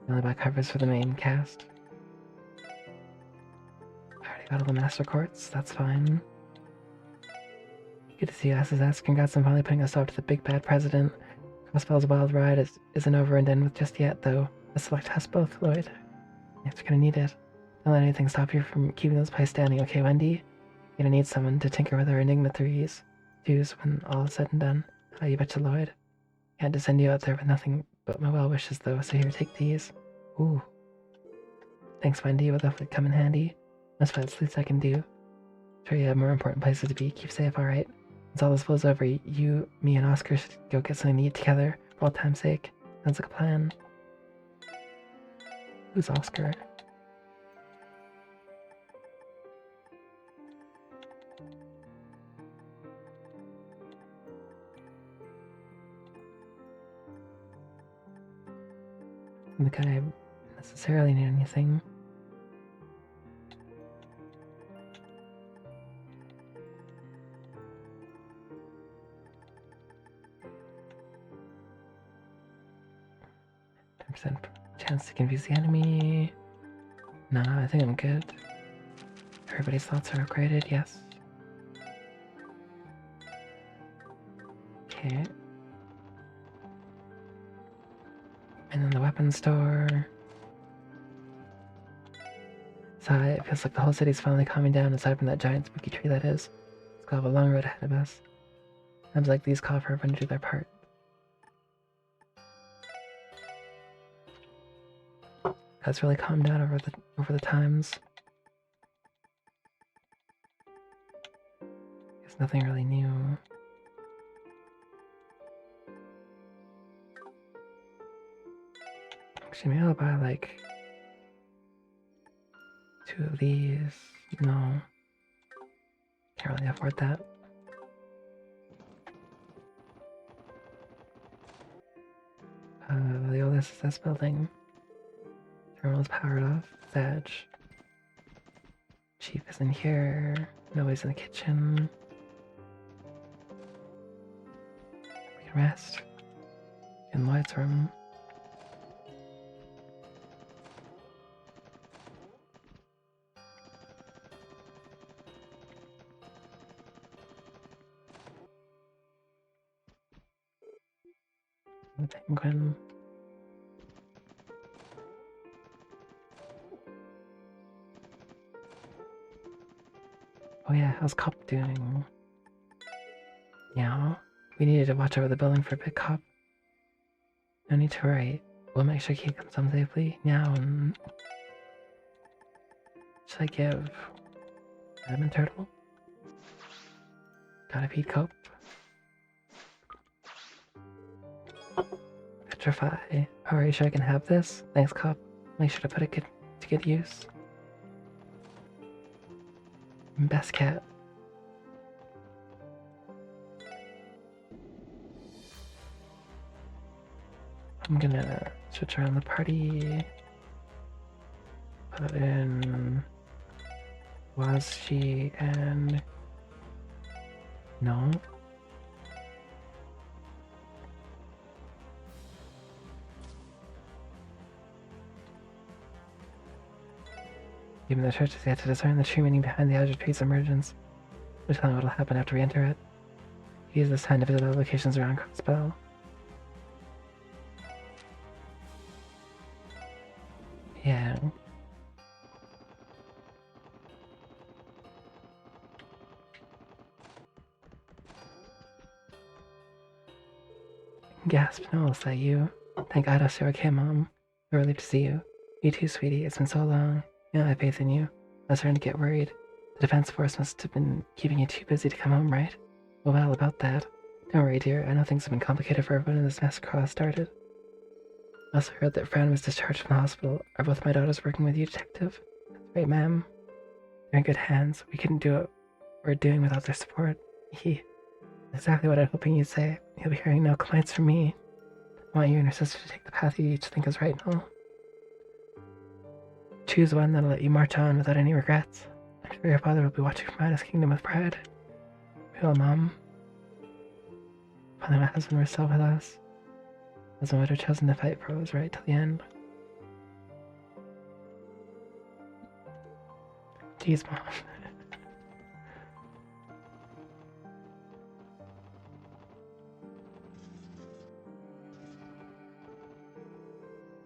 Only buy covers for the main cast. I already got all the master courts, that's fine. Good to see you, SSS. Congrats on finally putting a stop to the big bad president. Crossbell's wild ride isn't over and done with just yet, though. Let's select us both, Lloyd. Yes, we're gonna need it. Don't let anything stop you from keeping this place standing, okay, Wendy? You're gonna need someone to tinker with our Enigma 3s. Twos when all is said and done. Oh, you betcha, Lloyd. Can't just send you out there with nothing but my well wishes, though, so here, take these. Ooh. Thanks, Wendy. Will definitely come in handy. That's about the least I can do. Sure, you have more important places to be. Keep safe, alright? Once all this blows over, you, me, and Oscar should go get something to eat together, for all time's sake. Sounds like a plan. Who's Oscar? think I necessarily need anything. %, chance to confuse the enemy. Nah, I think I'm good. Everybody's thoughts are upgraded, yes. Okay. And then the weapons store. So it feels like the whole city's finally calming down aside from that giant spooky tree that is. It's got a long road ahead of us. Times like these call for everyone to do their part. That's really calmed down over the times. There's nothing really new. Actually, maybe I'll buy like 2 of these. No. Can't really afford that. The old SSS building. Terminal's powered off. Edge. Chief is in here. Nobody's in the kitchen. We can rest. In Lloyd's room. The penguin. Oh yeah, how's Cop doing? Yeah, we needed to watch over the building for a bit, Cop. No need to worry. We'll make sure he comes home safely. Now, and should I give Adam and Turtle? Gotta feed Cope. Petrify. Alright, sure I can have this? Thanks, Cop. Make sure to put it to good use. Best cat. I'm gonna switch around the party. Put in Wazji and no. Even the church has yet to discern the true meaning behind the Azure tree's emergence. We'll tell him what'll happen after we enter it. Use this time to visit other locations around Crossbell. Yeah. Gasp, no, is that you? Thank God you're okay, Mom. We're relieved to see you. You too, sweetie. It's been so long. You know, I have faith in you. I was starting to get worried. The defense force must have been keeping you too busy to come home, right? Well, about that. Don't worry, dear. I know things have been complicated for everyone and this massacre started. I also heard that Fran was discharged from the hospital. Are both my daughters working with you, Detective? That's right, ma'am. They're in good hands. We couldn't do what we're doing without their support. Exactly what I'm hoping you'd say. You'll be hearing no complaints from me. I want you and your sister to take the path you each think is right now. Choose one that'll let you march on without any regrets. I'm sure your father will be watching from out his kingdom with pride. We will, Mom. Finally, my husband was still with us. Husband would have chosen to fight for what was right till the end. Jeez, Mom.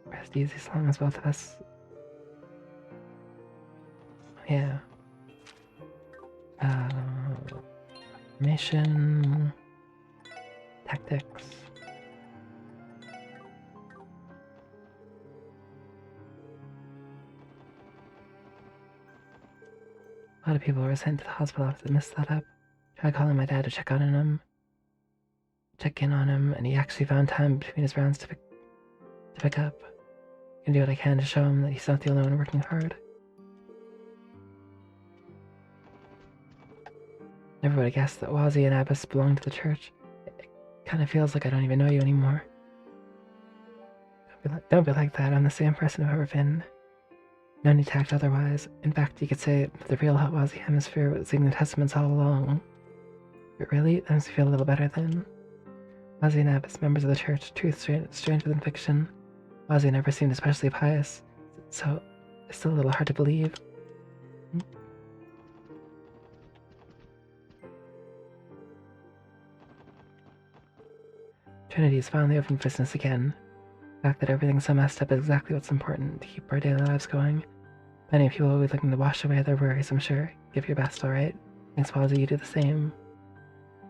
Rest easy as long as both of us. Yeah. Mission. Tactics. A lot of people were sent to the hospital after they messed that up. Tried calling my dad to check in on him, and he actually found time between his rounds to pick up. I can do what I can to show him that he's not the only one working hard. Never would have guessed that Wazzy and Abbas belonged to the church. It kind of feels like I don't even know you anymore. Don't be like that. I'm the same person I've ever been. No need to act otherwise. In fact, you could say that the real Hotwazi hemisphere was seeing the testaments all along. But really, that makes me feel a little better then. Wazi and Abbas, members of the church, truth stranger than fiction. Wazi never seemed especially pious, so it's still a little hard to believe. Trinity is finally open for business again. The fact that everything's so messed up is exactly what's important to keep our daily lives going. Many people will be looking to wash away their worries, I'm sure. Give your best, alright? Thanks, Wazi, you do the same.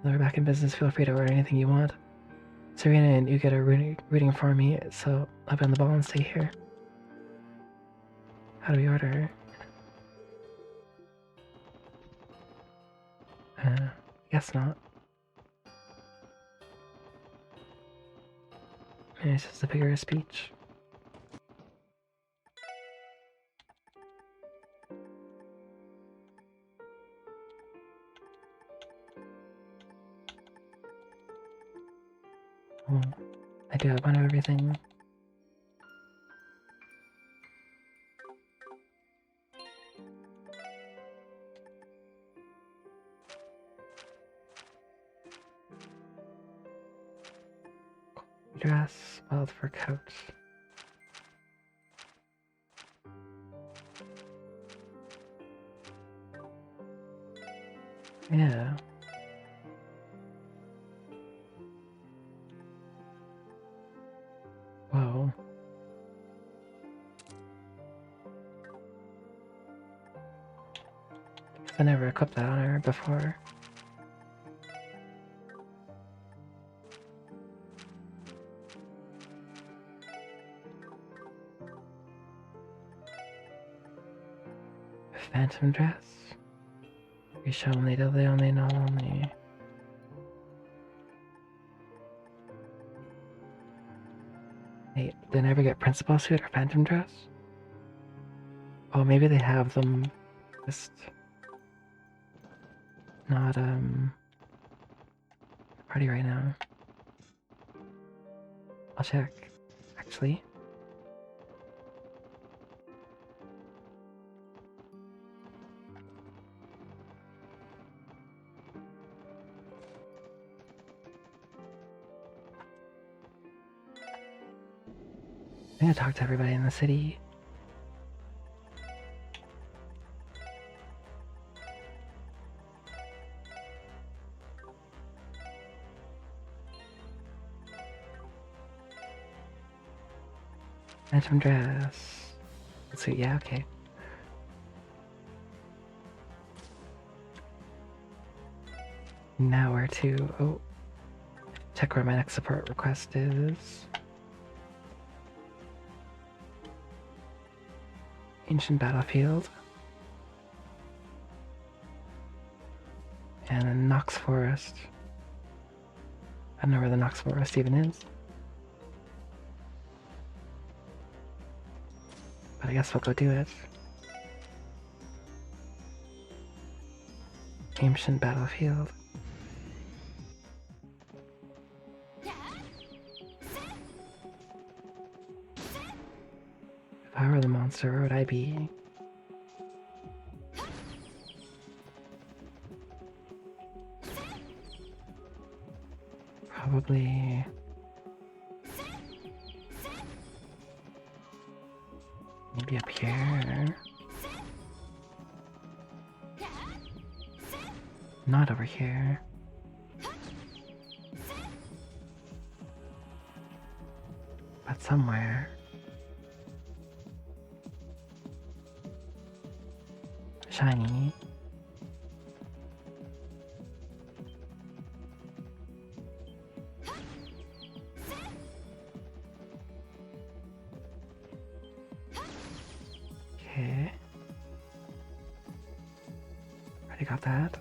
When we're back in business, feel free to order anything you want. Serena and you get a reading for me, so I'll be on the ball and stay here. How do we order? Guess not. Maybe it's just a figure of speech. Oh, I do have one of everything. Dress, wild fur coat. Yeah. Whoa. I never equipped that on her before. Phantom dress? We show only to the only, not only. Wait, they never get principal suit or phantom dress? Oh, maybe they have them, just not, party right now. I'll check, actually. I'm gonna talk to everybody in the city. Phantom dress. Let's see, yeah, okay. Now where to? Oh, check where my next support request is. Ancient battlefield. And then Nox Forest. I don't know where the Nox Forest even is. But I guess we'll go do it. Ancient battlefield. If I were the monster, where would I be? Probably... maybe up here? Not over here. But somewhere. Shiny. Okay. Already got that.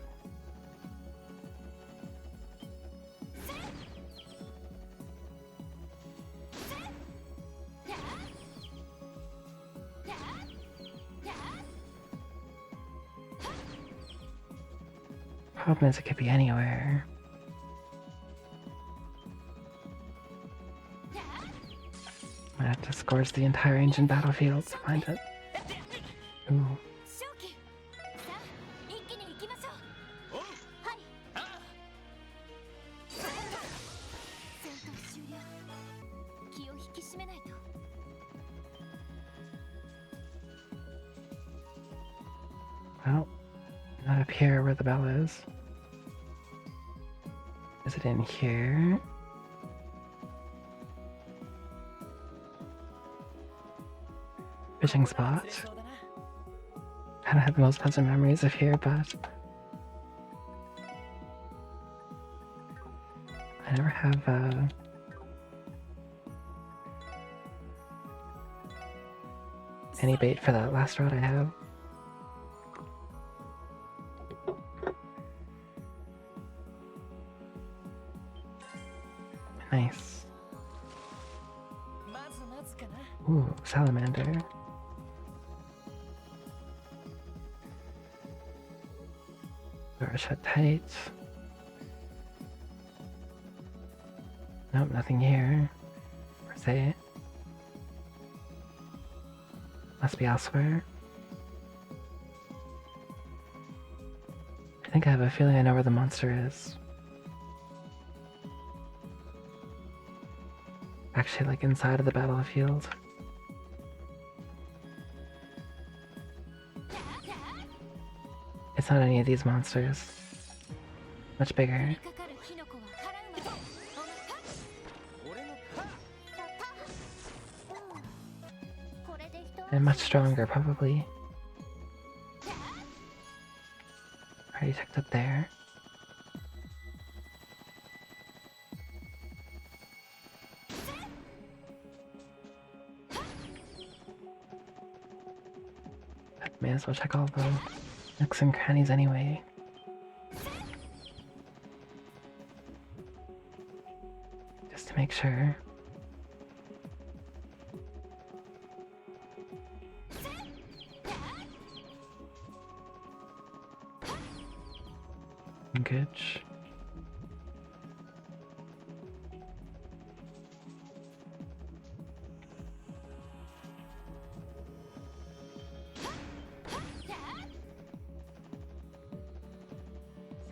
Problem is, it could be anywhere. I had to scourge the entire ancient battlefield to find it. Ooh. 正気さあ一気に行きましょうはい戦闘終了気を引き締めないと Well, not up here where the bell is. Is it in here? Fishing spot. I don't have the most pleasant memories of here, but I never have any bait for that last rod I have. Nice. Ooh, salamander. Door shut tight. Nope, nothing here. Per se. Must be elsewhere. I think I have a feeling I know where the monster is. Actually, like inside of the battlefield. It's not any of these monsters. Much bigger. And much stronger, probably. Already tucked up there. May as well check all the nooks and crannies anyway. Just to make sure. Good.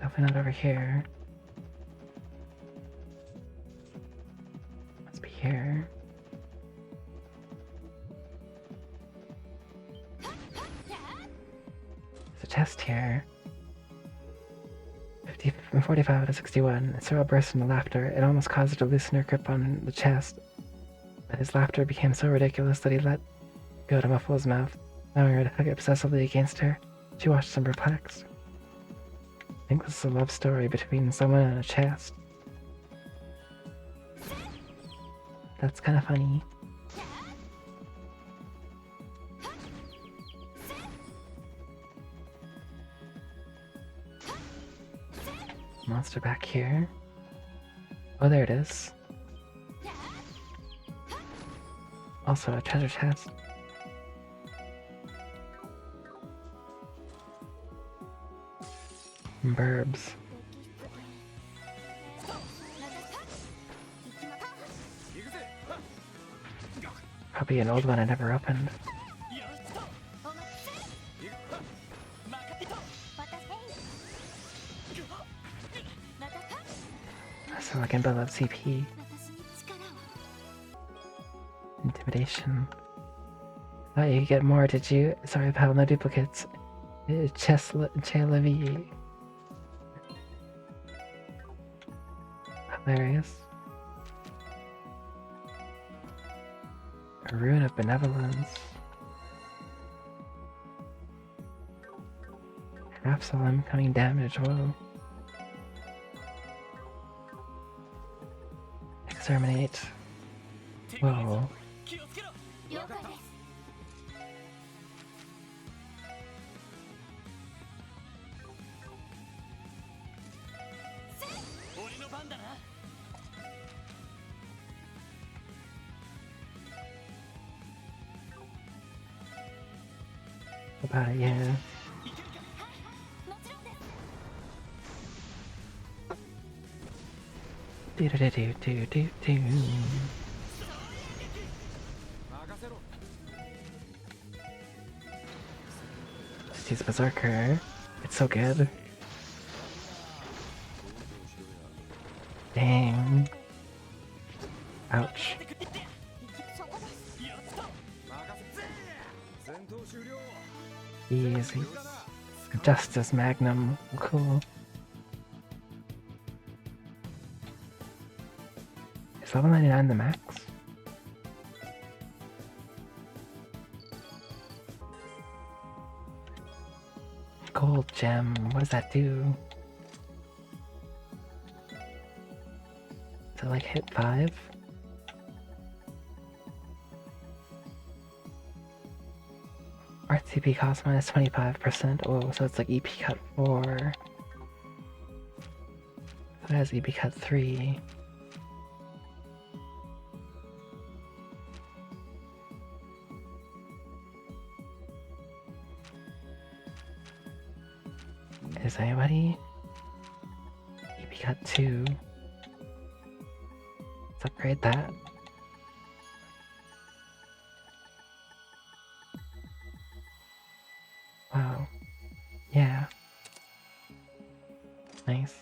Definitely not over here. Must be here. There's a chest here. 45 out of 61. Cyril burst into laughter. It almost caused her to loosen her grip on the chest. But his laughter became so ridiculous that he let go to muffle his mouth, allowing her to hug obsessively against her. She watched him perplexed. I think this is a love story between someone and a chest. That's kind of funny. Monster back here. Oh, there it is. Also a treasure chest. Burbs. Probably an old one I never opened. So I can build up CP. Intimidation. Thought you could get more, did you? Sorry pal, no duplicates. Chess Levy. Hilarious. A rune of benevolence. Half soul incoming damage, whoa. Exterminate. Whoa. About it, yeah. Do do do do do do. use Berserker. It's so good. Dang. Ouch. そこです。 Easy. Justice Magnum. Cool. Is level 99 the max? Gold gem. What does that do? Does it like hit 5? RTP cost minus 25%. Oh, so it's like EP cut 4. So it has EP cut 3. Is anybody? EP cut 2. Let's upgrade that. Wow. Yeah. Nice.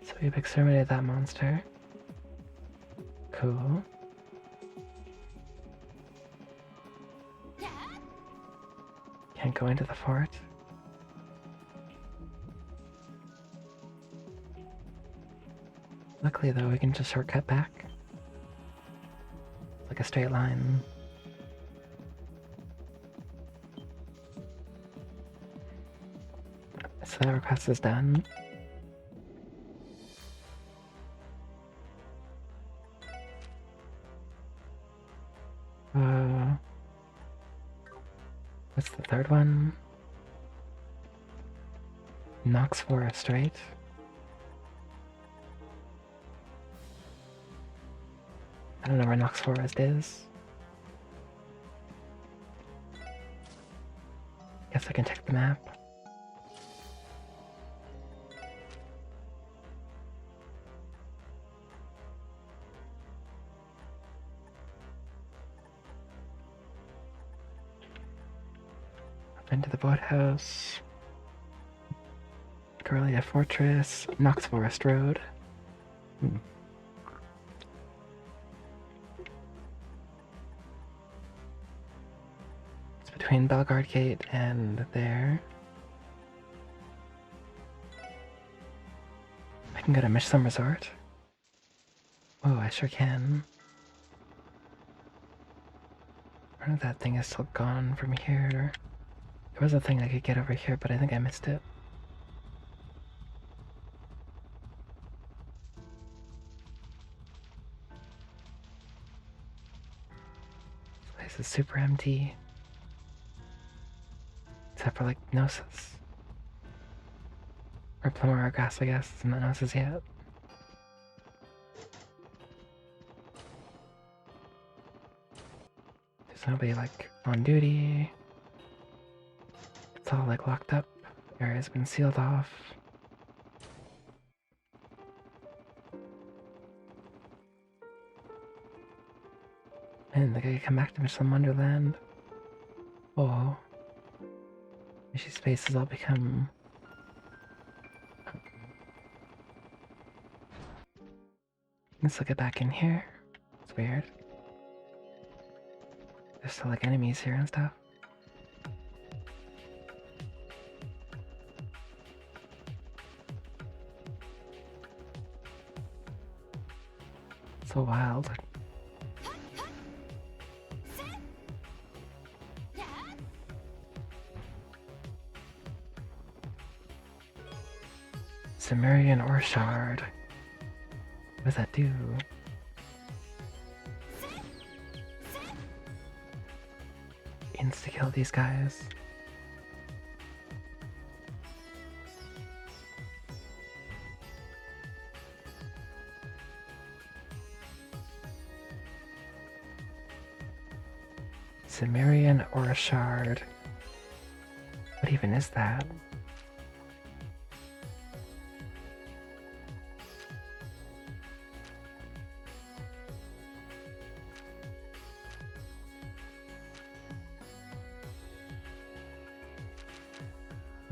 So we've exterminated that monster. Cool. Can't go into the fort. Luckily though, we can just shortcut back. Like a straight line. So that request is done. What's the third one? Knox Forest, right? I don't know where Knox Forest is. Guess I can check the map. Up into the boathouse. Corellia Fortress. Knox Forest Road. It's between Belgard Gate and there. I can go to Mishlam Resort. Oh, I sure can. I wonder if that thing is still gone from here. There was a thing I could get over here, but I think I missed it. This place is super empty. Except for like Gnosis. Or Plumera Grass, I guess. It's not Gnosis yet. There's nobody like on duty. It's all like locked up. Area's been sealed off. And I gotta come back to Michelin Wonderland. Oh. Mishy spaces all become... Let's look at back in here. It's weird. There's still like enemies here and stuff. So wild. Cimmerian Ore Shard. What does that do? Insta-kill these guys. Cimmerian Ore Shard. What even is that?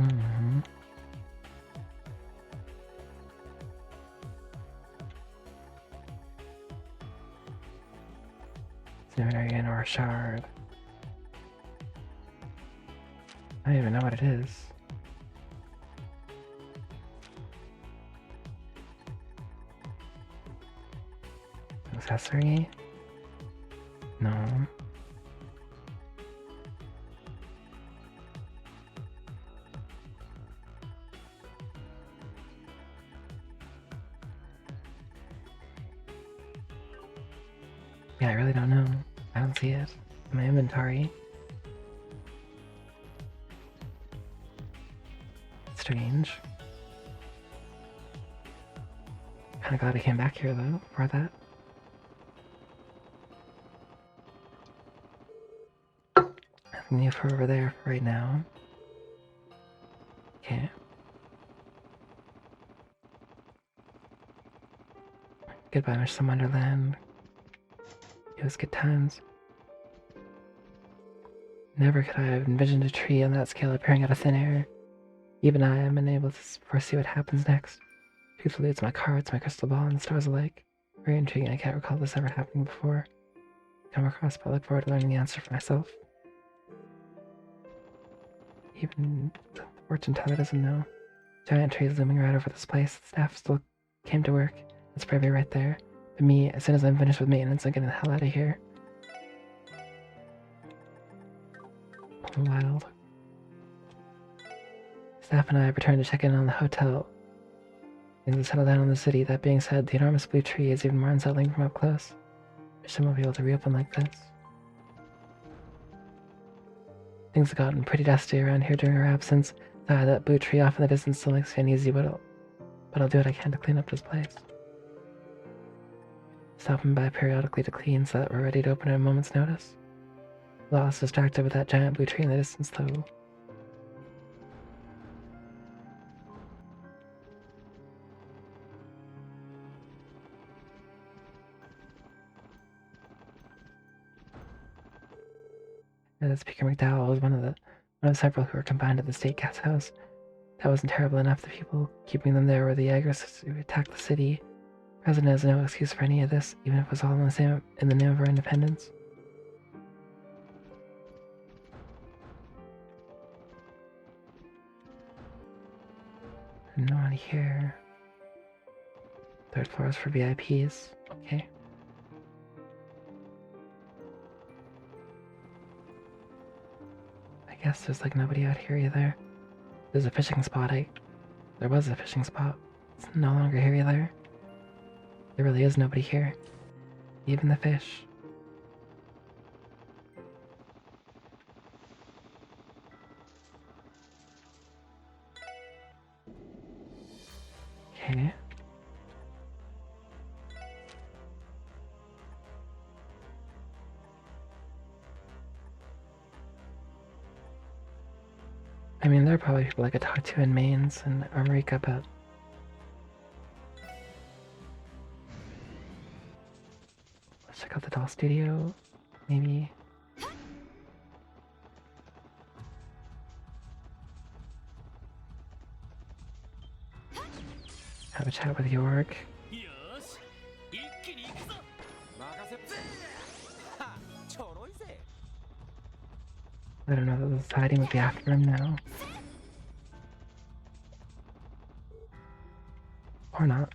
Mm-hmm. Seminary or shard. I don't even know what it is. Accessory? No. Yeah, I really don't know. I don't see it in my inventory. Strange. Kinda glad I came back here though for that. Nothing new for over there for right now. Okay. Goodbye, Mr. Wonderland. It was good times. Never could I have envisioned a tree on that scale appearing out of thin air. Even I am unable to foresee what happens next. Truth eludes my cards, my crystal ball, and the stars alike. Very intriguing, I can't recall this ever happening before. Come across, but I look forward to learning the answer for myself. Even the fortune teller doesn't know. Giant trees looming right over this place. The staff still came to work. It's probably right there. But me, as soon as I'm finished with maintenance, I'm getting the hell out of here. Wild. Staff and I returned to check in on the hotel. Things have settled down in the city. That being said, the enormous blue tree is even more unsettling from up close. I wish I won't be able to reopen like this. Things have gotten pretty dusty around here during our absence. That blue tree off in the distance still makes me uneasy, but I'll do what I can to clean up this place. Stopping by periodically to clean so that we're ready to open at a moment's notice. Lost distracted with that giant blue tree in the distance though. And Speaker McDowell was one of several who were confined to the state gas house. That wasn't terrible enough. The people keeping them there were the Yagras who attacked the city. The president has no excuse for any of this, even if it was all in the name of our independence. No one here. Third floor is for VIPs. Okay. I guess there's like nobody out here either. There's a fishing spot. There was a fishing spot. It's no longer here either. There really is nobody here. Even the fish. Okay. I mean, there are probably people I could talk to in Mainz and Armorica, but let's check out the doll studio. Maybe. Have a chat with York. I don't know that the society would be after him now. Or not.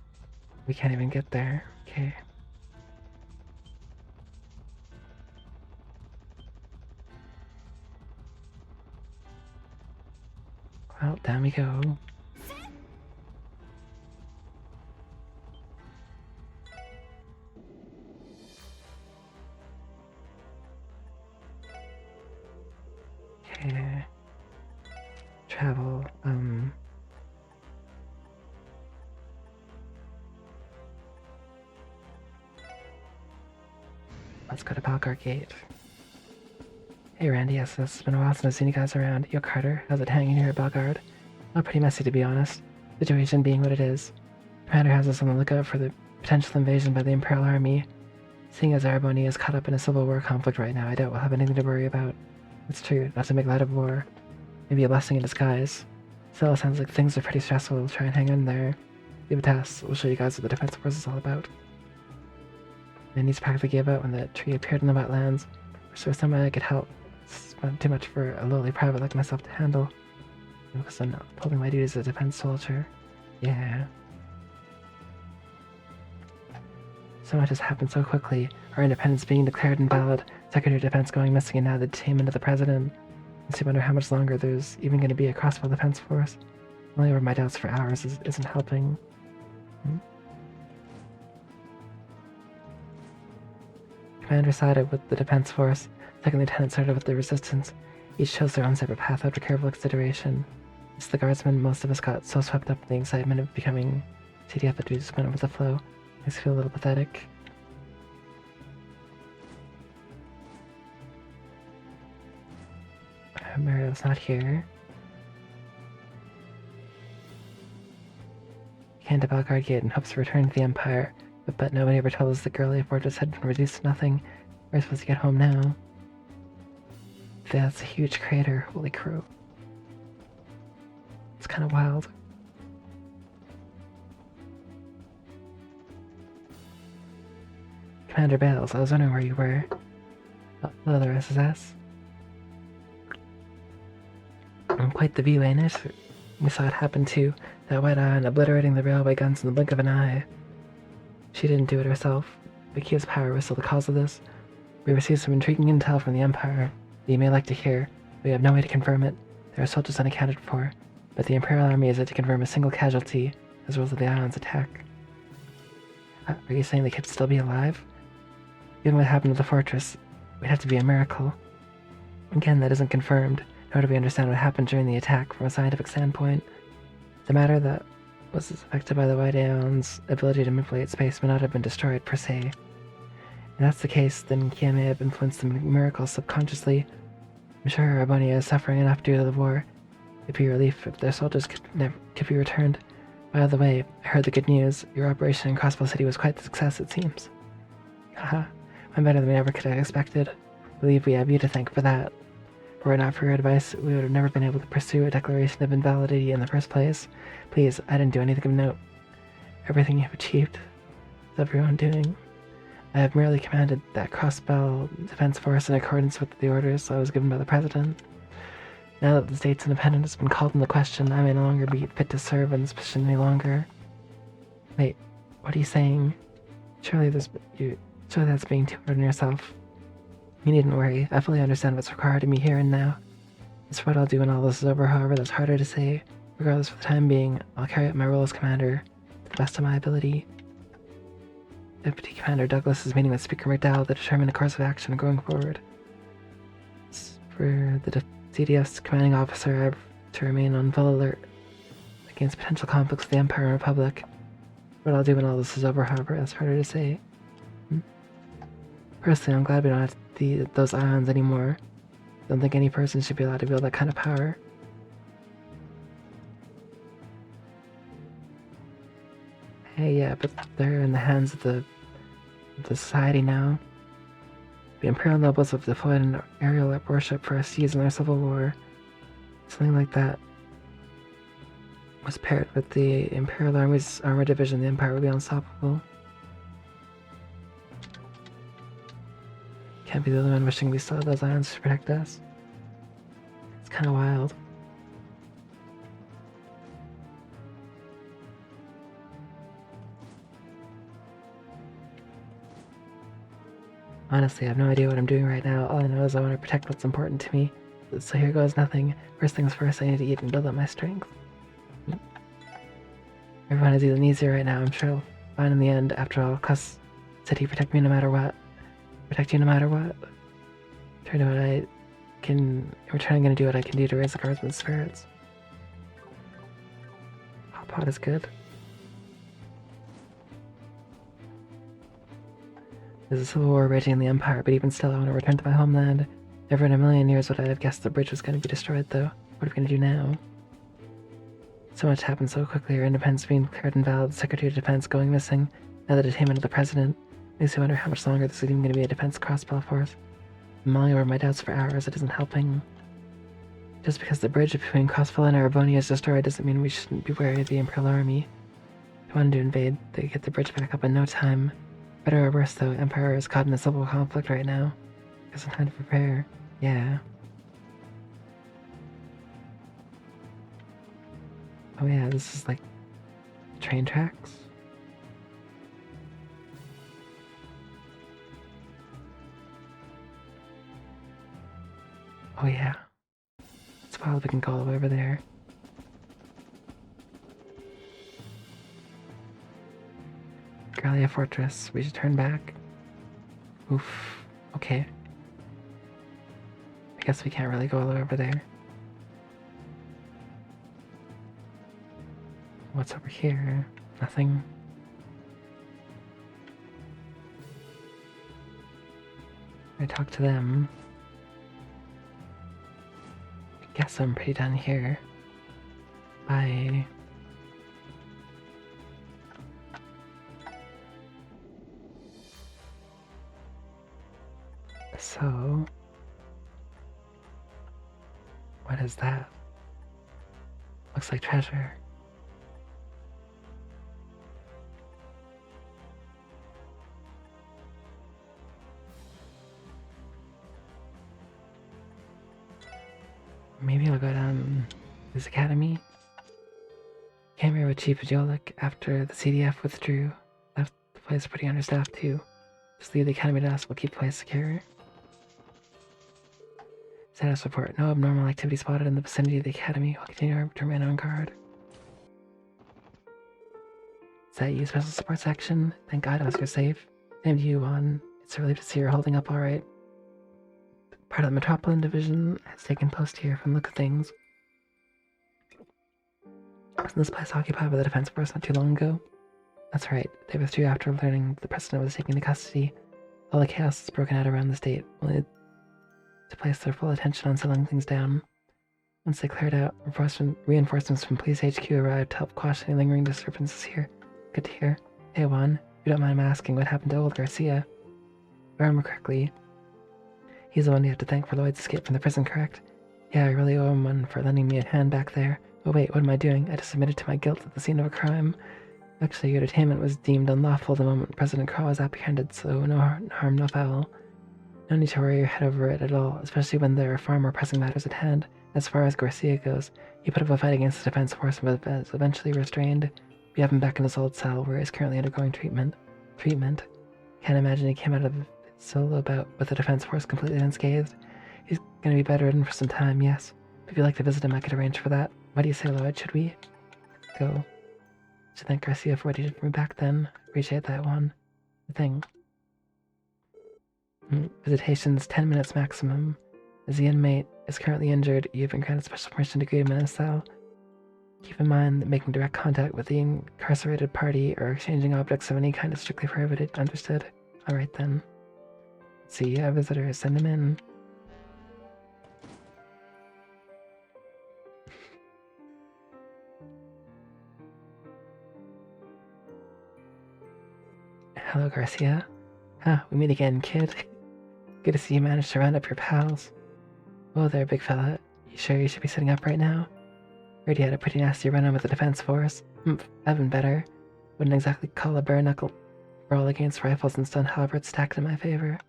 We can't even get there. Okay. Well, down we go. Okay. Travel, let's go to Balgar Gate. Hey Randy, yes, it's been a while since I've seen you guys around. Yo Carter, how's it hanging here at Balgard? Not pretty messy to be honest. Situation being what it is. Commander has us on the lookout for the potential invasion by the Imperial Army. Seeing as Araboni is caught up in a civil war conflict right now, I doubt we'll have anything to worry about. It's true, not to make light of war. Maybe a blessing in disguise. Still, it sounds like things are pretty stressful. We'll try and hang in there. Leave a task. We'll show you guys what the Defense Force is all about. And he's practically gave out when the tree appeared in the wetlands. So some way I could help. It's not too much for a lowly private like myself to handle. Because I'm not upholding my duties as a defense soldier. Yeah. So much has happened so quickly. Our independence being declared invalid, Secretary of Defense going missing, and now the detainment of the president. Makes me wonder how much longer there's even going to be a crossbow defense force. Only over my doubts for hours isn't helping. Commander sided with the defense force. Second lieutenant started with the resistance. Each chose their own separate path after careful consideration. As the guardsmen, most of us got so swept up in the excitement of becoming CDF that we just went with the flow. Makes me feel a little pathetic. Mario's not here. He came to Belgard Gate in hopes of returning to the Empire, but nobody ever told us the Girly Fortress had been reduced to nothing. We're supposed to get home now. That's a huge crater, holy crow. It's kind of wild. Commander Bales, I was wondering where you were. Oh, hello there, SSS. Quite the view, ain't it? We saw it happen too. That white iron obliterating the railway guns in the blink of an eye. She didn't do it herself. Vikia's power was still the cause of this. We received some intriguing intel from the Empire that you may like to hear. We have no way to confirm it. There are soldiers unaccounted for, but the Imperial Army is yet to confirm a single casualty as a result of the Ion's attack. Are you saying they could still be alive? Given what happened to the fortress, it would have to be a miracle. Again, that isn't confirmed, nor do we understand what happened during the attack from a scientific standpoint. The matter that was affected by the White Aeon's ability to manipulate space may not have been destroyed per se. If that's the case, then Kia may have influenced the miracle subconsciously. I'm sure Arbonia is suffering enough due to the war. It'd be a relief if their soldiers could be returned. By the way, I heard the good news. Your operation in Crossbow City was quite the success, it seems. Haha, went better than we ever could have expected. I believe we have you to thank for that. Were it not for your advice, we would have never been able to pursue a declaration of invalidity in the first place. Please, I didn't do anything of note. Everything you have achieved is of your own doing. I have merely commanded that crossbow defense force in accordance with the orders I was given by the President. Now that the state's independence has been called into question, I may no longer be fit to serve in this position any longer. Wait, what are you saying? Surely that's being too hard on yourself. You needn't worry. I fully understand what's required of me here and now. That's what I'll do when all this is over, however, that's harder to say. Regardless, for the time being, I'll carry out my role as commander to the best of my ability. Deputy Commander Douglas is meeting with Speaker McDowell to determine the course of action going forward. For the CDF's commanding officer, I have to remain on full alert against potential conflicts with the Empire and Republic. What I'll do when all this is over, however, that's harder to say. Personally, I'm glad we don't have those ions anymore. Don't think any person should be allowed to wield that kind of power. Hey, yeah, but they're in the hands of the society now. The Imperial nobles have deployed an aerial worship for SCs in their civil war. Something like that was paired with the Imperial Army's armor division, the Empire would be unstoppable. Can't be the only one wishing we still had those ions to protect us. It's kind of wild. Honestly, I have no idea what I'm doing right now. All I know is I want to protect what's important to me. So here goes nothing. First things first, I need to eat and build up my strength. Everyone is eating easier right now. I'm sure I'll find in the end. After all, Cuss said he'd protect me no matter what. Protect you no matter what. In return, I'm gonna do what I can do to raise the guardsmen's spirits. Hot pot is good. There's a civil war raging in the Empire, but even still, I want to return to my homeland. Never in a million years would I have guessed the bridge was going to be destroyed, though. What are we going to do now? So much happened so quickly. Our independence being declared invalid, the Secretary of Defense going missing, now the detainment of the President. Makes me wonder how much longer this is even going to be a defense crossbow force. I'm mulling over my doubts for hours. It isn't helping. Just because the bridge between Crossville and Arabonia is destroyed doesn't mean we shouldn't be wary of the Imperial Army. If they wanted to invade, they could get the bridge back up in no time. Better or worse, though, Empire is caught in a civil conflict right now. Got some time to prepare. Yeah. Oh yeah, this is like train tracks. Oh yeah. It's wild we can go all the way over there. Gralia Fortress. We should turn back. Oof. Okay. I guess we can't really go all the way over there. What's over here? Nothing. I talk to them. I guess I'm pretty done here. Bye. So, what is that? Looks like treasure. Maybe I'll go down this academy. Came here with Chief Jolik after the CDF withdrew. Left the place pretty understaffed too. Just leave the academy to us, we'll keep the place secure. Status report. No abnormal activity spotted in the vicinity of the academy. We'll continue to remain on guard. Is that you, Special Support Section? Thank God Oscar's safe. Same to you, Juan. It's a relief to see you're holding up alright. Part of the Metropolitan Division has taken post here from the look of things. Wasn't this place occupied by the Defense Force not too long ago? That's right. They withdrew after learning the President was taken into custody. All the chaos has broken out around the state. We'll need to place their full attention on settling things down. Once they cleared out, reinforcements from Police HQ arrived to help quash any lingering disturbances here. Good to hear. Hey Juan, if you don't mind asking what happened to old Garcia. If I remember correctly, he's the one you have to thank for Lloyd's escape from the prison, correct? Yeah, I really owe him one for lending me a hand back there. Oh wait, what am I doing? I just admitted to my guilt at the scene of a crime. Actually, your detainment was deemed unlawful the moment President Crow was apprehended, so no harm, no foul. No need to worry your head over it at all, especially when there are far more pressing matters at hand. As far as Garcia goes, he put up a fight against the defense force and was eventually restrained. We have him back in his old cell, where he is currently undergoing treatment. Can't imagine he came out of his solo bout with the defense force completely unscathed. He's gonna be bedridden for some time, yes. If you'd like to visit him, I could arrange for that. What do you say, Lloyd? Should we go? Should thank Garcia for what he did for me back then. Appreciate that one. The thing. Visitation's 10 minutes maximum. As the inmate is currently injured, you have been granted special permission to greet him in his cell. Keep in mind that making direct contact with the incarcerated party or exchanging objects of any kind is strictly prohibited. Understood? Alright then. Let's see, visitors, send him in. Hello, Garcia. Huh, we meet again, kid. Good to see you managed to round up your pals. Whoa there, big fella. You sure you should be sitting up right now? Heard you had a pretty nasty run-in with the defense force. I've been better. Wouldn't exactly call a bare-knuckle brawl against rifles and stun halberds stacked in my favor.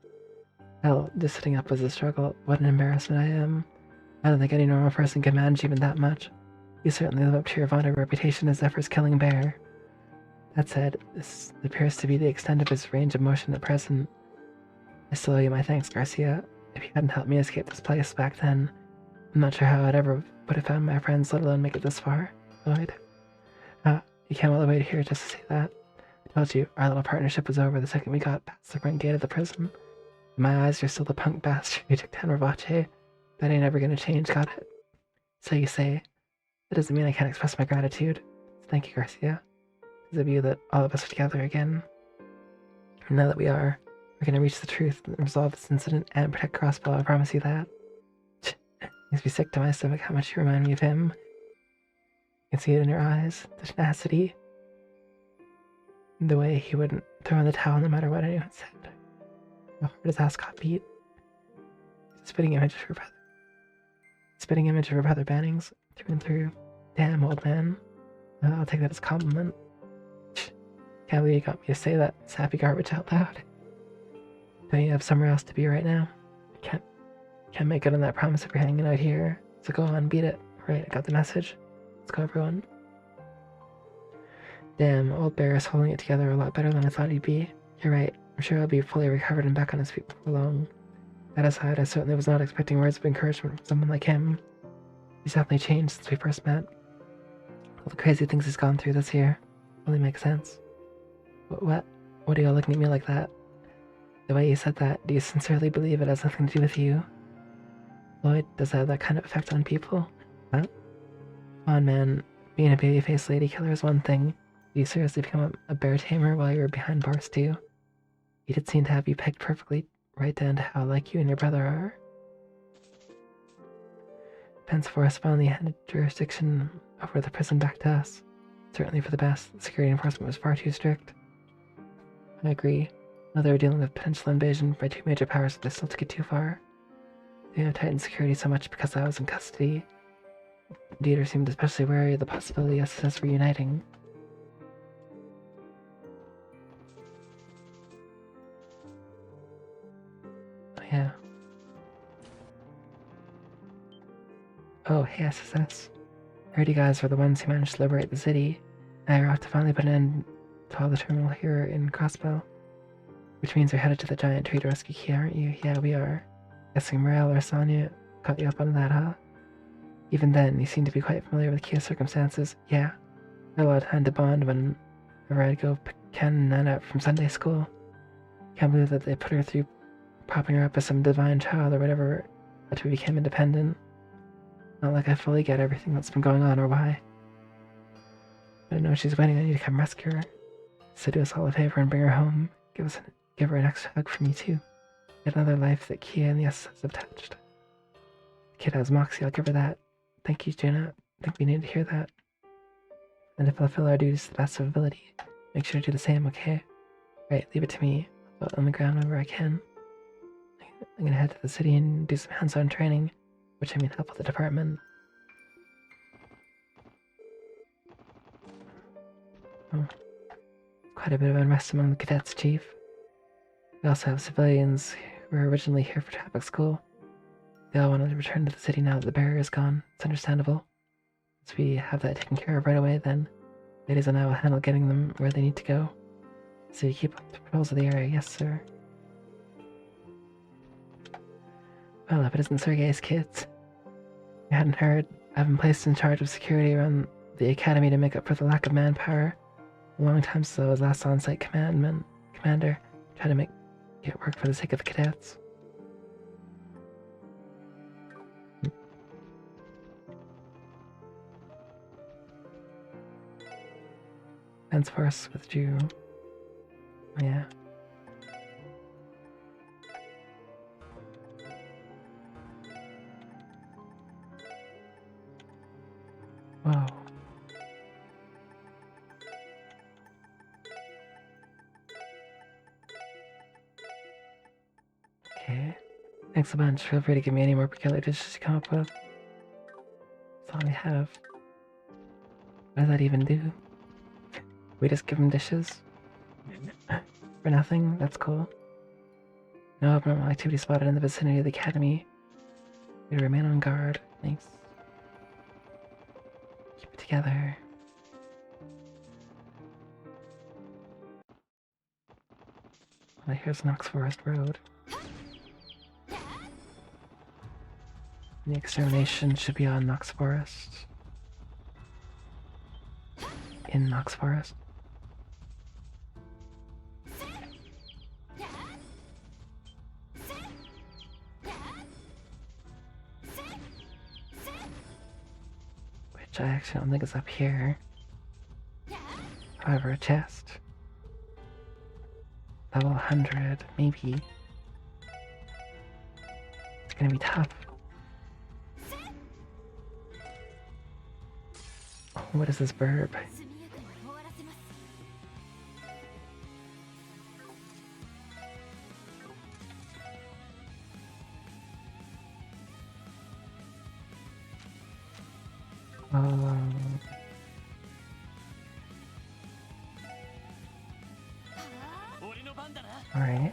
Hell, just sitting up was a struggle. What an embarrassment I am. I don't think any normal person can manage even that much. You certainly live up to your vaunted reputation as Zephyr's killing bear. That said, this appears to be the extent of his range of motion at present. I still owe you my thanks, Garcia. If you hadn't helped me escape this place back then, I'm not sure how I'd ever would have found my friends, let alone make it this far. Lloyd. You came all the way to here just to say that. I told you, our little partnership was over the second we got past the front gate of the prison. In my eyes, you're still the punk bastard who took down Ravache. That ain't ever gonna change, got it? So you say. That doesn't mean I can't express my gratitude. Thank you, Garcia. It's of you that all of us are together again. And now that we are, we're gonna reach the truth and resolve this incident and protect Crossbow, I promise you that. Makes me sick to my stomach how much you remind me of him. You can see it in your eyes, the tenacity, the way he wouldn't throw in the towel no matter what anyone said. How hard his ass got beat. He's a spitting image of your brother. spitting image of her brother Bannings, through and through. Damn, old man. I'll take that as a compliment. Can't believe you got me to say that sappy garbage out loud. Don't you have somewhere else to be right now? Can't make good on that promise if you're hanging out here. So go on, beat it. Right, I got the message. Let's go, everyone. Damn, old bear is holding it together a lot better than I thought he'd be. You're right. I'm sure he'll be fully recovered and back on his feet before long. That aside, I certainly was not expecting words of encouragement from someone like him. He's definitely changed since we first met. All the crazy things he's gone through this year only makes sense. What? What are you all looking at me like that? The way you said that, do you sincerely believe it has nothing to do with you? Lloyd, does that have that kind of effect on people? Huh? Come on, man. Being a babyface lady killer is one thing. Did you seriously become a bear tamer while you were behind bars too? He did seem to have you pegged perfectly right down to how like you and your brother are. Pence Forest finally handed jurisdiction over the prison back to us. Certainly for the best. The security enforcement was far too strict. I agree. Now they were dealing with potential invasion by two major powers, but they still took it too far. They have tightened security so much because I was in custody. Dieter seemed especially wary of the possibility of us reuniting. Oh, yeah. Oh, hey, SSS. I heard you guys were the ones who managed to liberate the city. Now you're off to finally put an end to all the turmoil here in Crossbow. Which means you're headed to the giant tree to rescue Kia, aren't you? Yeah, we are. Guessing Morel or Sonia caught you up on that, huh? Even then, you seem to be quite familiar with Kia's circumstances. Yeah. I had a lot of time to bond whenever I'd go pick Ken and Nana up from Sunday school. Can't believe that they put her through propping her up as some divine child or whatever until we became independent. Not like I fully get everything that's been going on or why. But I know she's waiting on you to come rescue her. So do us all a favor and bring her home. Give her an extra hug from me too. Get another life that Kia and the SS have touched. The kid has moxie, I'll give her that. Thank you, Jenna. I think we need to hear that. And if I'll fulfill our duties to the best of ability, make sure to do the same, okay? Right, leave it to me. I'll put it on the ground whenever I can. I'm gonna head to the city and do some hands-on training, which I mean help with the department. Oh. Quite a bit of unrest among the cadets, Chief. We also have civilians who were originally here for traffic school. They all wanted to return to the city now that the barrier is gone. It's understandable. Once we have that taken care of right away, then ladies and I will handle getting them where they need to go. So you keep up the patrols of the area, yes, sir. Well, if it isn't Sergei's kids. You hadn't heard, I've been placed in charge of security around the academy to make up for the lack of manpower. A long time since I was last on-site commander. Try to make it work for the sake of the cadets. Pence Forest withdrew. Oh, yeah. Whoa. Okay. Thanks a bunch. Feel free to give me any more peculiar dishes you come up with. That's all we have. What does that even do? We just give them dishes? For nothing? That's cool. No abnormal activity spotted in the vicinity of the academy. We remain on guard. Thanks. Keep it together. Well, here's Knox Forest Road. The extermination should be on Knox Forest. In Knox Forest. Which I actually don't think is up here. However, a chest. Level 100, maybe. It's gonna be tough. Oh, what is this verb? Um, Alright.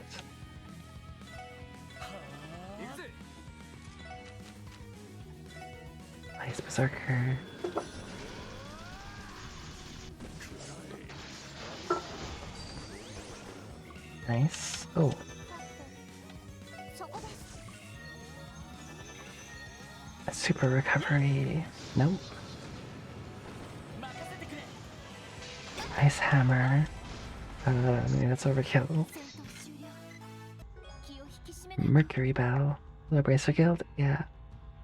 Nice Berserker. Nice. Oh, そこです a super recovery. Nope. Nice hammer. Maybe that's overkill. 戦闘終了気を引き締めない Mercury Bow. The Bracer Guild? Yeah.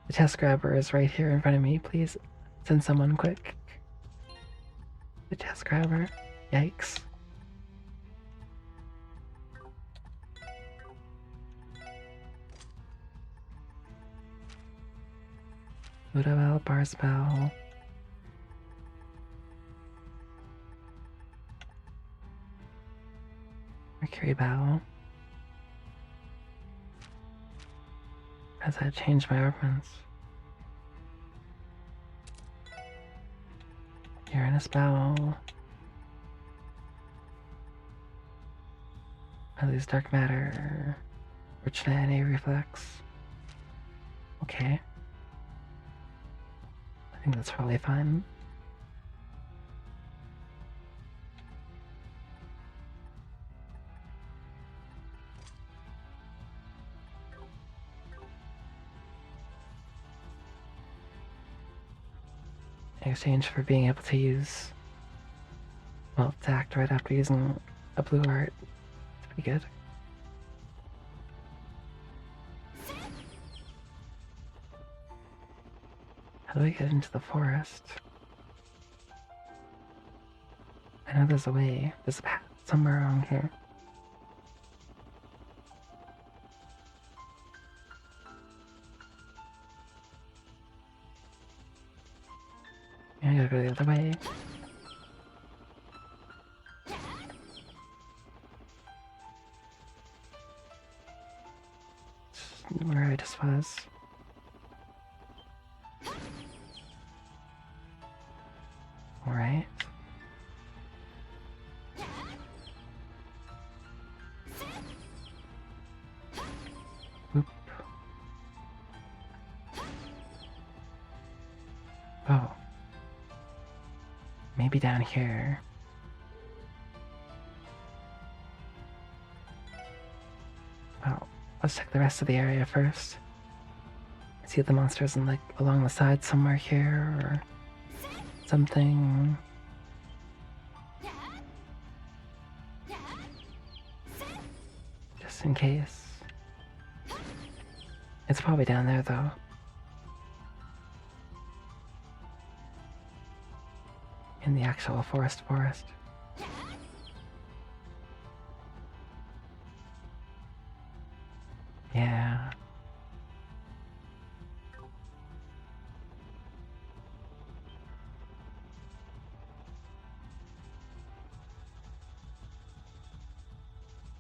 The chest grabber is right here in front of me. Please send someone quick. The chest grabber. Yikes. Buddha Bow, Bars Bow. Mercury Bow. Has that changed my weapons? Uranus Bow. I lose Dark Matter. Fortunate NA Reflex. Okay. I think that's probably fine. In exchange for being able to use, well, to act right after using a blue art. It's pretty good. How do I get into the forest? I know there's a way. There's a path somewhere around here. Yeah, I gotta go the other way. Where I just was. Alright. Oop. Oh. Maybe down here. Well, let's check the rest of the area first. See if the monster isn't like along the side somewhere here or something. Just in case. It's probably down there though. In the actual forest. Yeah.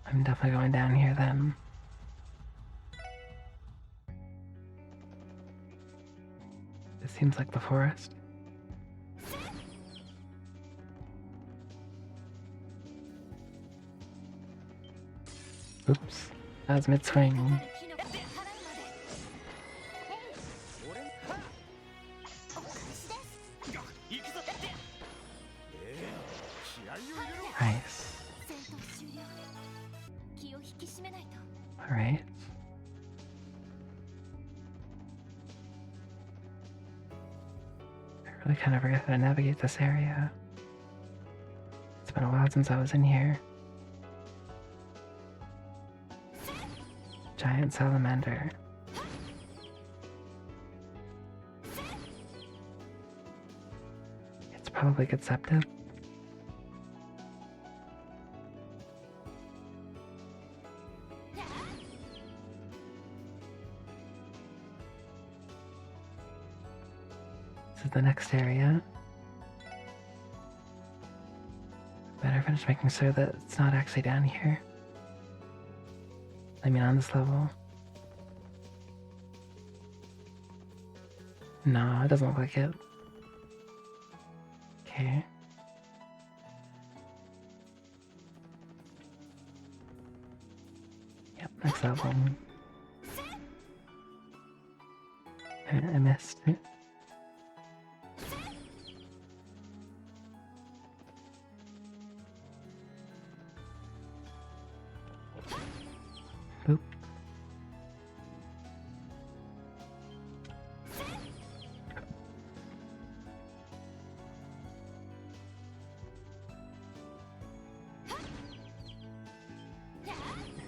I'm definitely going down here then. It seems like the forest. Oops. That was mid-swing. かかる火の粉で払うまでお返しです Nice. 戦闘終了気を引き締めないと Alright. I really kind of forget how to navigate this area. It's been a while since I was in here. Giant salamander. It's probably Conceptive. This is the next area. Better finish making sure that it's not actually down here. I mean, on this level. No, it doesn't look like it. Okay. Yep, next level. I missed it. Boop.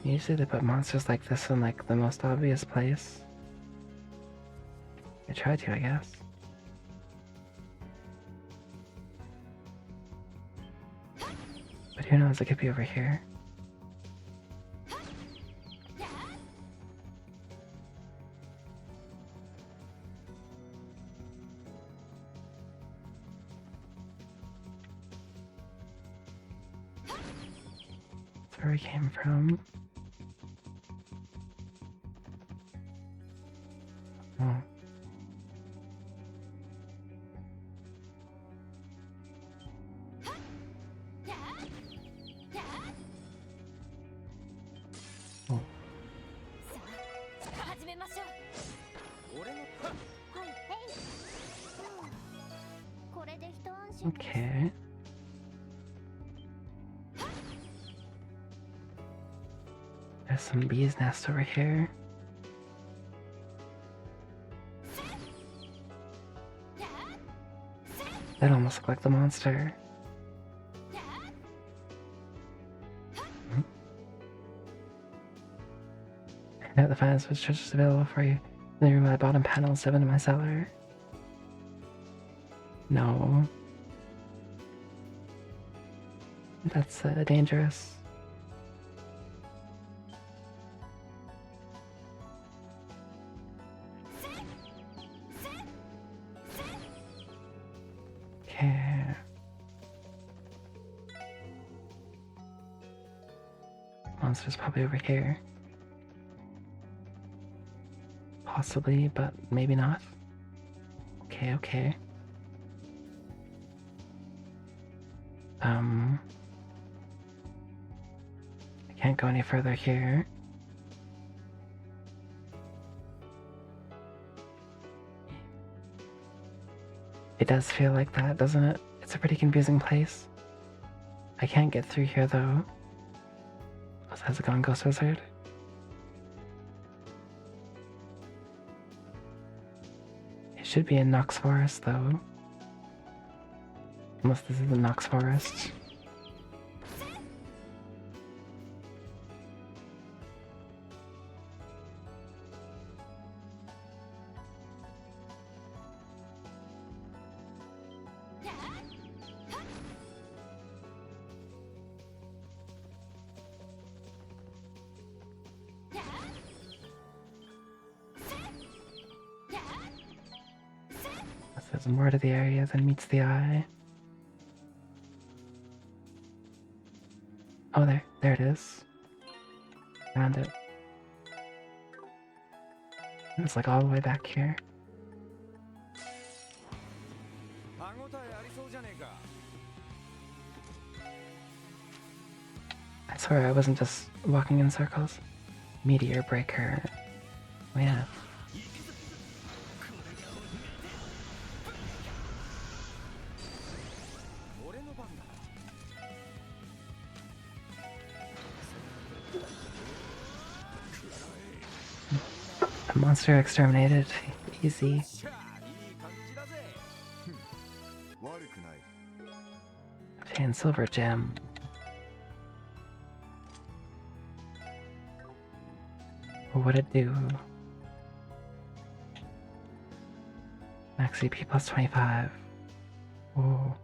Usually they put monsters like this in like the most obvious place. I tried to, I guess. But who knows, it could be over here. That's where we came from. Oh. Oh. Okay. There's some bees' nest over here. That almost looked like the monster. Note the finest which treasures available for you. Then remove my bottom panel, 7 in my cellar. No. That's dangerous. Okay. Monster's probably over here. Possibly, but maybe not. Okay, okay. I can't go any further here. It does feel like that, doesn't it? It's a pretty confusing place. I can't get through here though. Oh, has it gone Ghost Wizard? It should be in Nox Forest though. Unless this is the Nox Forest. There's more to the area than meets the eye. Oh, there it is. Found it. It's like all the way back here. I swear I wasn't just walking in circles. Meteor breaker. Oh yeah. A monster exterminated. Easy. Obtain silver gem. What would it do? Max CP plus 25. Whoa.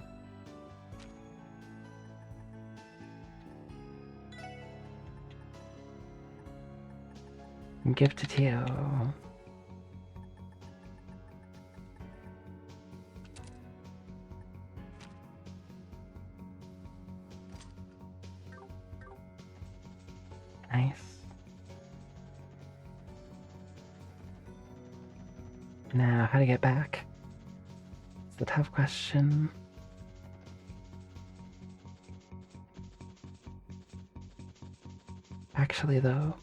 Give to Tio. Nice. Now, how to get back? It's the tough question. actually, though.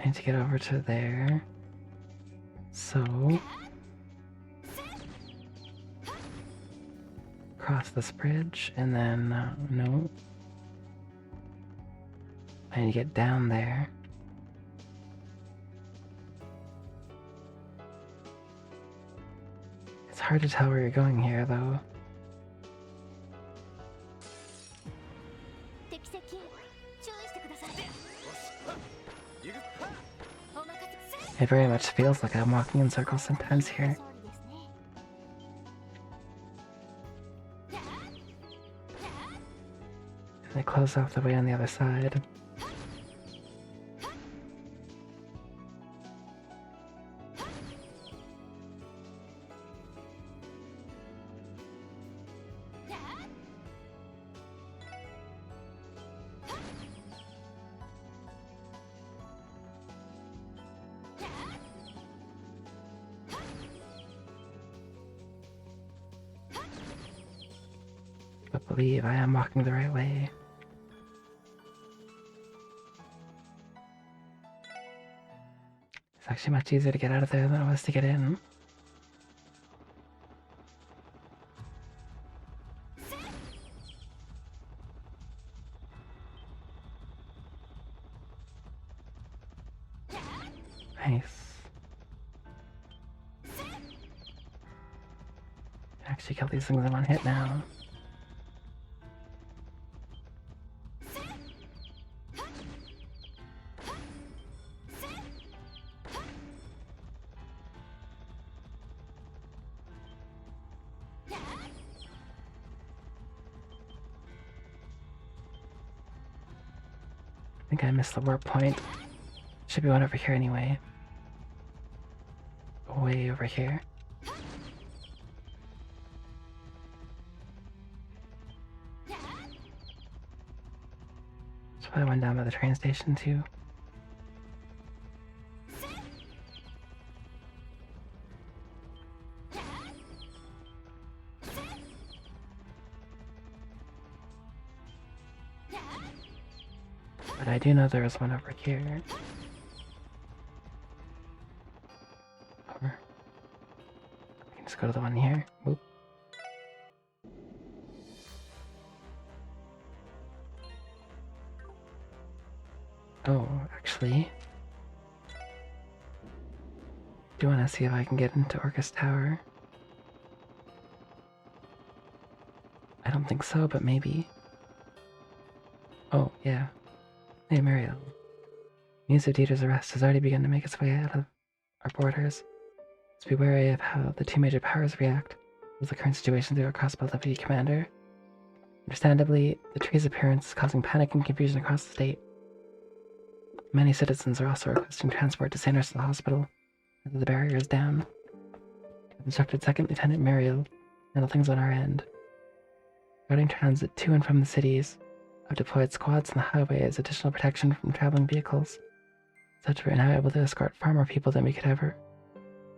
I need to get over to there. So... cross this bridge, and then, no. I need to get down there. It's hard to tell where you're going here, though. It very much feels like I'm walking in circles sometimes here. And they close off the way on the other side. But believe I am walking the right way. It's actually much easier to get out of there than it was to get in. Nice. Actually kill these things in one hit now. I think I missed the warp point. Should be one over here anyway. Way over here. There's probably one down by the train station too. But I do know there was one over here. Over. I can just go to the one here. Whoop. Oh, actually, do want to see if I can get into Orcus Tower. I don't think so, but maybe. Oh, yeah. Hey, Muriel. News of Dieter's arrest has already begun to make its way out of our borders. Let's be wary of how the two major powers react with the current situation through our crossbow levy commander. Understandably, the tree's appearance is causing panic and confusion across the state. Many citizens are also requesting transport to St. Ursula Hospital, now that the barrier is down. I've instructed Second Lieutenant Muriel to handle things on our end. Regarding transit to and from the cities, I've deployed squads on the highway as additional protection from traveling vehicles. Such we're now able to escort far more people than we could ever.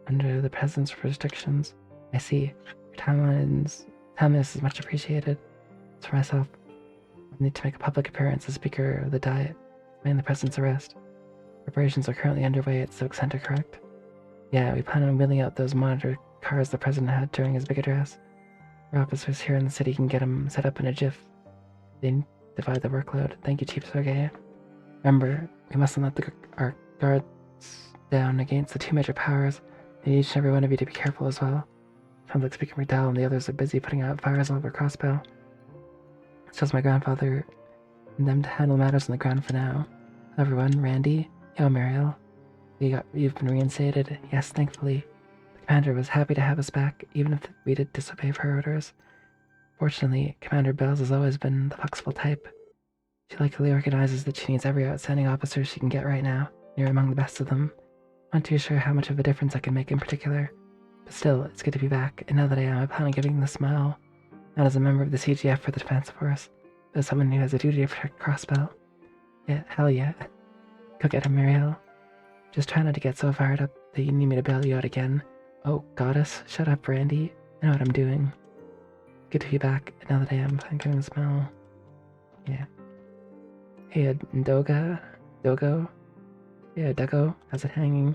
Under the presence restrictions, I see. Your timeliness is much appreciated. As for myself, I need to make a public appearance as Speaker of the Diet, explain the President's arrest. Preparations are currently underway at Civic Center, correct? Yeah, we plan on wheeling out those monitor cars the President had during his big address. Our officers here in the city can get them set up in a jiff. They divide the workload. Thank you, Chief Sergei. Remember, we mustn't let our guards down against the two major powers. I need each and every one of you to be careful as well. Sounds like Speaker McDowell and the others are busy putting out fires all over Crossbow. It's just my grandfather and them to handle matters on the ground for now. Hello everyone, Randy. Yo, Muriel. You've been reinstated. Yes, thankfully. The commander was happy to have us back, even if we did disobey her orders. Fortunately, Commander Bells has always been the flexible type. She likely recognizes that she needs every outstanding officer she can get right now. You're among the best of them. I'm not too sure how much of a difference I can make in particular. But still, it's good to be back, and now that I am, I plan on giving them a smile. Not as a member of the CGF for the Defense Force, but as someone who has a duty to protect Crossbow. Yeah, hell yeah. Go get him, Muriel. Just try not to get so fired up that you need me to bail you out again. Oh, goddess, shut up, Randy. I know what I'm doing. Good to be back, and now that I am, I'm giving a smile. Yeah. Hey, Dogo? Yeah, Dogo has it hanging.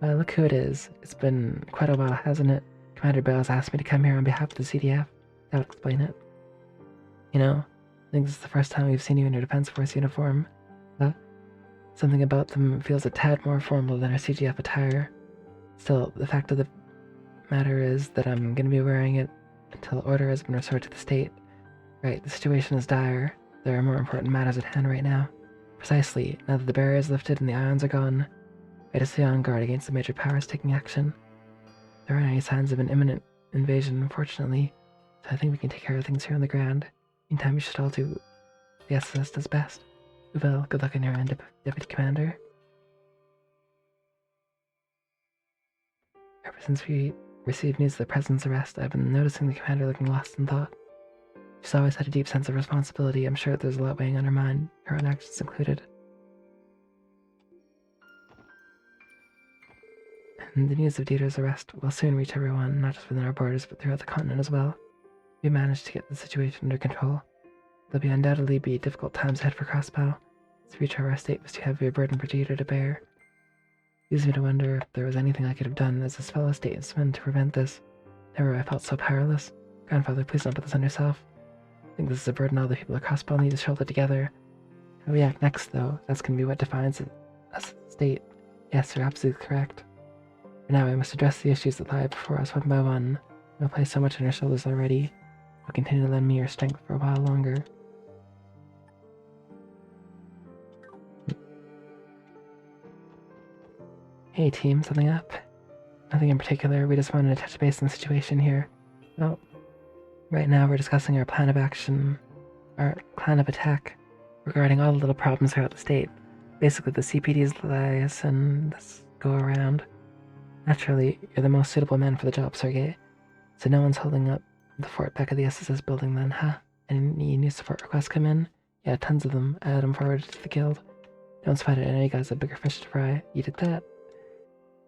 Look who it is. It's been quite a while, hasn't it? Commander Bell's asked me to come here on behalf of the CDF. That'll explain it. You know, I think this is the first time we've seen you in your Defense Force uniform. Something about them feels a tad more formal than our CGF attire. Still, the fact of the matter is that I'm gonna be wearing it until order has been restored to the state. Right, the situation is dire. There are more important matters at hand right now. Precisely, now that the barrier is lifted and the ions are gone, we have to stay on guard against the major powers taking action. There aren't any signs of an imminent invasion, unfortunately, so I think we can take care of things here on the ground. Meantime, we should all do the SS does best. Well, good luck on your end, Deputy Commander. Ever since we received news of the President's arrest, I've been noticing the Commander looking lost in thought. She's always had a deep sense of responsibility. I'm sure there's a lot weighing on her mind, her own actions included. And the news of Dieter's arrest will soon reach everyone, not just within our borders, but throughout the continent as well. We managed to get the situation under control. There'll undoubtedly be difficult times ahead for Crossbow. The future of our state was too heavy a burden for Dieter to bear. It leaves me to wonder if there was anything I could have done as his fellow statesman to prevent this. Never have I felt so powerless. Grandfather, please don't put this on yourself. I think this is a burden all the people at Crossbow need to shoulder together. How we act next, though, that's going to be what defines us as a state. Yes, you're absolutely correct. For now, we must address the issues that lie before us one by one. We'll place so much on your shoulders already. You'll continue to lend me your strength for a while longer. Hey team, something up? Nothing in particular, we just wanted to touch base on the situation here. Well, right now we're discussing our plan of action, our plan of attack, regarding all the little problems throughout the state. Basically the CPD's lies and this go around. Naturally, you're the most suitable man for the job, Sergei. So no one's holding up the fort back of the SSS building then, huh? Any new support requests come in? Yeah, tons of them. I had them forwarded to the guild. Don't sweat it, I know you guys have bigger fish to fry. You did that.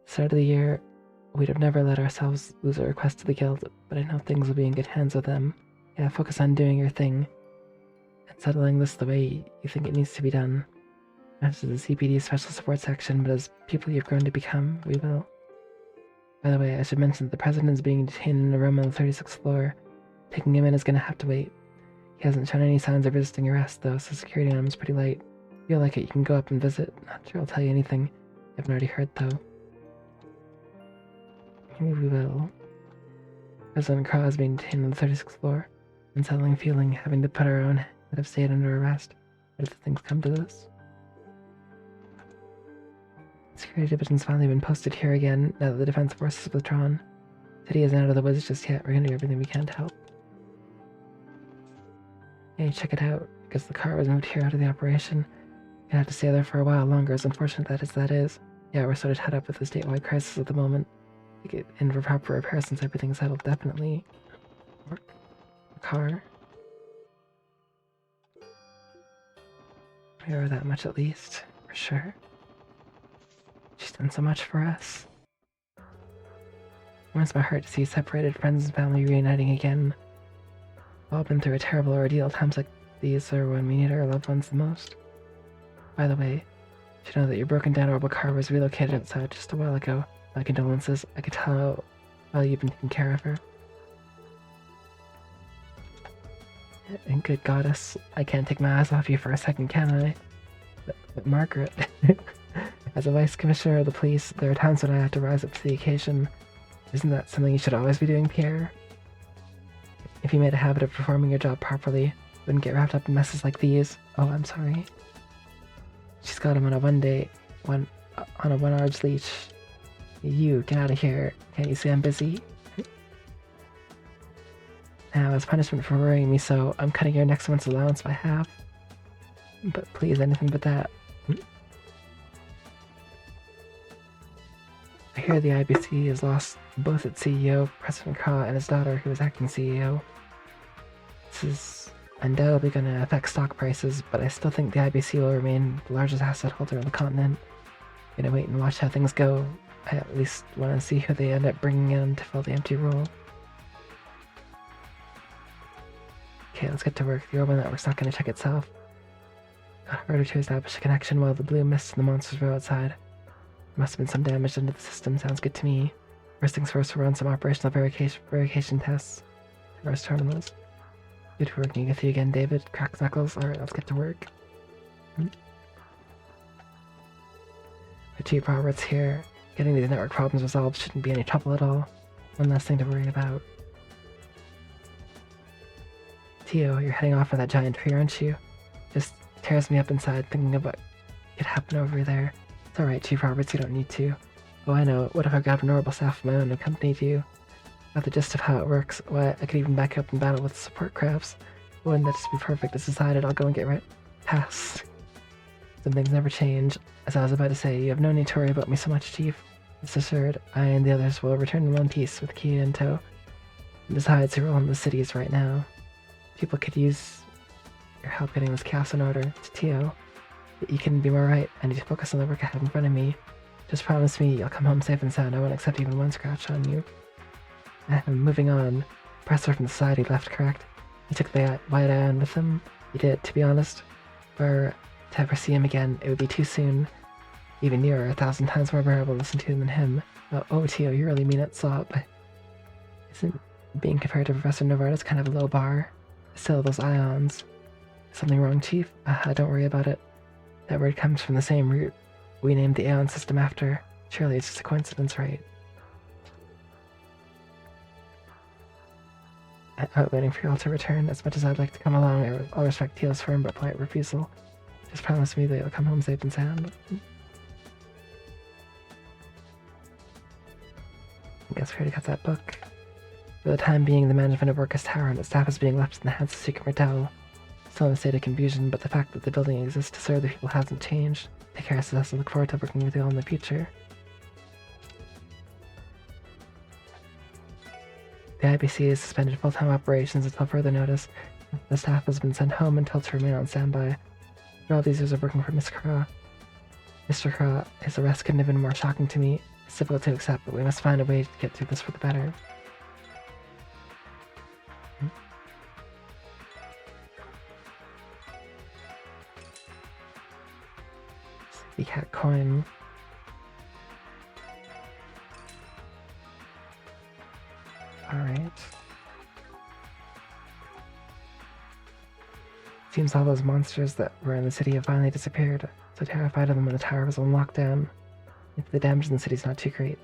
Start of the year, we'd have never let ourselves lose a request to the guild, but I know things will be in good hands with them. Yeah, focus on doing your thing, and settling this the way you think it needs to be done. Not just the CPD Special Support Section, but as people you've grown to become, we will. By the way, I should mention that the President is being detained in a room on the 36th floor. Taking him in is gonna have to wait. He hasn't shown any signs of resisting arrest, though, so security on him is pretty light. If you feel like it, you can go up and visit. Not sure I'll tell you anything you haven't already heard, though. Maybe we will. President Craw is being detained on the 36th floor. Unsettling feeling, having to put our own head of state under arrest. What if things come to this? Security division's finally been posted here again, now that the defense force is withdrawn. City isn't out of the woods just yet, we're gonna do everything we can to help. Hey, check it out, because the car was moved here out of the operation. Gonna have to stay there for a while longer, as unfortunate that is. Yeah, we're sort of tied up with the statewide crisis at the moment. Take it in for proper repair since everything's settled, definitely. Work. Car. We owe that much at least, for sure. She's done so much for us. It warms my heart to see separated friends and family reuniting again. We've all been through a terrible ordeal. Times like these are when we need our loved ones the most. By the way, you should know that your broken down orbital car was relocated outside just a while ago. My condolences. I could tell how well you've been taking care of her. And good goddess, I can't take my eyes off you for a second, can I? But Margaret, as a vice commissioner of the police, there are times when I have to rise up to the occasion. Isn't that something you should always be doing, Pierre? If you made a habit of performing your job properly, you wouldn't get wrapped up in messes like these. Oh, I'm sorry. She's got him on a one-armed leash. You, get out of here. Can't you see I'm busy? Now, as punishment for worrying me so, I'm cutting your next month's allowance by half. But please, anything but that. I hear the IBC has lost both its CEO, President Craw, and his daughter, who is acting CEO. This is undoubtedly going to affect stock prices, but I still think the IBC will remain the largest asset holder on the continent. I'm gonna wait and watch how things go. I at least want to see who they end up bringing in to fill the empty role. Okay, let's get to work. The orbital network's not going to check itself. It got harder to establish a connection while the blue mist and the monsters were outside. There must have been some damage into the system, sounds good to me. First things first, we'll run some operational verification tests. First terminals. Good working with you again, David. Cracks knuckles. Alright, let's get to work. The Chief Roberts here. Getting these network problems resolved shouldn't be any trouble at all. One less thing to worry about. Tio, you're heading off for that giant tree, aren't you? Just tears me up inside thinking of what could happen over there. It's alright, Chief Roberts, you don't need to. Oh, I know. What if I grabbed an orbital staff of my own and accompanied you? Got the gist of how it works. Why, I could even back up in battle with support crafts. Wouldn't that just be perfect? It's decided. I'll go and get right past. Some things never change. As I was about to say, you have no need to worry about me so much, Chief. It's assured. I and the others will return in one piece with Kia in tow. And besides, you're all in the cities right now. People could use your help getting this chaos in order. To Tio, you couldn't be more right. I need to focus on the work I have in front of me. Just promise me you'll come home safe and sound. I won't accept even one scratch on you. Moving on. Professor from the society left, correct? He took the white ion with him. He did, to be honest. Or to ever see him again, it would be too soon. Even you are 1,000 times more bearable to listen to than him. Oh, Tio, you really mean it, Slop. Isn't being compared to Professor Novartis kind of a low bar? Still, those ions. Something wrong, Chief? Don't worry about it. That word comes from the same root we named the ion system after. Surely it's just a coincidence, right? I'm waiting for you all to return. As much as I'd like to come along, I'll respect Tio's firm but polite refusal. Just promise me that you'll come home safe and sound. I guess we already got that book. For the time being, the management of Orcus Tower and its staff is being left in the hands of Secret Martel. Still in a state of confusion, but the fact that the building exists to serve the people hasn't changed. Take care, Celeste. I look forward to working with you all in the future. The IBC has suspended full-time operations until further notice. The staff has been sent home and told to remain on standby. All these years of working for Miss Craw. Mr. Craw, his arrest couldn't have been more shocking to me. It's difficult to accept, but we must find a way to get through this for the better. The cat coin. Alright. Seems all those monsters that were in the city have finally disappeared. So terrified of them when the tower was on lockdown. If the damage in the city's not too great,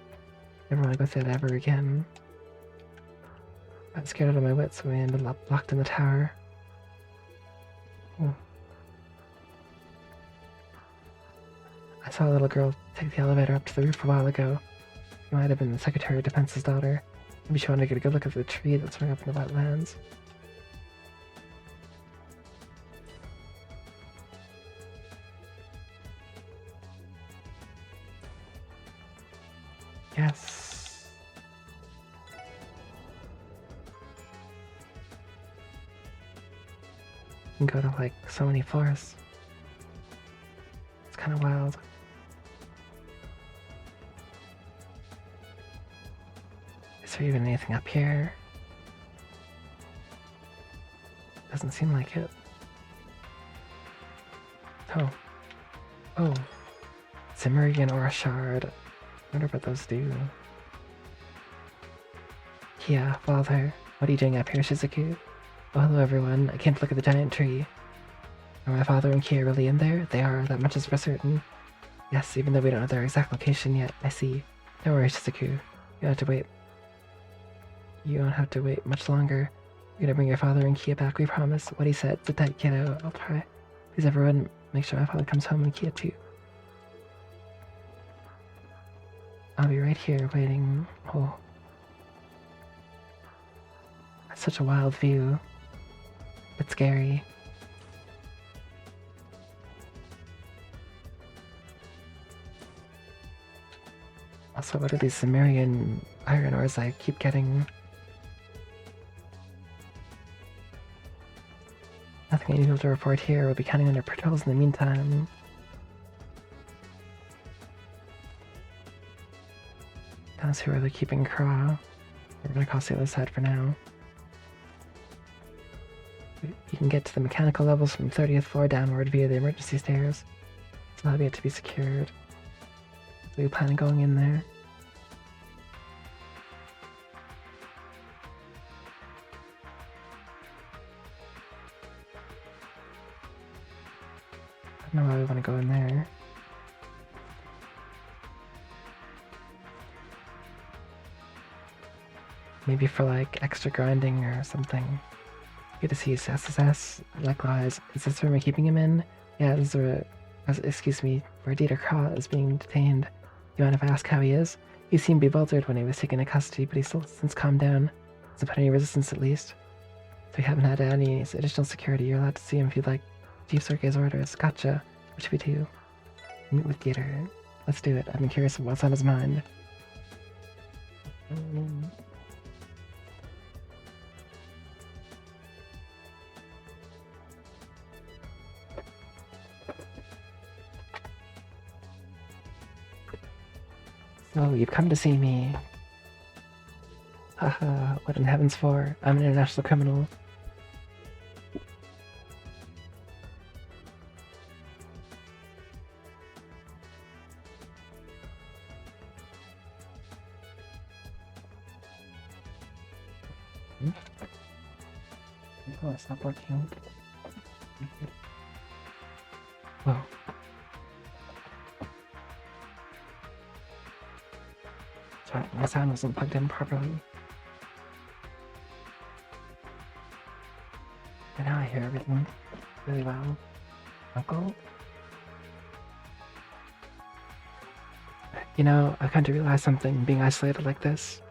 never want to go through that ever again. I got scared out of my wits when we ended up locked in the tower. Oh. I saw a little girl take the elevator up to the roof a while ago. She might have been the Secretary of Defense's daughter. Maybe she wanted to get a good look at the tree that's swung up in the wetlands. Yes. You can go to like so many floors. It's kind of wild. Is there even anything up here? Doesn't seem like it. Oh. Oh. Cimmerian or a shard. I wonder what those do. Yeah, father. What are you doing up here, Shizuku? Oh, hello everyone. I came to look at the giant tree. Are my father and Kia really in there? They are, that much is for certain. Yes, even though we don't know their exact location yet. I see. Don't worry, Shizuku. You don't have to wait. You don't have to wait much longer. We're gonna bring your father and Kia back, we promise. What he said. Sit tight, kiddo. I'll try. Please, everyone, make sure my father comes home and Kia too. I'll be right here, waiting. Oh. That's such a wild view. But scary. Also, what are these Cimmerian iron ores I keep getting? Nothing unusual to report here. We'll be counting on your patrols in the meantime. Don't see where they're keeping Craw. We're gonna cross the other side for now. You can get to the mechanical levels from 30th floor downward via the emergency stairs. Still have yet to be secured. So we plan on going in there. I don't know why we want to go in there. Maybe for like extra grinding or something. Good to see his SSS. Likewise, is this where we're keeping him in? Yeah, this is where, excuse me, where Dieter Kraut is being detained. You mind if I ask how he is? He seemed bewildered when he was taken into custody, but he's still since calmed down. Hasn't put any resistance at least. So we haven't had any additional security. You're allowed to see him if you'd like. Chief Sergei's orders. Gotcha. What should we do? Meet with Dieter. Let's do it. I've been curious of what's on his mind. So, you've come to see me. Haha, what in heaven's for? I'm an international criminal. Oh, it's not working. Whoa. Sorry, my sound wasn't plugged in properly. And now I hear everything really well. Uncle? You know, I've come to realize something being isolated like this.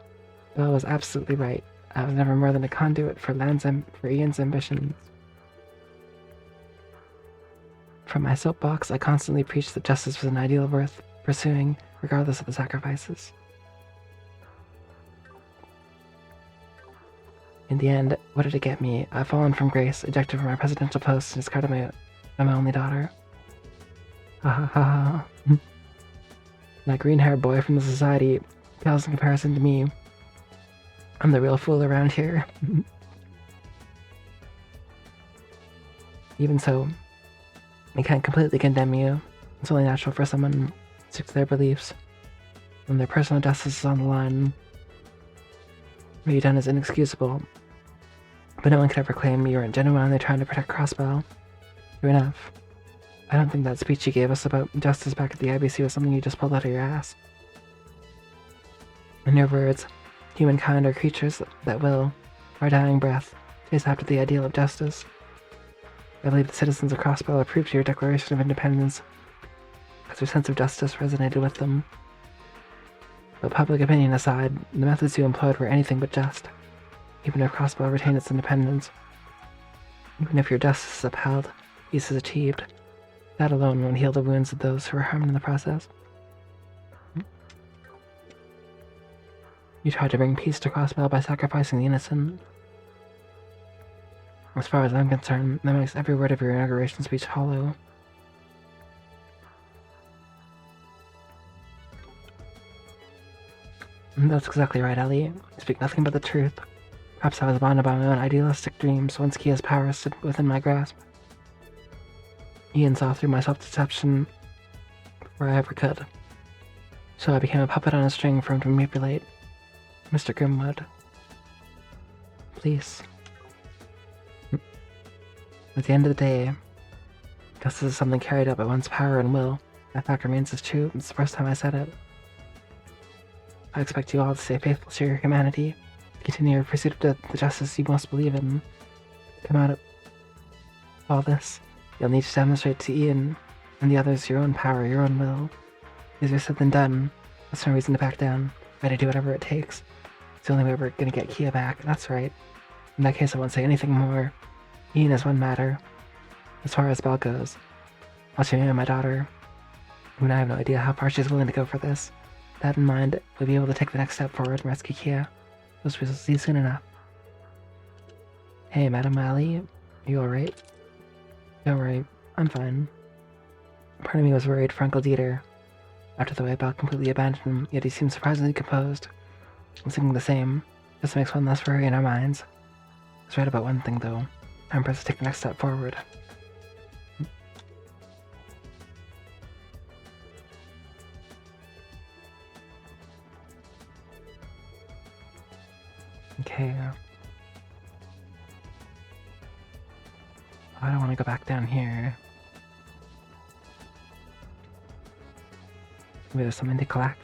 Bill was absolutely right. I was never more than a conduit for Ian's ambitions. From my soapbox, I constantly preached that justice was an ideal worth pursuing, regardless of the sacrifices. In the end, what did it get me? I've fallen from grace, ejected from my presidential post, and discarded my only daughter. Ha ha ha ha. That green-haired boy from the society pales in comparison to me. I'm the real fool around here. Even so, I can't completely condemn you. It's only natural for someone to stick to their beliefs when their personal justice is on the line. What you've done is inexcusable, but no one could ever claim you weren't genuinely trying to protect Crossbell. True enough. I don't think that speech you gave us about justice back at the IBC was something you just pulled out of your ass. In your words, humankind are creatures that will, our dying breath, chase after the ideal of justice. I believe the citizens of Crossbell approved your Declaration of Independence because their sense of justice resonated with them. But public opinion aside, the methods you employed were anything but just, even if Crossbell retained its independence. Even if your justice is upheld, peace is achieved. That alone won't heal the wounds of those who were harmed in the process. You tried to bring peace to Crossbell by sacrificing the innocent. As far as I'm concerned, that makes every word of your inauguration speech hollow. That's exactly right, Ellie. You speak nothing but the truth. Perhaps I was bonded by my own idealistic dreams once Kia's power stood within my grasp. Ian saw through my self-deception before I ever could. So I became a puppet on a string for him to manipulate. Mr. Grimwood. Please. At the end of the day, justice is something carried out by one's power and will. That fact remains as true. It's the first time I said it. I expect you all to stay faithful to your humanity, continue your pursuit of the justice you most believe in. Come out of all this, you'll need to demonstrate to Ian and the others your own power, your own will. Easier said than done. That's no reason to back down. Ready to do whatever it takes. It's the only way we're gonna get Kia back. That's right. In that case, I won't say anything more. Ian is one matter. As far as Belle goes, I'll show you my daughter. I mean, I have no idea how far she's willing to go for this. That in mind, we'll be able to take the next step forward and rescue Kia. We'll see you soon enough. Hey, Madam Mally, you alright? Don't worry, I'm fine. Part of me was worried for Uncle Dieter. After the way Belle completely abandoned him, yet he seemed surprisingly composed. I'm thinking the same. Just makes one less worry in our minds. I was right about one thing, though. I'm pressed to take the next step forward. Okay. I don't want to go back down here. Maybe there's something to collect.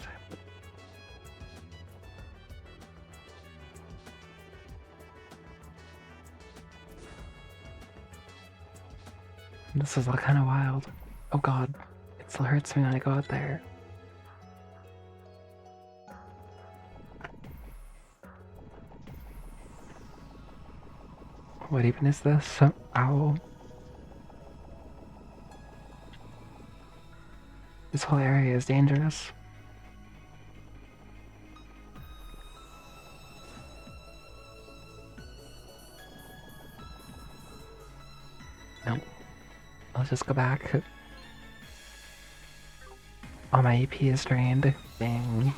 This is all kind of wild. Oh god, it still hurts me when I go out there. What even is this? Ow. This whole area is dangerous. Nope. Let's just go back. Oh, my EP is drained. Dang.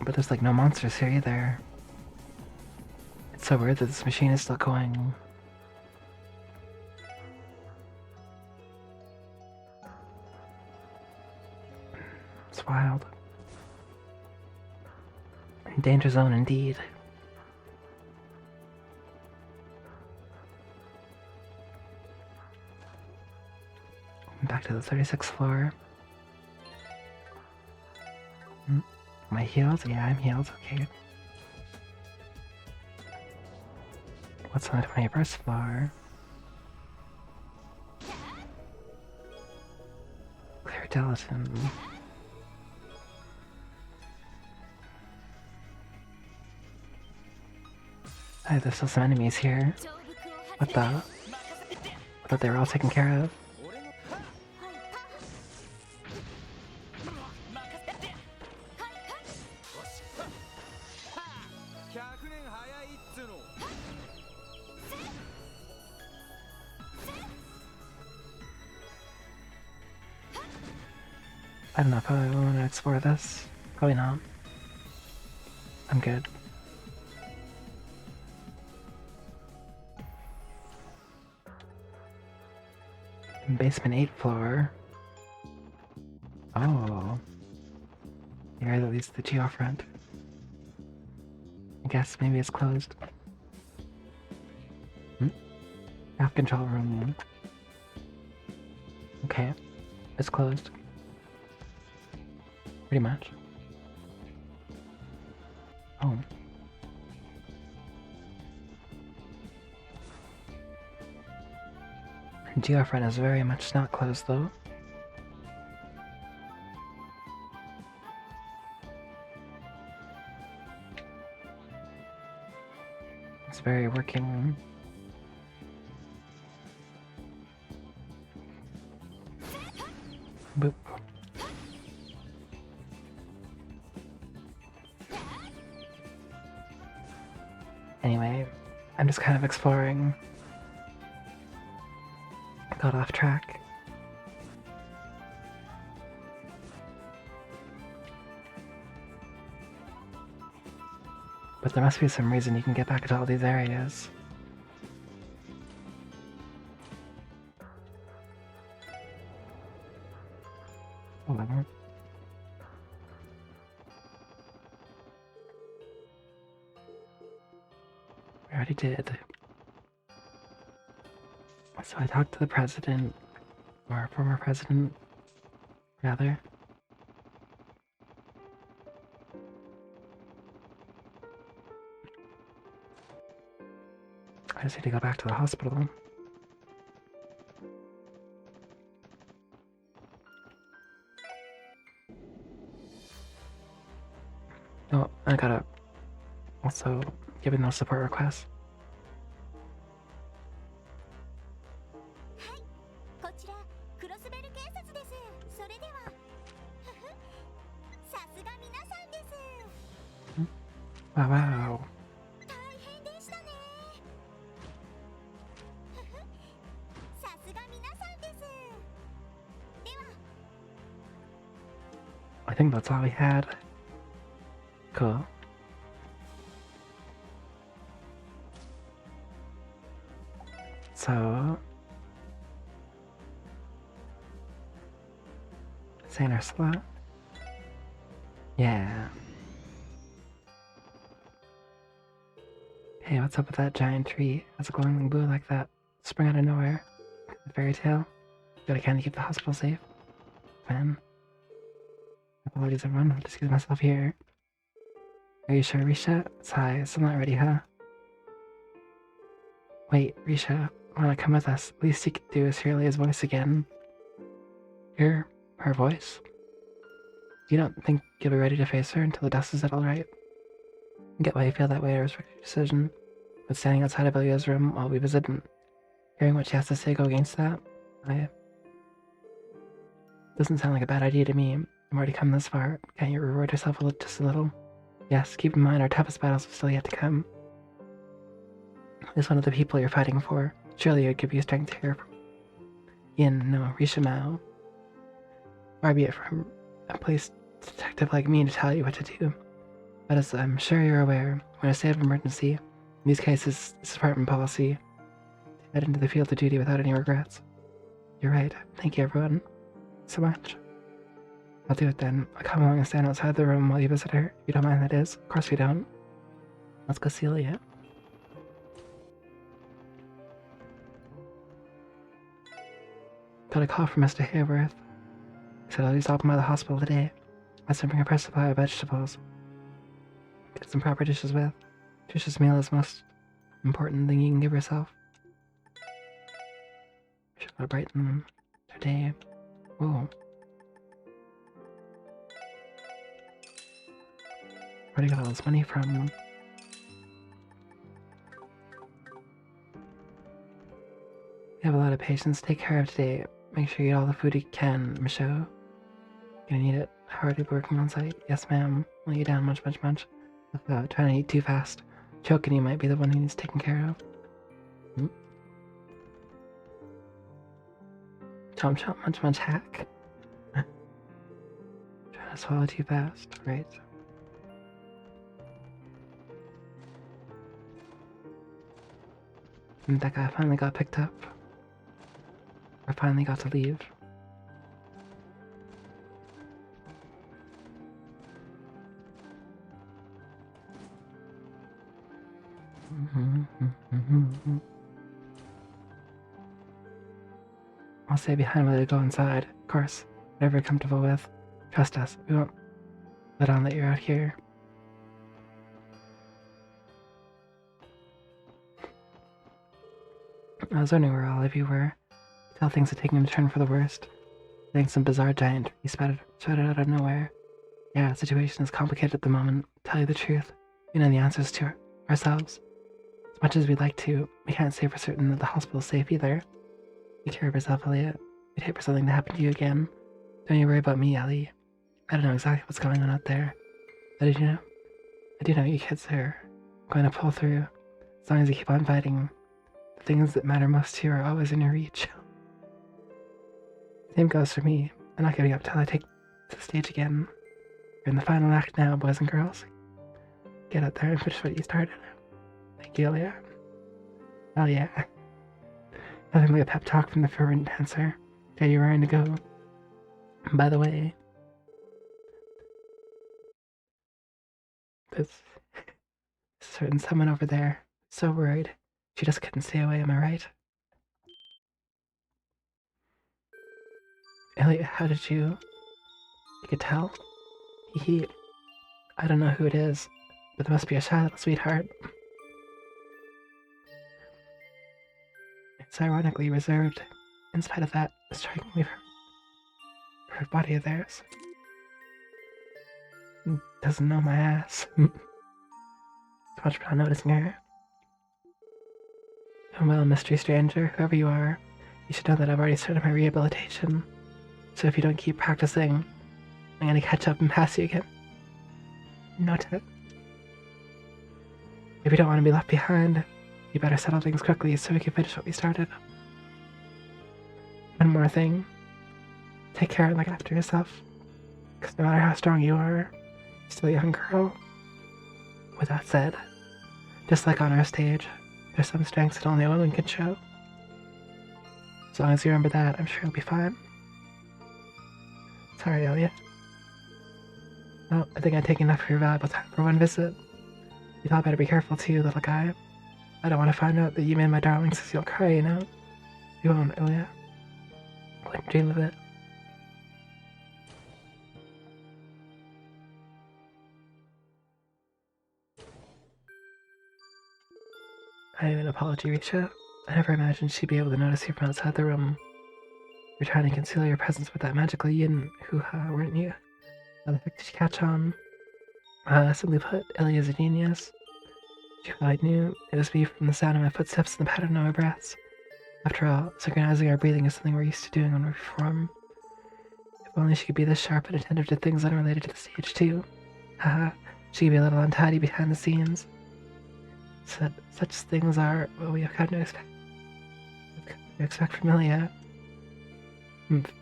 But there's like no monsters here either. It's so weird that this machine is still going. It's wild. Danger zone indeed. Back to the 36th floor. Am I healed? Yeah, I'm healed. Okay. What's on the 21st floor? Clear gelatin. Hey, there's still some enemies here. What the? I thought they were all taken care of. I don't know if I want to explore this. Probably not. I'm good. Basement 8th floor. Oh. The area that leads to the geofront. I guess maybe it's closed. App control room. Okay. It's closed. Pretty much. Oh. Geofront is very much not closed though. It's very working. Boop. Anyway, I'm just kind of exploring. Got off track. But there must be some reason you can get back into all these areas. Whatever. We already did. So I talked to the president, or former president, rather. I just need to go back to the hospital. Oh, I gotta also give in those support requests. こちらクロスベル警察です。それではさすが皆さんです。 Wow, wow. 大変でしたね。さすが皆さんです。では I think that's all we had. Cool. So, Saint Ursula? Yeah. Hey, what's up with that giant tree? That's a glowing blue like that. Spring out of nowhere. A fairy tale? Got a can to keep the hospital safe? Man. Apologies everyone, I'll just excuse myself here. Are you sure, Risha? Sigh, still not ready, huh? Wait, Risha, why not come with us? Least you could do is hear Leia's voice again. Hear her voice? You don't think you'll be ready to face her until the dust is settled, right? I get why you feel that way, I respect your decision. But standing outside of Elia's room while we visit and hearing what she has to say go against that, doesn't sound like a bad idea to me. I've already come this far. Can't you reward yourself just a little? Yes, keep in mind our toughest battles are still yet to come. Is one of the people you're fighting for. Surely it would give you strength to hear from Yin, no, Risha Mao. Far be it from a police detective like me to tell you what to do. But as I'm sure you're aware, when a state of emergency, in these cases, it's department policy to head into the field of duty without any regrets. You're right. Thank you, everyone, so much. I'll do it then. I'll come along and stand outside the room while you visit her. If you don't mind, that is. Of course we don't. Let's go see Leah. Got a call from Mr. Hayworth. He said I'll be stopping by the hospital today. I said bring a fresh supply of vegetables. Get some proper dishes with. Nutritious meal is the most important thing you can give yourself. Should brighten their day. Whoa. Where'd I get all this money from? We have a lot of patients to take care of today. Make sure you eat all the food you can, Michaud. Gonna need it. Hardly working on site. Yes, ma'am. I'll eat down much. Trying to eat too fast. Choking you might be the one who needs taken care of. Chomp, much hack. Trying to swallow too fast. Right. And that guy finally got picked up. Or finally got to leave. I'll stay behind while they go inside. Of course, whatever you're comfortable with. Trust us, we won't let on that you're out here. I was wondering where all of you were. Tell things had taken a turn for the worst. I think some bizarre giant tree sprouted out of nowhere. Yeah, the situation is complicated at the moment. Tell you the truth, we know the answers to ourselves. As much as we'd like to, we can't say for certain that the hospital's safe either. Take care of yourself, Elliot. We'd hate for something to happen to you again. Don't you worry about me, Ellie. I don't know exactly what's going on out there. But did you know? I do know you kids are going to pull through. As long as you keep on fighting, the things that matter most to you are always in your reach. Same goes for me. I'm not giving up till I take to the stage again. You're in the final act now, boys and girls. Get out there and finish what you started. Thank you, Leah. Hell yeah. Nothing like a pep talk from the fervent dancer. Okay, you're raring to go. By the way, there's a certain someone over there. So worried. She just couldn't stay away, am I right? Elliot, how did you... You could tell? I don't know who it is, but there must be a shy little sweetheart. It's ironically reserved. In spite of that, strikingly her body of theirs. Doesn't know my ass. So much for not noticing her. And well, mystery stranger, whoever you are, you should know that I've already started my rehabilitation. So if you don't keep practicing, I'm gonna catch up and pass you again. Noted. If you don't want to be left behind, you better settle things quickly so we can finish what we started. One more thing. Take care and look after yourself. Because no matter how strong you are, you're still a young girl. With that said, just like on our stage, there's some strengths that only a woman can show. As long as you remember that, I'm sure you'll be fine. Sorry, Elliot. Well, I think I've taken enough of your valuable time for one visit. You thought better be careful too, little guy. I don't want to find out that you made my darling Cecile cry, you know? You won't, Elliot. I wouldn't dream of it. I owe an apology, Risha. I never imagined she'd be able to notice you from outside the room. You're trying to conceal your presence with that magical yin hoo-ha, weren't you? How the heck did you catch on? Simply put, Ellie is a genius. If I knew, it was me from the sound of my footsteps and the pattern of my breaths. After all, synchronizing our breathing is something we're used to doing when we perform. If only she could be this sharp and attentive to things unrelated to the stage, too. Haha, she could be a little untidy behind the scenes. Such things are what we have come to expect. From Ilia.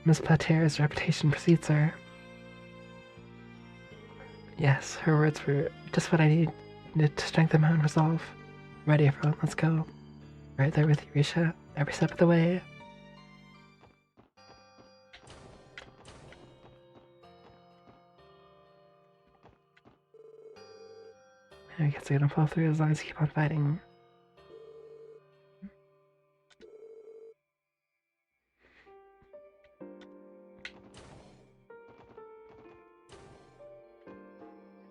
Miss Plater's reputation precedes her. Yes, her words were just what I needed to strengthen my own resolve. I'm ready, everyone, let's go. Right there with you, Risha, every step of the way. I guess they're gonna fall through as long as you keep on fighting.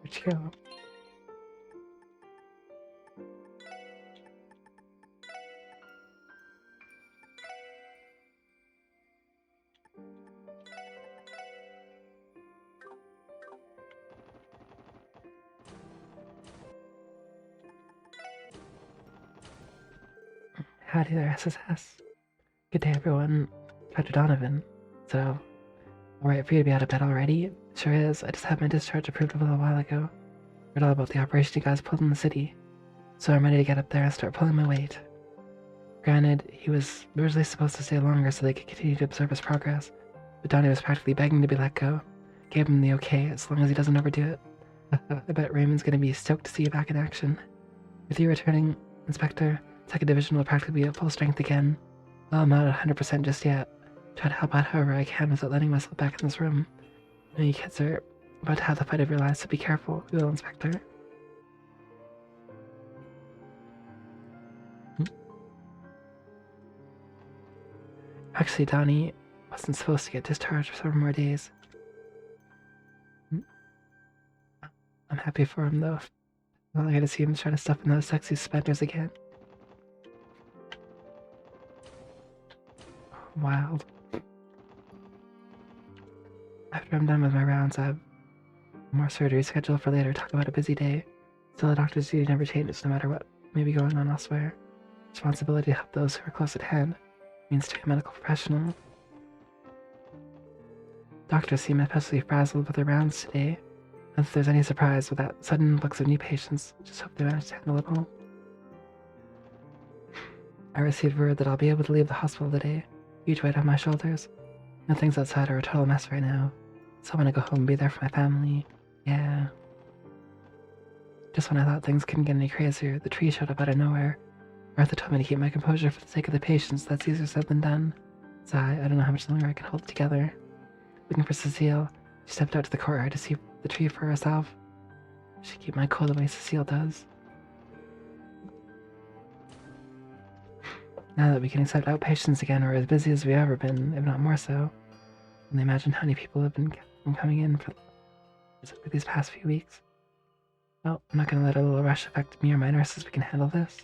Where'd you go? Howdy there, SSS. Good day, everyone. Dr. Donovan. So, alright for you to be out of bed already? Sure is. I just had my discharge approved a little while ago. Heard all about the operation you guys pulled in the city. So I'm ready to get up there and start pulling my weight. Granted, he was originally supposed to stay longer so they could continue to observe his progress, but Donnie was practically begging to be let go. Gave him the okay as long as he doesn't overdo it. I bet Raymond's gonna be stoked to see you back in action. With you returning, Inspector, 2nd Division will practically be at full strength again. Well, I'm not at 100% just yet. Try to help out however I can without letting myself back in this room. I know you kids are about to have the fight of your lives, so be careful. You will, Inspector. Actually, Donnie wasn't supposed to get discharged for several more days. I'm happy for him, though. Well, I gotta see him try to stuff in those sexy suspenders again. Wild. After I'm done with my rounds, I have more surgery scheduled for later. Talk about a busy day. Still, the doctor's duty never changes, no matter what may be going on elsewhere. Responsibility to help those who are close at hand means to be a medical professional. Doctors seem especially frazzled with their rounds today. Not that there's any surprise with that sudden influx of new patients. Just hope they manage to handle it all. I received word that I'll be able to leave the hospital today. Huge weight on my shoulders. No things outside are a total mess right now. So I want to go home and be there for my family. Yeah. Just when I thought things couldn't get any crazier, the tree showed up out of nowhere. Martha told me to keep my composure for the sake of the patients. That's easier said than done. Sigh, I don't know how much longer I can hold it together. Looking for Cecile, she stepped out to the courtyard to see the tree for herself. She keep my cool the way Cecile does. Now that we can accept outpatients again, we're as busy as we've ever been, if not more so. And imagine how many people have been coming in for these past few weeks. Well, I'm not going to let a little rush affect me or my nurses. We can handle this.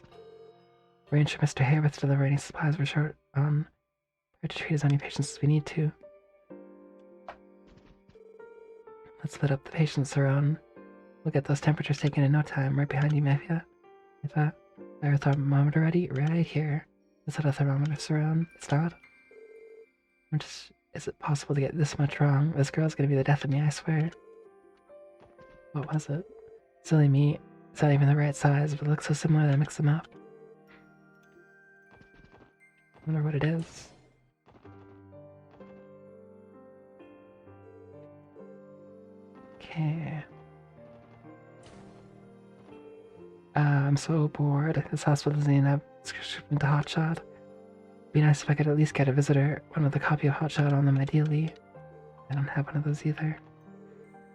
Arrange for Mr. Hayworth to deliver any supplies we're short on. Try to treat as many patients as we need to. Let's split up the patients around. We'll get those temperatures taken in no time. Right behind you, Mafia. If our thermometer ready? Right here. Is that a thermometer around? It's not? Is it possible to get this much wrong? This girl's gonna be the death of me, I swear. What was it? Silly me. It's not even the right size, but it looks so similar that I mix them up. I wonder what it is. Okay. I'm so bored. This hospital doesn't even have subscription to Hotshot. Be nice if I could at least get a visitor, one with a copy of Hotshot on them, ideally. I don't have one of those either.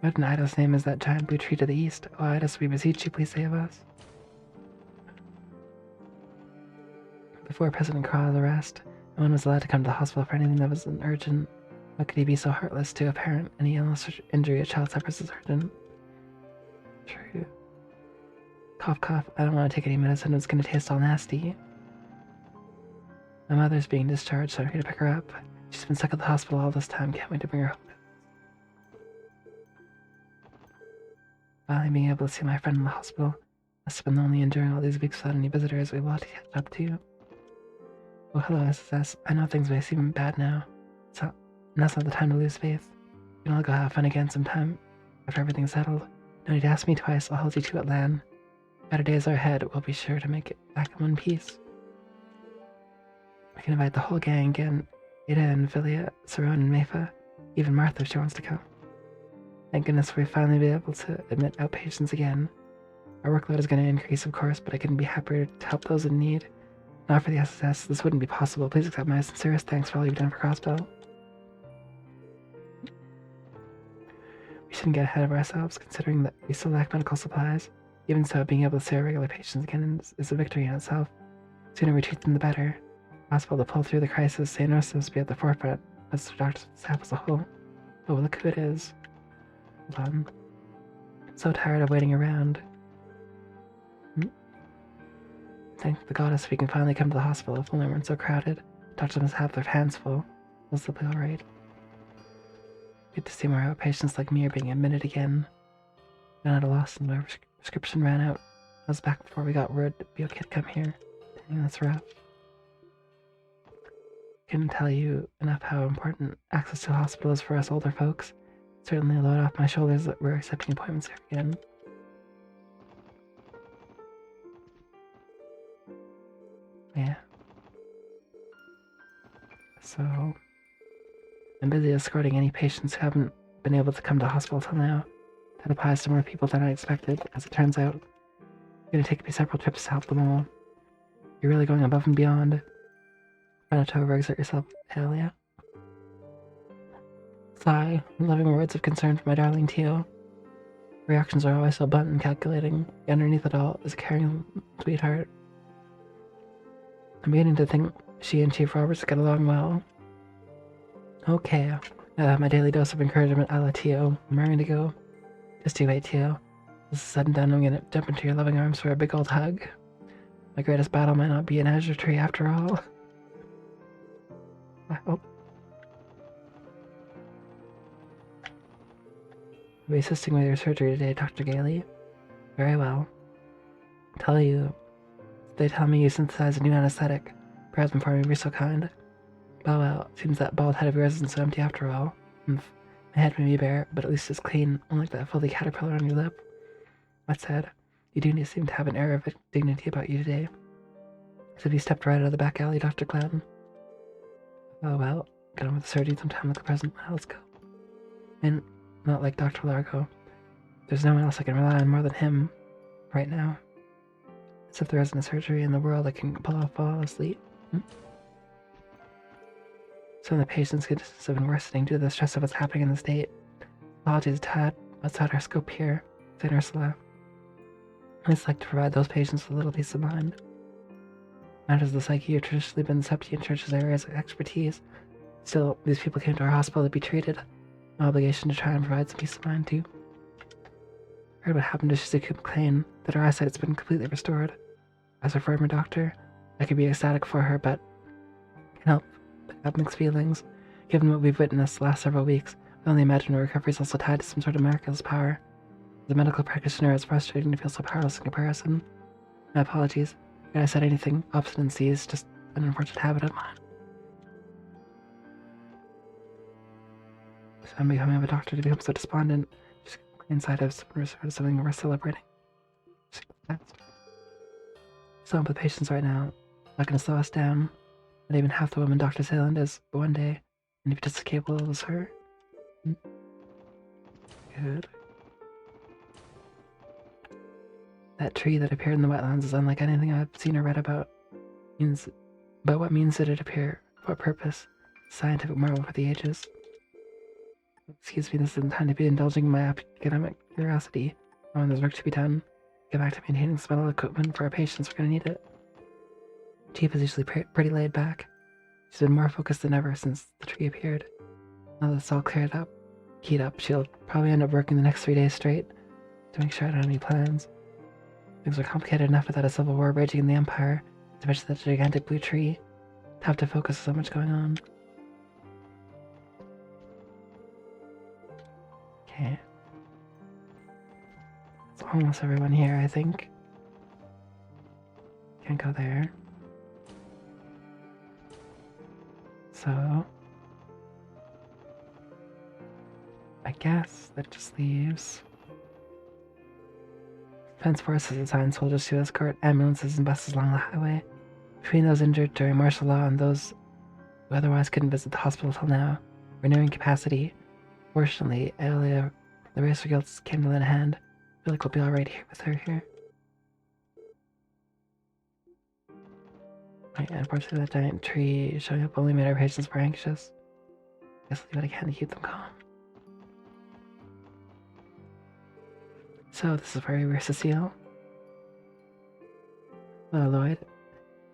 What in Ida's name is that giant blue tree to the east? Oh, Idas, we beseech you, please save us. Before President Kraw's arrest, no one was allowed to come to the hospital for anything that wasn't urgent. How could he be so heartless to a parent? Any illness or injury a child suffers is urgent. True. Cough, cough. I don't want to take any medicine. It's going to taste all nasty. My mother's being discharged, so I'm here to pick her up. She's been stuck at the hospital all this time. Can't wait to bring her home. Finally being able to see my friend in the hospital. Must have been lonely enduring all these weeks without any visitors. We will have to catch up to. Oh, hello, SSS. I know things may seem bad now. Now's not the time to lose faith. We can all go have fun again sometime after everything's settled. No need to ask me twice. I'll hold you to it, Lan. Better days are ahead. We'll be sure to make it back in one piece. We can invite the whole gang again. Ada and Philia, Saron and Mayfa. Even Martha if she wants to come. Thank goodness we'll finally be able to admit outpatients again. Our workload is going to increase, of course, but I couldn't be happier to help those in need. Not for the SSS, this wouldn't be possible. Please accept my sincerest thanks for all you've done for Crossbell. We shouldn't get ahead of ourselves, considering that we still lack medical supplies. Even so, being able to see our regular patients again is a victory in itself. The sooner we treat them, the better. Possible to pull through the crisis, say nurses be at the forefront, as the doctors and staff as a whole. Oh, look who it is. Hold on. I'm so tired of waiting around. Thank the goddess we can finally come to the hospital. If only we weren't so crowded. Doctors must have their hands full. Will still be alright. Good to see more outpatients like me are being admitted again. Ran at a loss and my prescription ran out. I was back before we got word that be okay to come here. Dang, that's rough. Couldn't tell you enough how important access to a hospital is for us older folks. Certainly a load off my shoulders that we're accepting appointments here again. Yeah. So, I'm busy escorting any patients who haven't been able to come to hospital till now. That applies to more people than I expected. As it turns out, it's gonna take me several trips to help them all. You're really going above and beyond. Try not to overexert yourself. Hell yeah. Sigh. Loving words of concern for my darling Tio. Reactions are always so blunt and calculating. Underneath it all is a caring sweetheart. I'm beginning to think she and Chief Roberts get along well. Okay, my daily dose of encouragement a la Tio. I'm raring to go. Just you wait, Tio. This is said and done, I'm gonna jump into your loving arms for a big old hug. My greatest battle might not be an Azure tree after all. I hope. I'll be assisting with your surgery today, Dr. Gailey. Very well. They tell me you synthesized a new anesthetic. Perhaps before me, be so kind. Well, seems that bald head of yours isn't so empty after all. My head may be bare, but at least it's clean, unlike that filthy caterpillar on your lip. That said, you do seem to have an air of dignity about you today. As if you stepped right out of the back alley, Dr. Clown. Oh well, get on with the surgery sometime like the present. Well, let's go. And not like Dr. Largo. There's no one else I can rely on more than him right now. As if there isn't a surgery in the world that can pull off fall asleep. Some of the patients' conditions have been worsening due to the stress of what's happening in the state. Apologies, Tad. Outside our scope here, said Ursula. I'd just like to provide those patients with a little peace of mind. Matters of the psyche have traditionally been the Septian Church's areas of expertise. Still, these people came to our hospital to be treated. My obligation to try and provide some peace of mind, too. Heard what happened to Shizuku McLean, that her eyesight's been completely restored. As a former doctor, I could be ecstatic for her, but can't help but have mixed feelings. Given what we've witnessed the last several weeks, I only imagine her recovery is also tied to some sort of miraculous power. As a medical practitioner, it's frustrating to feel so powerless in comparison. My apologies. If I said anything, obstinacy is just an unfortunate habit of mine. So I'm becoming a doctor to become so despondent. Just inside of something worth celebrating. Some of the patients right now, not going to slow us down. Not even half the women Dr. Salem is, but one day, and if just as capable as her. Good. That tree that appeared in the wetlands is unlike anything I've seen or read about. But what means did it appear? For what purpose? Scientific marvel for the ages. Excuse me, this isn't time to be indulging in my academic curiosity. Oh, and there's work to be done. Get back to maintaining some metal equipment for our patients. We're gonna need it. Chief is usually pretty laid back. She's been more focused than ever since the tree appeared. Now that it's all keyed up, she'll probably end up working the next 3 days straight to make sure I don't have any plans. Things are complicated enough without a civil war raging in the Empire, to mention that gigantic blue tree. Tough to focus with so much going on. Okay. It's almost everyone here, I think. Can't go there. So I guess that just leaves Defense Forces assigned soldiers to escort ambulances and buses along the highway. Between those injured during martial law and those who otherwise couldn't visit the hospital till now, we're nearing capacity. Fortunately, Elia, the Racer Guilds came to lend a hand. I feel like we'll be alright here with her here. Right, unfortunately, that giant tree showing up only made our patients more anxious. Guess I'll do what I can to keep them calm. So, this is where we were, Cecile. Hello, Lloyd.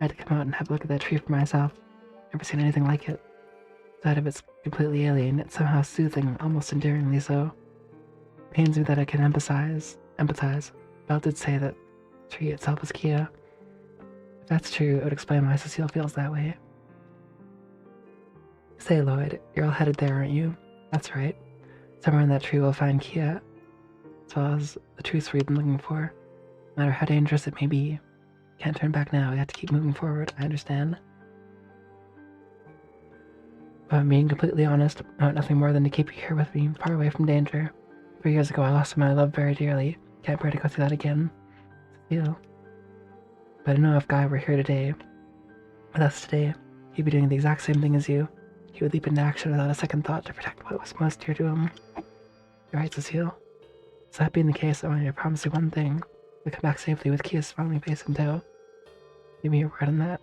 I had to come out and have a look at that tree for myself. Never seen anything like it. Aside of it's completely alien, it's somehow soothing, almost endearingly so. Pains me that I can empathize. Belle did say that the tree itself is Kia. If that's true, it would explain why Cecile feels that way. Say, Lloyd, you're all headed there, aren't you? That's right. Somewhere in that tree we'll find Kia, as well as the truth we've been looking for. No matter how dangerous it may be, can't turn back now. We have to keep moving forward. I understand. But I'm being completely honest, I want nothing more than to keep you here with me, far away from danger. 3 years ago, I lost someone I loved very dearly. Can't bear to go through that again. Cecile. But I know if Guy were here today, with us today, he'd be doing the exact same thing as you. He would leap into action without a second thought to protect what was most dear to him. You're right, Cecile. So that being the case, I want you to promise you one thing. We'll come back safely with Kia's smiling face in tow. Give me your word on that.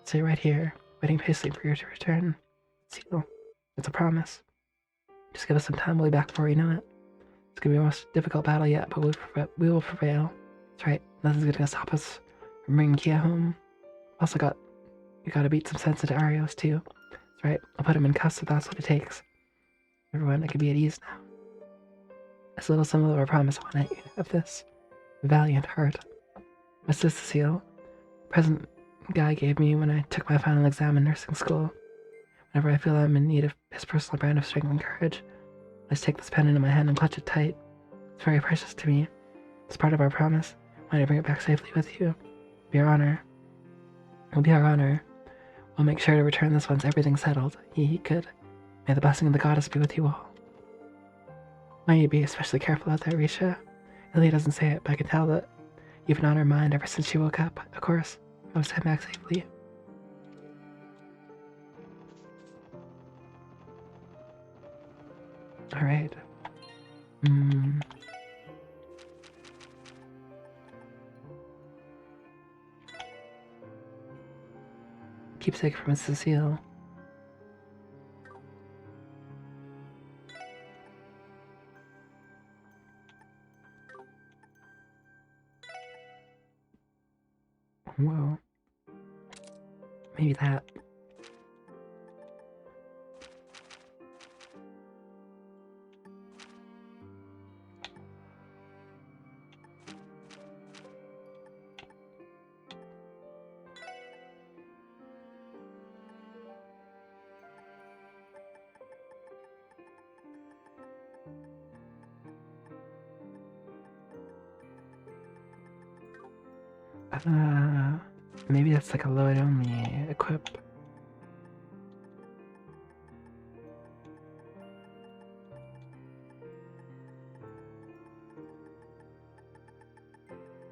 Stay right here, waiting patiently for you to return. Cecile, it's a promise. Just give us some time, we'll be back before you know it. It's gonna be the most difficult battle yet, but we will prevail. That's right, nothing's gonna stop us from bringing Kia home. You gotta beat some sense into Arios too. That's right, I'll put him in cuffs if that's what it takes. Everyone, I can be at ease now. This little symbol of our promise on it, of this valiant heart. What's this, Cecile? The present Guy gave me when I took my final exam in nursing school. Whenever I feel I'm in need of his personal brand of strength and courage, I just take this pen into my hand and clutch it tight. It's very precious to me. It's part of our promise. I want to bring it back safely with you. It'll be our honor. It'll be our honor. We'll make sure to return this once everything's settled. He could. May the blessing of the goddess be with you all. Might you be especially careful out there, Risha? Lily doesn't say it, but I can tell that you've been on her mind ever since she woke up. Of course, I was head back safely. Alright. Keepsake from Cecile. Whoa. Maybe that. Maybe that's like a load only equip.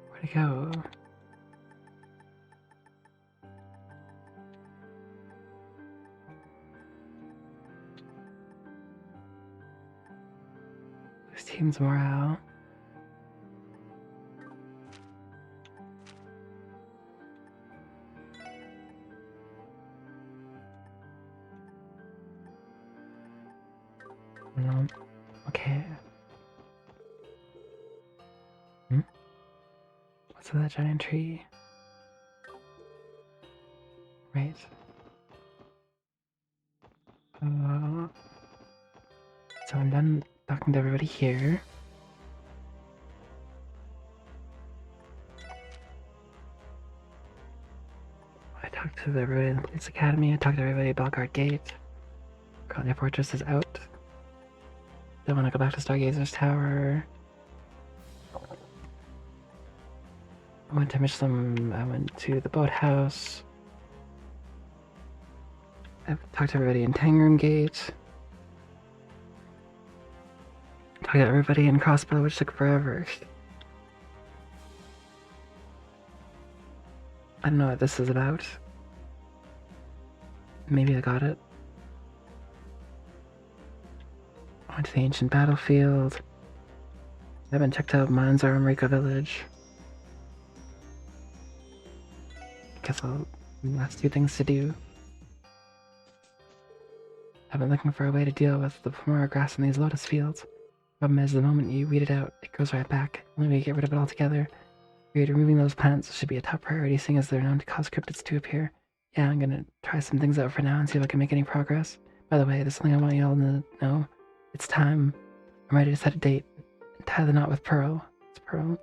Where'd it go? Boost team's morale. No. Okay. What's that giant tree? Right. So I'm done talking to everybody here. I talked to everybody in the police academy. I talked to everybody at Belgard Gate. Condia Fortress is out. Don't want to go back to Stargazer's Tower. I went to Michelin. I went to the boathouse. I've talked to everybody in Tangram Gate. Talked to everybody in Crossbow, which took forever. I don't know what this is about. Maybe I got it. I went to the ancient battlefield. I haven't checked out Manzar and Rika Village. Guess I'll last two things to do. I've been looking for a way to deal with the Femora grass in these lotus fields. Problem is, the moment you weed it out, it goes right back. Only way to get rid of it altogether. Removing those plants should be a top priority, seeing as they're known to cause cryptids to appear. Yeah, I'm gonna try some things out for now and see if I can make any progress. By the way, there's something I want you all to know. It's time. I'm ready to set a date. Tie the knot with Pearl. It's Pearl.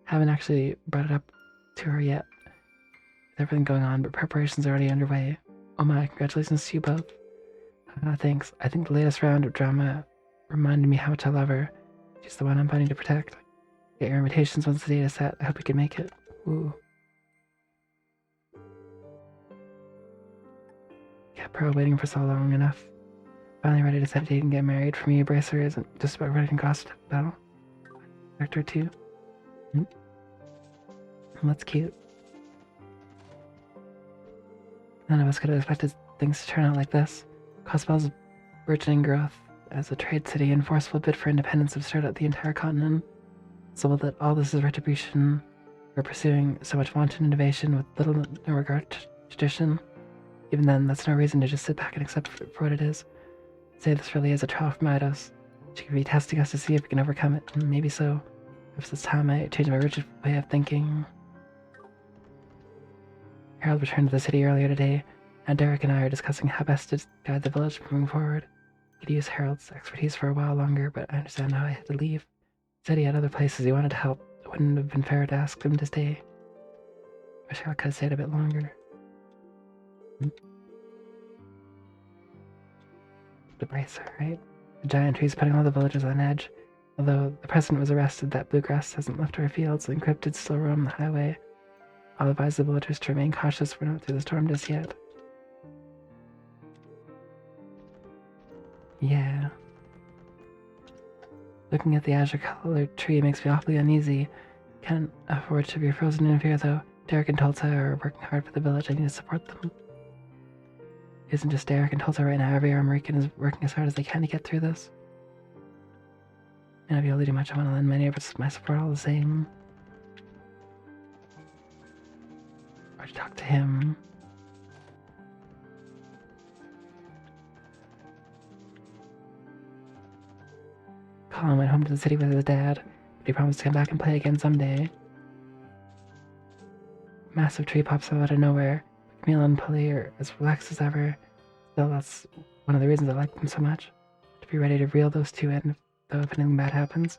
Haven't actually brought it up to her yet. With everything going on, but preparations are already underway. Oh my, congratulations to you both. Thanks. I think the latest round of drama reminded me how much I love her. She's the one I'm fighting to protect. Get your invitations once the data's set. I hope we can make it. Ooh. Kept Pearl waiting for so long enough. Finally ready to set a date and get married. For me, a bracer isn't just about running across the battle. Vector 2. That's cute. None of us could have expected things to turn out like this. Cosmos' burgeoning growth as a trade city and forceful bid for independence have stirred up the entire continent. So that all this is retribution for pursuing so much wanton innovation with little no regard to tradition. Even then, that's no reason to just sit back and accept it for what it is. Say this really is a trial for Midas. She could be testing us to see if we can overcome it, and maybe so. If this time I change my rigid way of thinking. Harold returned to the city earlier today. Now Derek and I are discussing how best to guide the village moving forward. Could use Harold's expertise for a while longer, but I understand how I had to leave. He said he had other places he wanted to help. It wouldn't have been fair to ask him to stay. Wish I could have stayed a bit longer. The bracer, right? The giant tree's putting all the villagers on edge. Although the president was arrested, that bluegrass hasn't left our fields, and cryptids still roam the highway. I'll advise the villagers to remain cautious. We're not through the storm just yet. Yeah. Looking at the azure-colored tree makes me awfully uneasy. Can't afford to be frozen in fear, though. Derek and Tulsa are working hard for the village. I need to support them. It isn't just Derek and Tulsa right now. Every American is working as hard as they can to get through this. May not be able to do much. I want to lend my neighbors my support all the same. Or to talk to him. Colin went home to the city with his dad, but he promised to come back and play again someday. Massive tree pops up out of nowhere. Camille and Polly are as relaxed as ever. Still, that's one of the reasons I like them so much. To be ready to reel those two in, though if anything bad happens.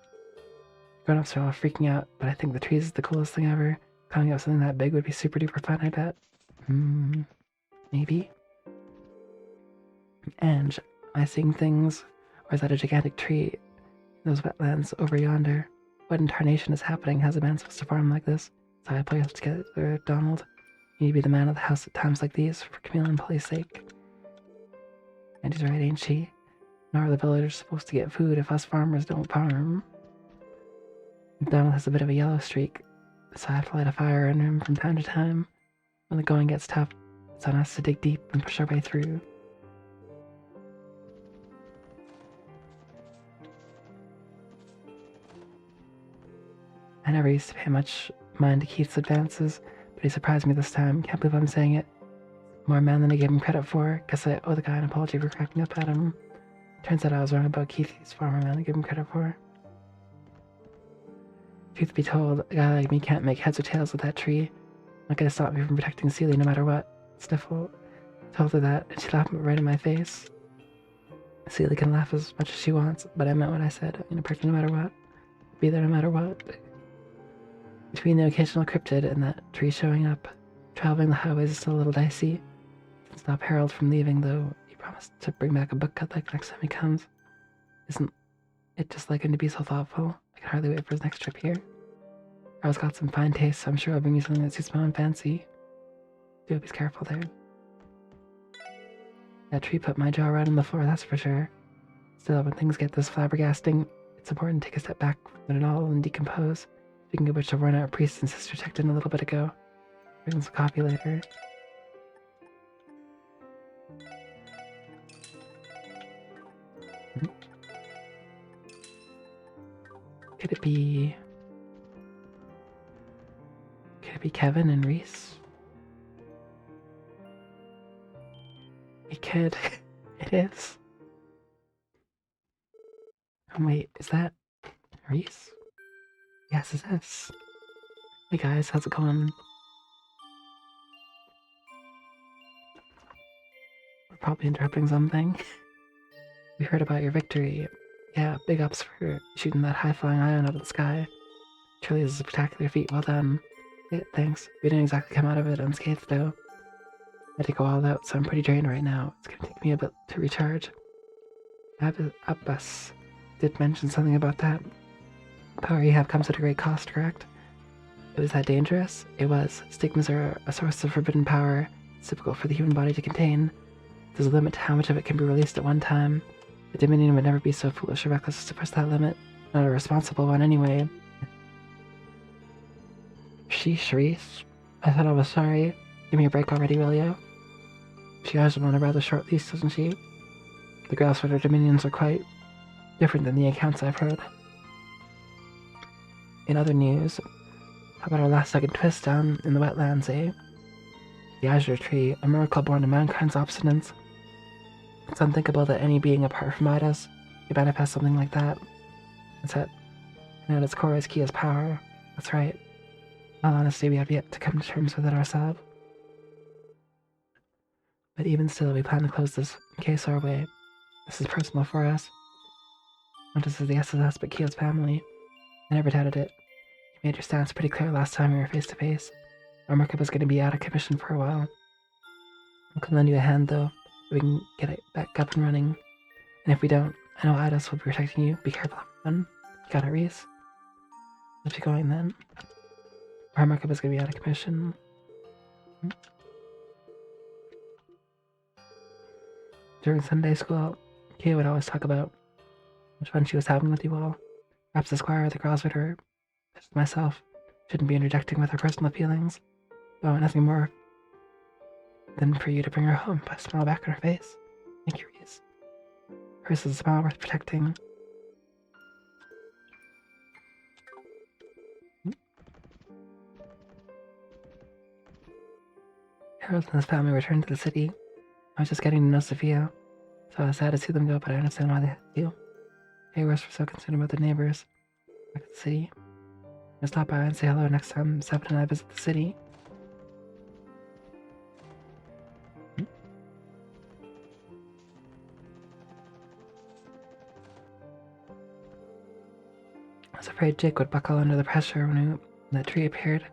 Grown-ups are all freaking out, but I think the trees is the coolest thing ever. Climbing up something that big would be super duper fun, I bet. Maybe. And am I seeing things? Or is that a gigantic tree in those wetlands over yonder? What in tarnation is happening? How's a man supposed to farm like this? So I play together, Donald. You need to be the man of the house at times like these, for Camille and Polly's sake. And he's right, ain't she? Nor are the villagers supposed to get food if us farmers don't farm. Donald has a bit of a yellow streak, so I have to light a fire under him from time to time. When the going gets tough, it's on us to dig deep and push our way through. I never used to pay much mind to Keith's advances, but he surprised me this time. Can't believe I'm saying it. More man than I gave him credit for. Guess I owe the guy an apology for cracking up at him. Turns out I was wrong about Keith's farmer man I give him credit for. Truth be told, a guy like me can't make heads or tails with that tree. Not gonna stop me from protecting Celia no matter what. Sniffle told her that, and she laughed right in my face. Celia can laugh as much as she wants, but I meant what I said. I'm gonna protect her no matter what. Be there no matter what. Between the occasional cryptid and that tree showing up, traveling the highways is still a little dicey. Doesn't stop Harold from leaving, though he promised to bring back a book cut like next time he comes. Isn't it just like him to be so thoughtful? I can hardly wait for his next trip here. Harold's got some fine taste, so I'm sure I'll bring you something that suits my own fancy. Do hope he's careful there. That tree put my jaw right on the floor, that's for sure. Still, when things get this flabbergasting, it's important to take a step back from it all and decompose. Speaking of which, a worn-out priest and sister checked in a little bit ago. Bring some coffee later. Could it be Kevin and Reese? It could. It is. Oh wait, is that Reese? Yes, it is. Hey guys, how's it going? We're probably interrupting something. We heard about your victory. Yeah, big ups for shooting that high-flying ion out of the sky. Truly is a spectacular feat, well done. Yeah, thanks. We didn't exactly come out of it unscathed, though. I had to go all out, so I'm pretty drained right now. It's gonna take me a bit to recharge. Abbas did mention something about that. Power you have comes at a great cost, correct? It was that dangerous? It was. Stigmas are a source of forbidden power. It's difficult for the human body to contain. There's a limit to how much of it can be released at one time. The Dominion would never be so foolish or reckless as to push that limit. Not a responsible one, anyway. Sheesh, Reese. I thought I was sorry. Give me a break already, will you? She has them on a rather short leash, doesn't she? The Grasswater Dominions are quite different than the accounts I've heard. In other news, how about our last-second twist down in the wetlands, eh? The Azure Tree, a miracle born of mankind's obstinance. It's unthinkable that any being apart from Midas could manifest something like that. It's at its core is key as power. That's right. In all honesty, we have yet to come to terms with it ourselves. But even still, we plan to close this case our way. This is personal for us. Not just as the SSS, but Kyo's family. I never doubted it. You made your stance pretty clear last time we were face to face. Our markup is going to be out of commission for a while. I can lend you a hand, though. We can get it back up and running. And if we don't, I know Idas will be protecting you. Be careful, everyone. You got it, Reese? Let's be going then. Our markup is going to be out of commission. During Sunday school, Kay would always talk about how much fun she was having with you all. Perhaps the squire or the girls or just myself shouldn't be interjecting with her personal feelings. Oh, nothing more than for you to bring her home, put a smile back on her face. Thank you, Reese. Hers is a smile worth protecting. Harold and his family returned to the city. I was just getting to know Sophia, so I was sad to see them go, but I understand why they had to. They were so concerned about their neighbors back at the city. I'll stop by and say hello next time Seven and I visit the city. I was afraid Jake would buckle under the pressure when that tree appeared.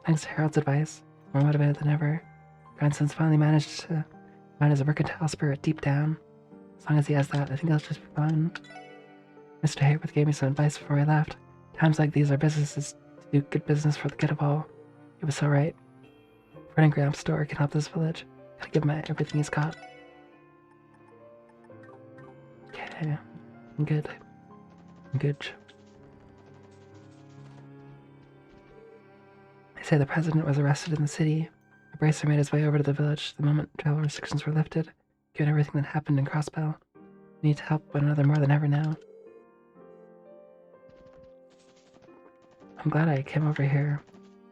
Thanks to Harold's advice, more motivated than ever, Branson's finally managed to find his mercantile spirit deep down. As long as he has that, I think I'll just be fine. Mr. Hayworth gave me some advice before I left. Times like these are businesses to do good business for the good of all. He was so right. Running Graham's store can help this village. Gotta give him everything he's got. Okay, I'm good. I'm good. They say the president was arrested in the city. A bracer made his way over to the village the moment travel restrictions were lifted, given everything that happened in Crossbell. We need to help one another more than ever now. I'm glad I came over here,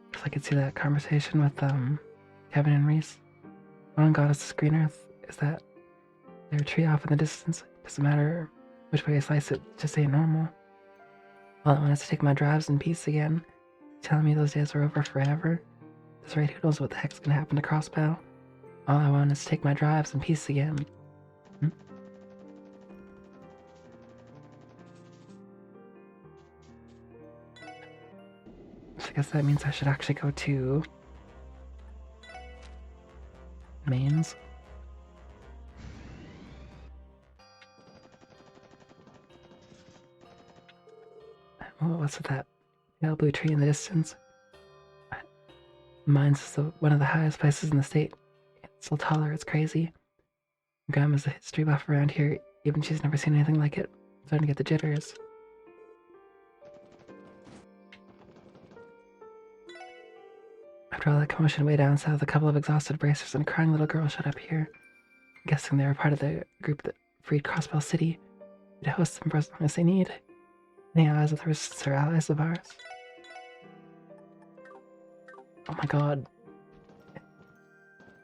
because I could see that conversation with Kevin and Reese. One got us to Green Earth is that their tree off in the distance. Doesn't matter which way I slice it, just ain't normal. All I want is to take my drives in peace again. Telling me those days are over forever. That's right, who knows what the heck's gonna happen to Crossbow? All I want is to take my drives in peace again. So I guess that means I should actually go to mains. Oh, what's with that pale blue tree in the distance? Mine's one of the highest places in the state. It's still taller, it's crazy. Grandma's a history buff around here, even she's never seen anything like it. I'm starting to get the jitters. After all that commotion way down south, a couple of exhausted bracers and a crying little girl showed up here. I'm guessing they were part of the group that freed Crossbell City. We'd host them for as long as they need. Any eyes of the resistance are allies of ours. Oh my god.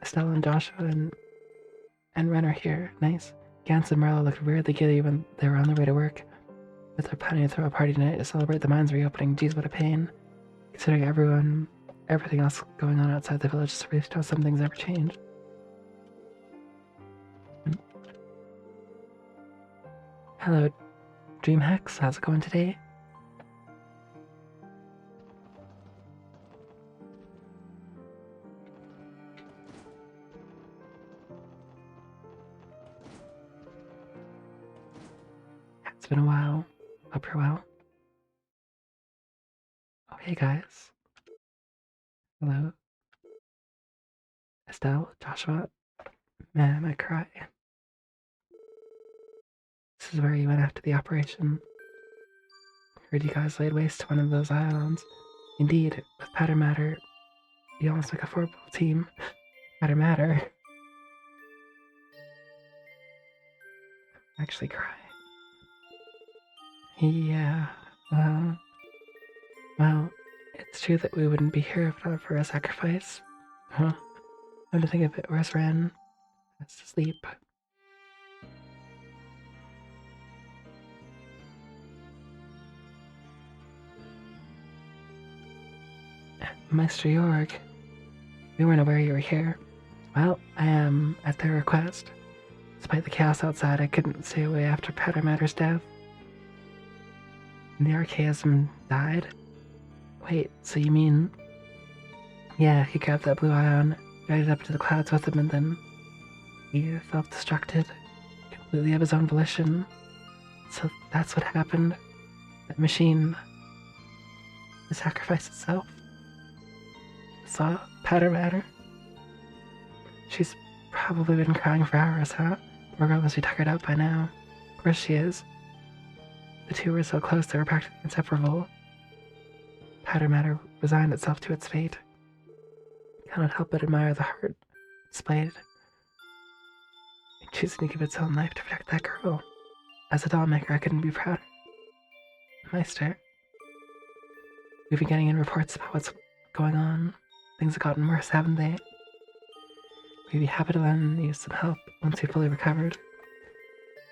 Estella and Joshua and Ren are here. Nice. Gans and Marla looked weirdly giddy when they were on their way to work. But they're planning to throw a party tonight to celebrate the mines reopening. Geez, what a pain. Considering everything else going on outside the village, it's really how some things ever change. Hello, Dreamhex. How's it going today? It's been a while. Hope you're well. Oh, hey guys. Hello. Estelle, Joshua. Man, I might cry. This is where you went after the operation. Heard you guys laid waste to one of those islands. Indeed, with Patter Matter, you almost make a formidable team. Patter Matter. Actually cry. Yeah, well, it's true that we wouldn't be here if not for a sacrifice. Huh? Come to think of it, where's Ren? Has to sleep. Maester Jorg, we weren't aware you were here. Well, I am at their request. Despite the chaos outside, I couldn't stay away after Patter Matter's death. And the archaism died? Wait, so you mean... Yeah, he grabbed that blue ion, guided up to the clouds with him, and then he self-destructed, completely of his own volition. So that's what happened. That machine... the sacrifice itself. Saw Patter Matter. She's probably been crying for hours, huh? Margot must be tuckered out by now. Of course she is. The two were so close they were practically inseparable. Patter Matter resigned itself to its fate. Cannot help but admire the heart displayed in choosing to give its own life to protect that girl. As a doll maker, I couldn't be prouder. Meister, we've been getting in reports about what's going on. Things have gotten worse, haven't they? We'd be happy to lend you some help once you're fully recovered.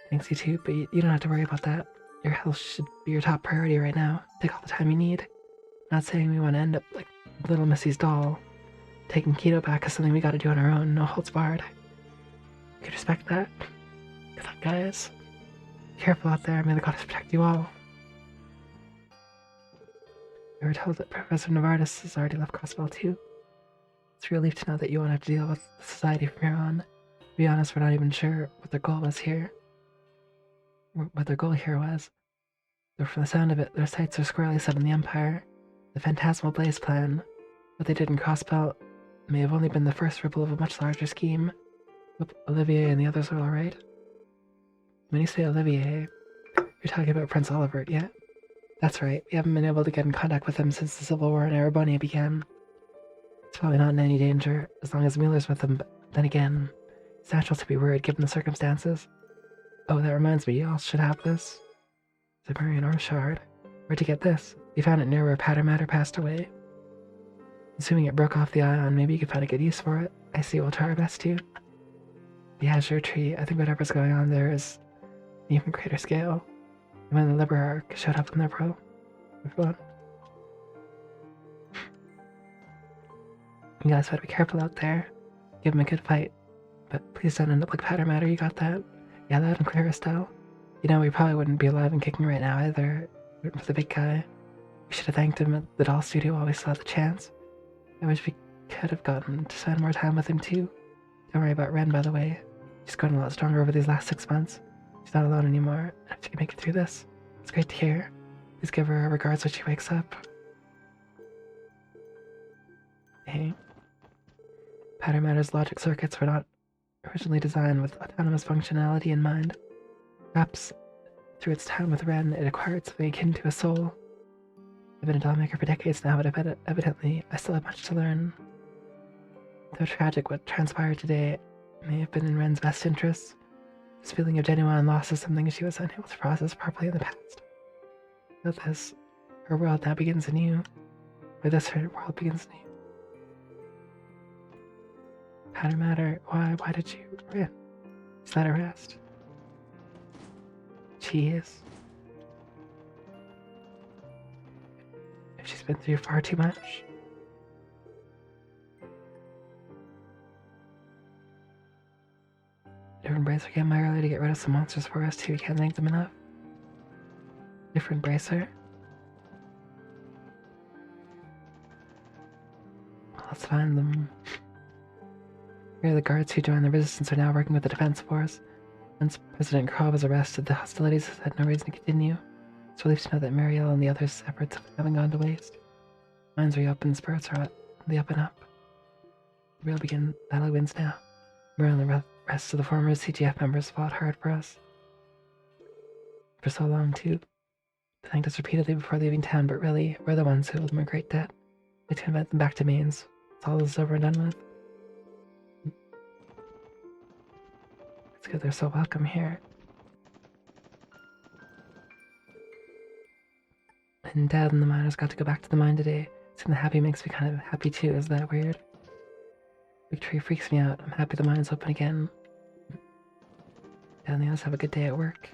Thanks, you too, but you don't have to worry about that. Your health should be your top priority right now. Take all the time you need. Not saying we want to end up like little Missy's doll. Taking keto back is something we gotta do on our own, no holds barred. You can respect that. Good luck, guys. Careful out there, may the goddess protect you all. We were told that Professor Novartis has already left Crossbell too. It's a relief to know that you won't have to deal with the society from here on. To be honest, we're not even sure what their goal was here. What their goal here was. Though from the sound of it, their sights are squarely set on the Empire. The Phantasmal Blaze plan. What they did in Crossbell may have only been the first ripple of a much larger scheme. Hope Olivier and the others are alright. When you say Olivier, you're talking about Prince Olivert, yeah? That's right, we haven't been able to get in contact with him since the Civil War in Erebony began. He's probably not in any danger, as long as Mueller's with him, but then again, it's natural to be worried given the circumstances. Oh, that reminds me, y'all should have this. The Marian Ore Shard. Where'd you get this? We found it near where Patter Matter passed away. Assuming it broke off the ion, maybe you could find a good use for it. I see we'll try our best to. The Azure tree, I think whatever's going on there is even greater scale. And when the Liberarch showed up in their world, everyone. You guys better be careful out there. Give him a good fight. But please don't end up like Powder Matter, you got that? Yeah, loud and clear, Estelle. You know, we probably wouldn't be alive and kicking right now either. For the big guy. We should have thanked him at the doll studio while we still had the chance. I wish we could have gotten to spend more time with him too. Don't worry about Ren, by the way. She's gotten a lot stronger over these last 6 months. She's not alone anymore, and if she can make it through this, it's great to hear. Please give her our regards when she wakes up. Hey. Powder Matter's logic circuits were not originally designed with autonomous functionality in mind. Perhaps through its time with Ren, it acquired something akin to a soul. I've been a dollmaker for decades now, but evidently I still have much to learn. Though tragic, what transpired today may have been in Ren's best interests. This feeling of genuine loss is something she was unable to process properly in the past. With this, her world now begins anew. With this, her world begins anew. Powder Matter, why did you Ren? Is that a rest? She is. If she's been through far too much. Different Bracer came by early to get rid of some monsters for us too. Can't thank them enough. Different Bracer. Well, let's find them. Here, the guards who joined the resistance are now working with the defense force. Once President Kraw was arrested, the hostilities had no reason to continue. It's relief to know that Marielle and the others' efforts haven't gone to waste. Minds reopened, spirits are on the up and up. The real battle begins now. Muriel and the rest of the former CGF members fought hard for us. For so long, too. They thanked us repeatedly before leaving town, but really, we're the ones who owed them a great debt. We had to invite them back to Mainz. It's all this is over and done with. It's good they're so welcome here. And Dad and the miners got to go back to the mine today. Seeing the happy makes me kind of happy too, is that weird? Victory freaks me out. I'm happy the mine's open again. Dad and the others have a good day at work.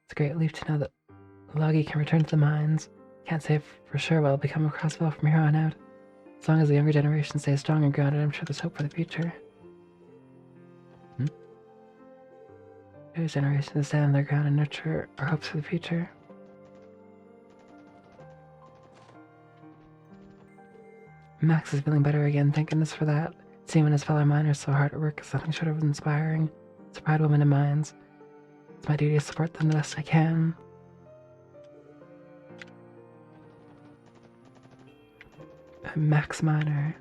It's a great relief to know that Logie can return to the mines. Can't say for sure what will become of Crossville from here on out. As long as the younger generation stays strong and grounded, I'm sure there's hope for the future. Those generations stand on their ground and nurture our hopes for the future. Max is feeling better again, thank goodness for that. Seeing his fellow miners so hard at work is nothing short of inspiring. It's a proud woman in mines. It's my duty to support them the best I can. Max Miner.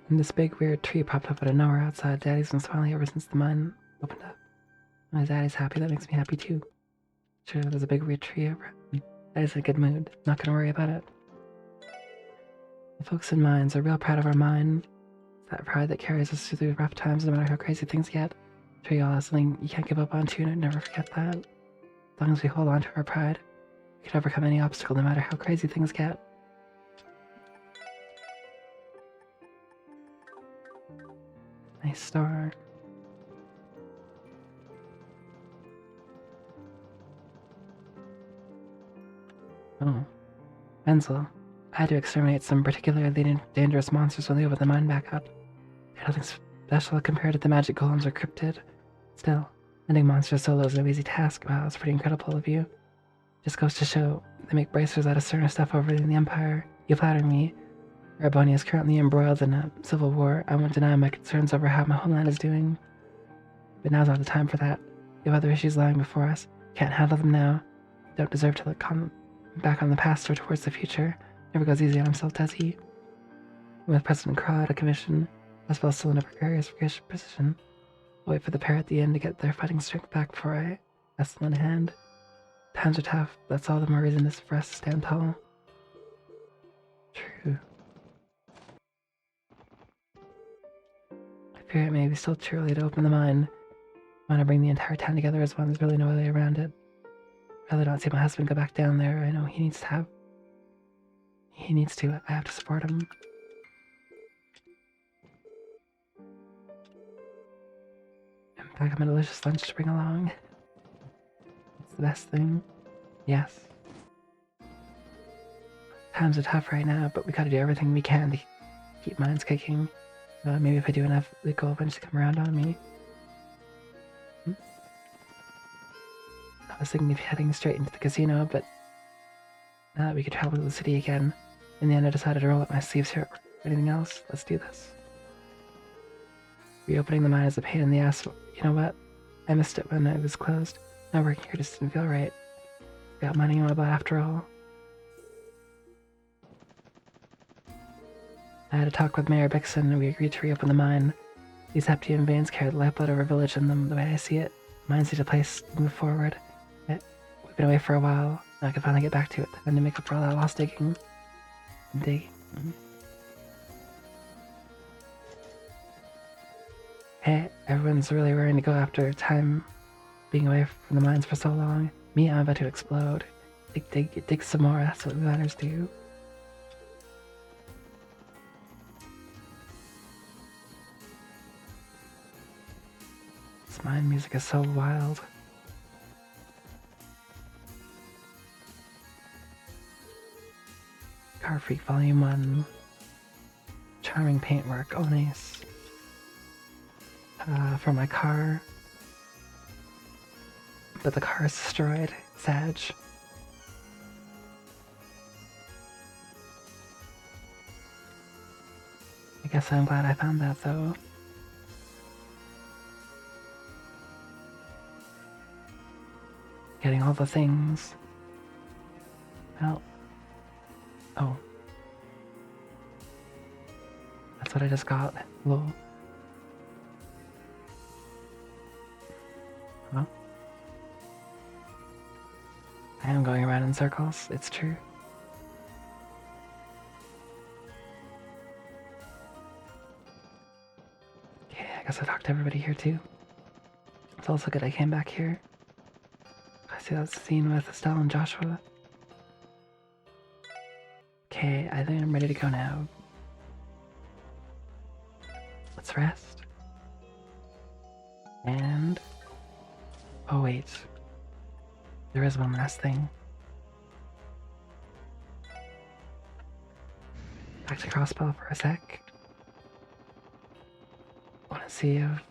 And this big weird tree popped up out of nowhere outside Daddy's been smiling ever since the mine opened up. My Daddy's happy, that makes me happy too. Sure, there's a big weird tree over it. Daddy's in a good mood, not gonna worry about it. The folks in mines are real proud of our mine. It's that pride that carries us through the rough times no matter how crazy things get. I'm sure you all have something you can't give up on too, and never forget that. As long as we hold on to our pride, we can overcome any obstacle no matter how crazy things get. Nice star. Oh. Wenzel. I had to exterminate some particularly dangerous monsters when they opened the mine back up. They're nothing special compared to the magic golems or cryptid. Still, ending monsters solo is no easy task. Wow, it's pretty incredible of you. Just goes to show, they make bracers out of certain stuff over in the Empire. You flatter me. Rabonia is currently embroiled in a civil war. I won't deny my concerns over how my homeland is doing. But now's not the time for that. We have other issues lying before us. Can't handle them now. Don't deserve to look back on the past or towards the future. Never goes easy on himself, does he? With President Kraw out of commission, Westfall's still in a precarious position. I'll wait for the pair at the end to get their fighting strength back before I ask them in hand. Times are tough, but that's all the more reason for us to stand tall. True. I fear it may be still too early to open the mine. I want to bring the entire town together as one. There's really no way around it. I'd rather not see my husband go back down there. I know he needs to have He needs to. I have to support him. And pack him a delicious lunch to bring along. It's the best thing. Yes. Times are tough right now, but we gotta do everything we can to keep minds kicking. Maybe if I do enough, the goal eventually come around on me. I was thinking of heading straight into the casino, but now that we could travel to the city again, in the end I decided to roll up my sleeves here. Anything else? Let's do this. Reopening the mine is a pain in the ass. You know what? I missed it when it was closed. Now working here just didn't feel right. Got money in my butt after all. I had a talk with Mayor Bixon and we agreed to reopen the mine. These Heptian veins carry the lifeblood of our village in them, the way I see it. Mines need a place to move forward. We've been away for a while. Now I can finally get back to it. Time to make up for all that lost digging. Hey, everyone's really raring to go after time being away from the mines for so long. Me, I'm about to explode. Dig some more, that's what miners do. This mine music is so wild. Car Freak Volume 1. Charming paintwork, oh nice. For my car. But the car is destroyed. Sag. I guess I'm glad I found that though. Getting all the things. Well. Oh. That's what I just got. Lol. Huh? I am going around in circles, it's true. Okay, I guess I talked to everybody here too. It's also good I came back here. I see that scene with Estelle and Joshua. Okay, I think I'm ready to go now. Let's rest. And... oh wait. There is one last thing. Back to Crossbow for a sec. Want to see if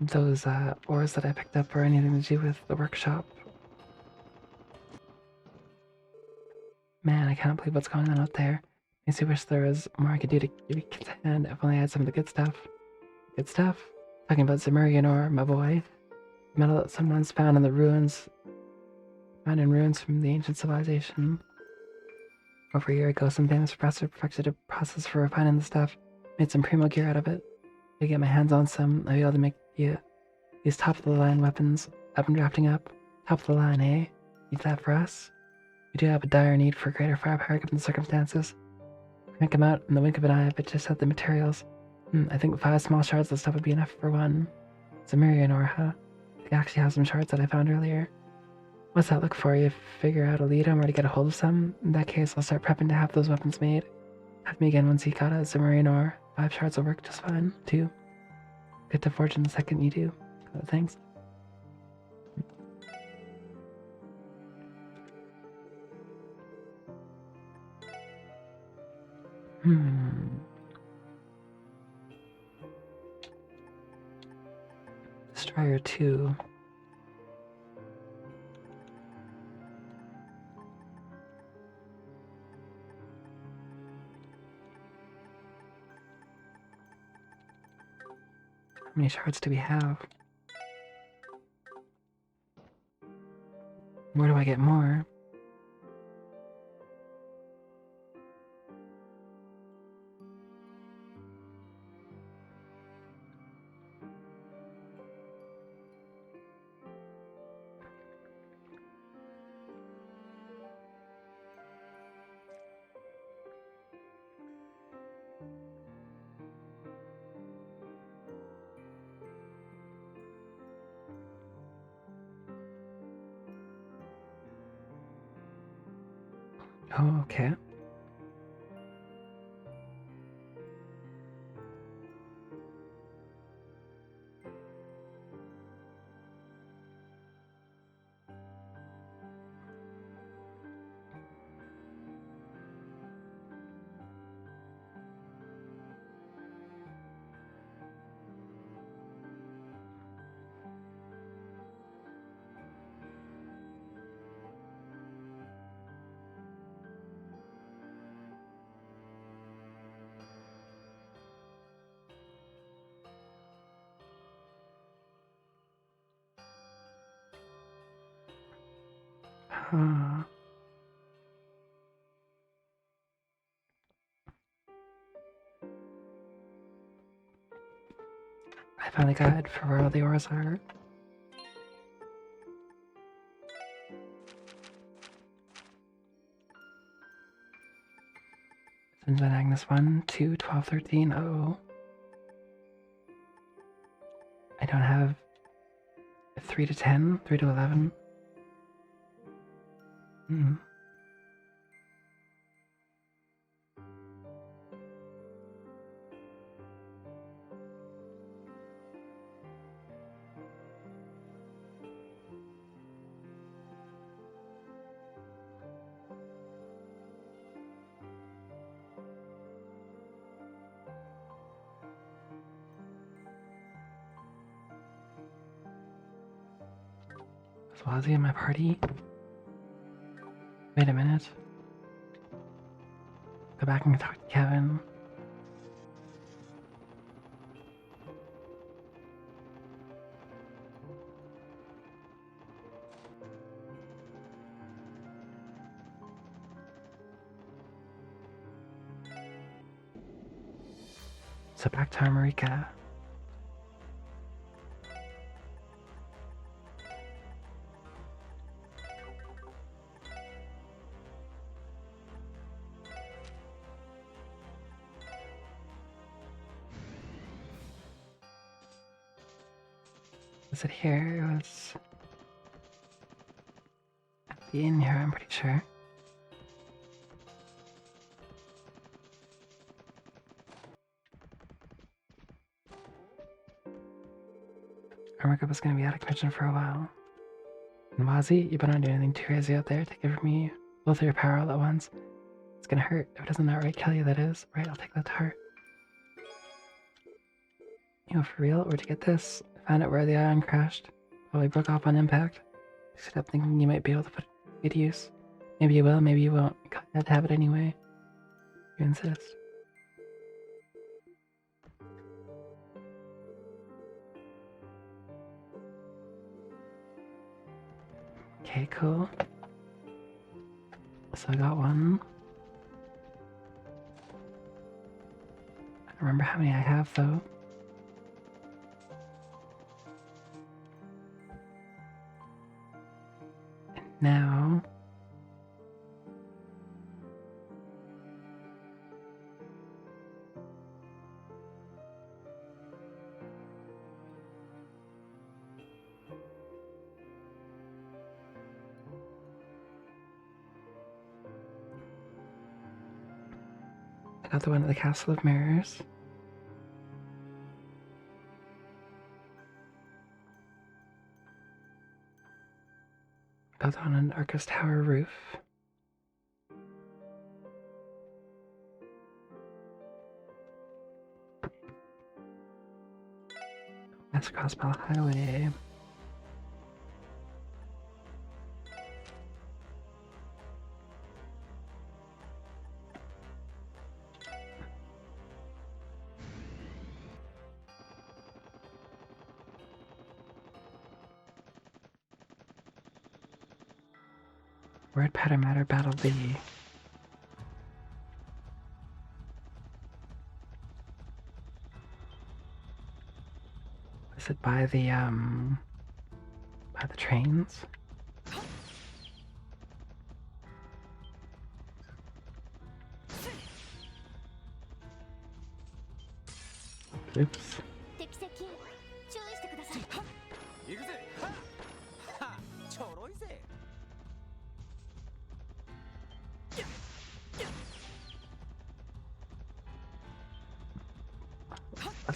those ores that I picked up are anything to do with the workshop. Man, I can't believe what's going on out there. Makes me wish there was more I could do to give you kids a hand if only I had some of the good stuff. Good stuff? Talking about Zemurian ore, my boy. Metal that someone's found in the ruins. Found in ruins from the ancient civilization. Over a year ago, some famous professor perfected a process for refining the stuff. Made some primo gear out of it. To get my hands on some, I'll be able to make these top-of-the-line weapons I've been drafting up. Top of the line, eh? Need that for us? We do have a dire need for greater firepower given the circumstances. Crank them out in the wink of an eye if it just had the materials. I think 5 small shards of stuff would be enough for one. It's a Mirian ore, huh? I actually have some shards that I found earlier. What's that look for? You figure out to lead him or to get a hold of some? In that case, I'll start prepping to have those weapons made. Have me again once you got a Zemurian ore. 5 shards will work just fine, too. Get to fortune the second you do. Thanks. Destroyer 2. How many shards do we have? Where do I get more? Oh, okay. Huh. I found a guide for where all the ores are. Since then, Agnes 1, 2, 12, 13. Oh. I don't have 3 to 10, 3 to 11. Hmm. Is Wazzy in my party? Wait a minute. Go back and talk to Kevin. So back to America. Was it here? It was at the inn here, I'm pretty sure. America was gonna be out of commission for a while. And Wazzy, you better not do anything too crazy out there. Take it from me. Both of your power all at once. It's gonna hurt. If it doesn't outright kill you, that is. Right, I'll take that to heart. You know, for real, where'd you get this? I found it where the ion crashed. Probably broke off on impact. I stood up thinking you might be able to put it to use. Maybe you will, maybe you won't. You had to have it anyway. You insist. Okay, cool. So I got one. I don't remember how many I have though. And now I got the one at the Castle of Mirrors. Got the one on Arcus Tower roof. That's Crossbell Highway. Where'd Patter Matter Battle be? Is it by the trains? Oops. 敵接近注意してください。行くぜ。はっはっちょろいぜ。やっ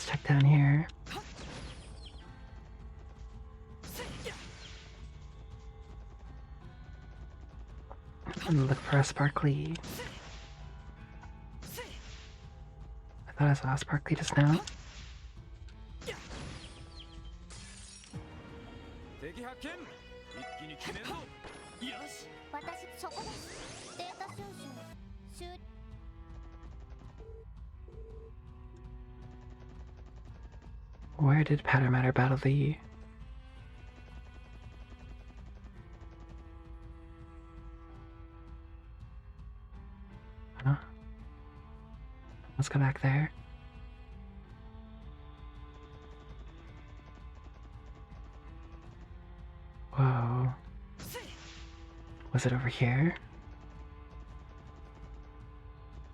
let's check down here. And look for a sparkly. I thought I saw a sparkly just now. 敵発見一気に決めるぞよし私そこですデータ収集終 Where did Patter Matter battle the... Huh? Let's go back there. Whoa. Was it over here?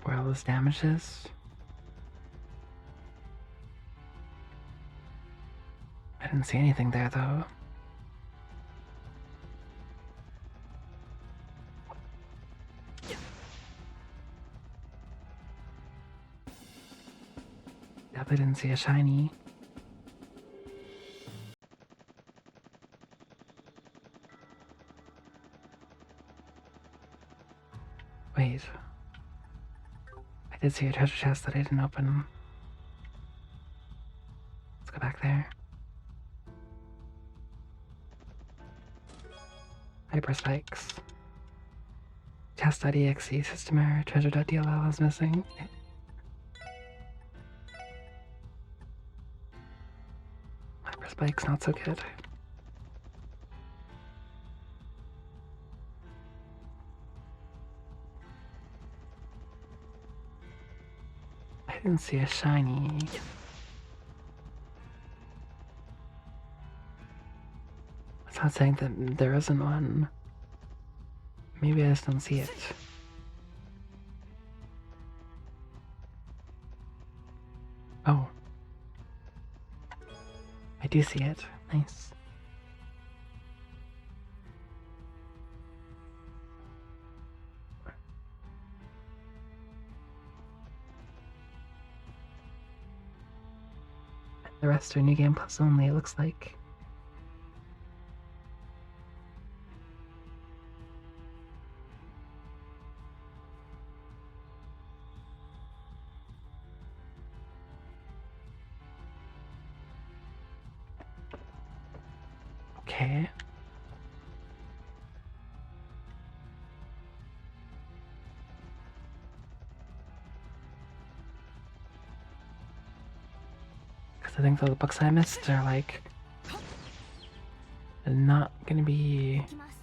Where all those damage is? I didn't see anything there though. Definitely didn't see a shiny. Wait. I did see a treasure chest that I didn't open. Let's go back there. Hyper spikes. Chest.exe, system error, treasure.dll is missing. Hyper spikes not so good. I didn't see a shiny. It's not saying that there isn't one. Maybe I just don't see it. Oh. I do see it. Nice. The rest are New Game Plus only, it looks like. Okay. Because I think the books I missed are like not gonna be. きます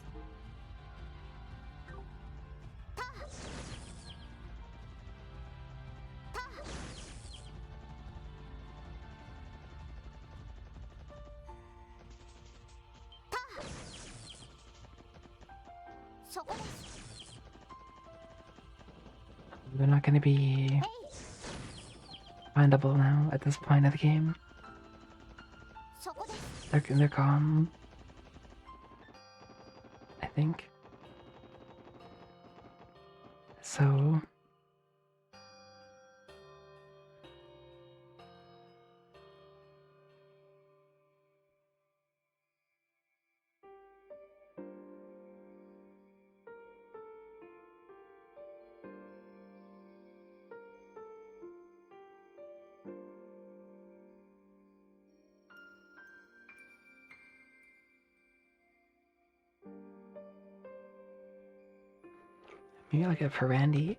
そこです They're not gonna be findable now at this point of the game. そこです They're gone. I think. So maybe I'll get for Randy.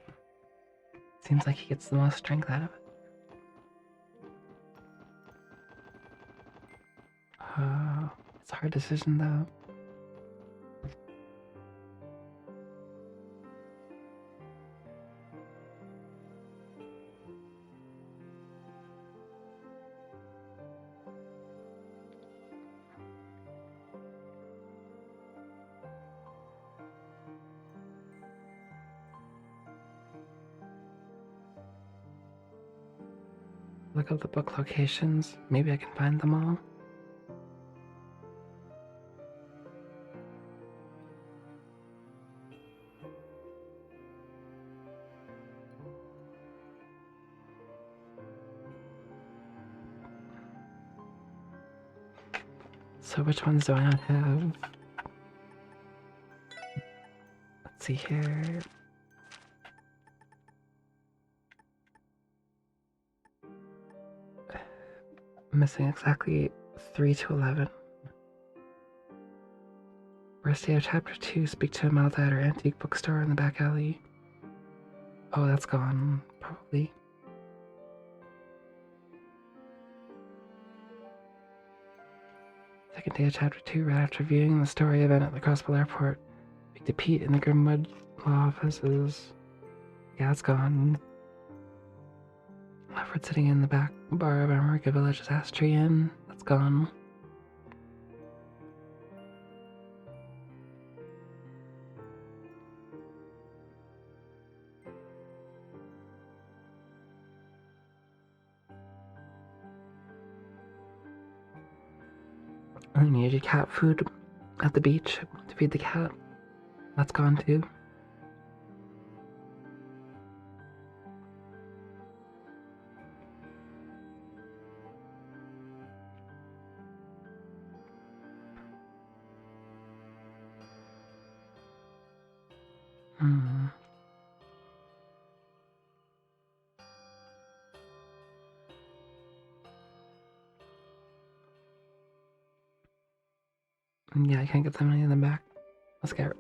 Seems like he gets the most strength out of it. It's a hard decision though. Look up the book locations. Maybe I can find them all. So which ones do I not have? Let's see here. I'm missing exactly 3 to 11. First day of chapter 2, speak to a Maldad or antique bookstore in the back alley. Oh, that's gone, probably. Second day of chapter 2, right after viewing the story event at the Crossbow Airport. Speak to Pete in the Grimwood law offices. Yeah, it's gone. Alfred sitting in the back bar of America Village's Ash Tree Inn. That's gone. I needed cat food at the beach to feed the cat. That's gone too. Hmm. Yeah, I can't get that many of them back. Let's get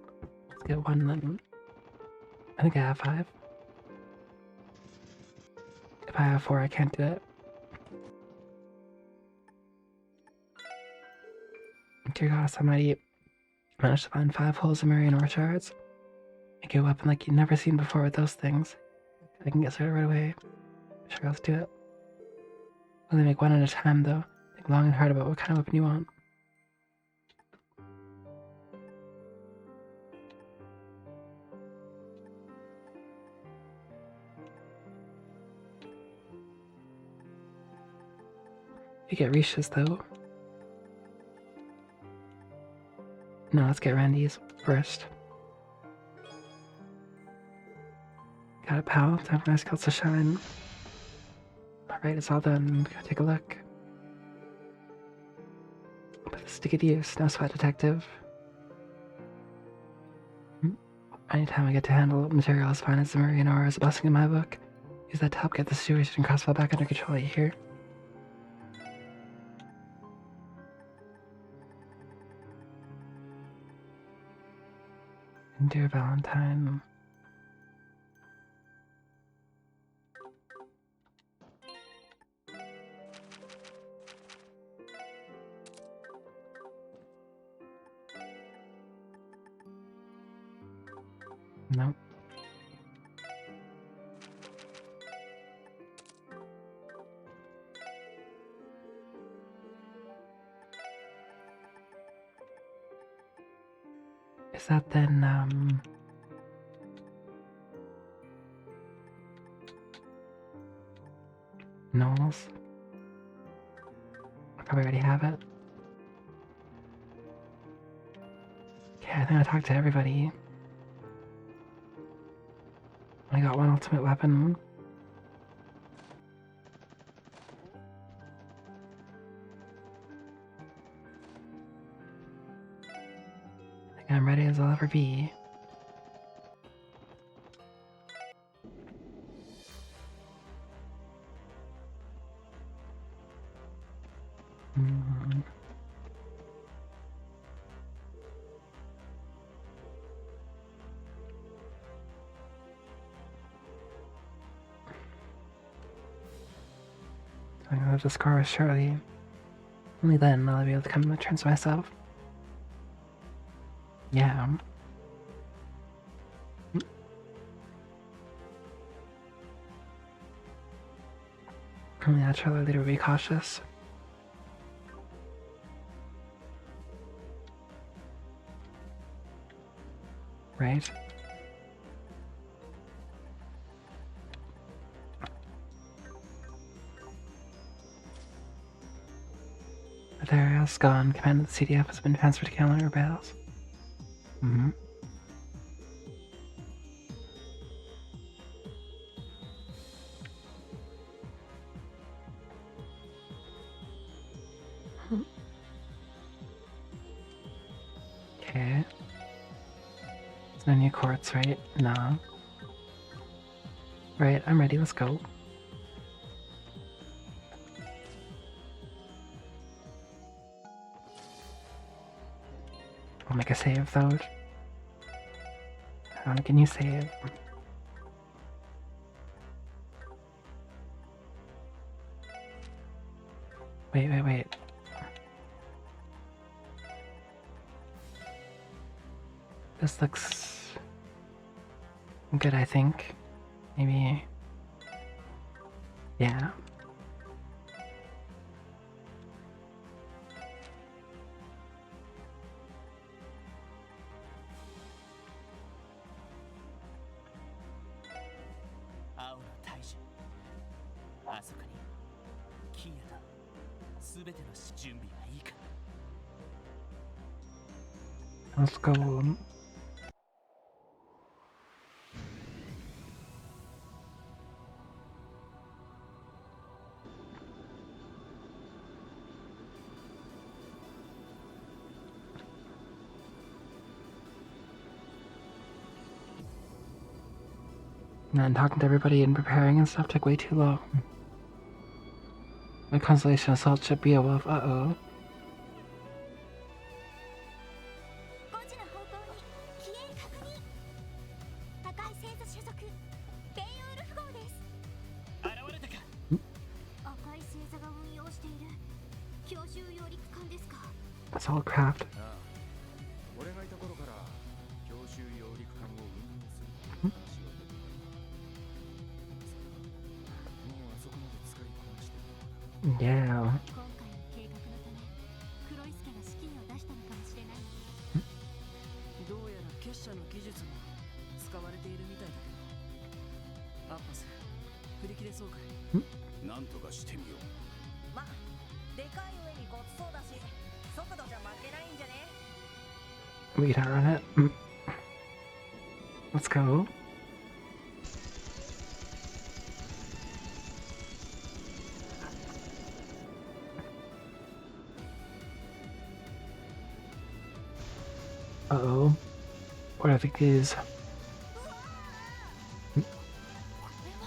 one then. I think I have 5. If I have 4, I can't do it. Dear goddess, I might managed to find 5 holes in Marion Orchards. Make a weapon like you've never seen before with those things. I can get started right away. Sure, let's do it. Only make one at a time though. Think long and hard about what kind of weapon you want. You get Risha's though. No, let's get Randy's first. Got it, pal. Time for my skills to shine. Alright, it's all done. Go take a look. Put this to good use. No sweat, detective. Anytime I get to handle material as fine as the Marian ore is a blessing in my book. Use that to help get the situation and Crossbow back under control, you hear? And dear Valentine. Nope. Is that then, Knowles? I probably already have it. Okay, I think I talked to everybody. I got one ultimate weapon. I think I'm ready as I'll ever be. Mm. I'm gonna have to score with Shirley. Only then will I be able to come to terms with myself. Yeah. Only naturally leader will be cautious. Right? Atheria's gone. Command of the CDF has been transferred to Calendar Battles. Mm-hmm. No new quartz, right? Nah. Right, I'm ready, let's go. I'll make a save though. How can you save? Wait. This looks good, I think. Maybe. Yeah. Let's go. And talking to everybody and preparing and stuff took way too long. My constellation assault should be above. Uh-oh. 5時の方向に機影確認。高い星座所属ベイオウルフ号です。現れたか。赤い星座が運用している強襲揚陸艦ですか。 That's all craft. ああ、俺がいた頃から強襲揚陸艦を運用する話を出ていた。もうあそこまで使いこなしてる。 Yeah. 今回の計画のため黒い助が資金を出したのかもしれない。どうやら結社の技術も使われているみたいだけど、アッパス振り切れそうかい？なんとかしてみよう。まあ、でかい上にごつそうだし、速度じゃ負けないんじゃね？ We can run it. Let's go. Uh-oh. What I think is これは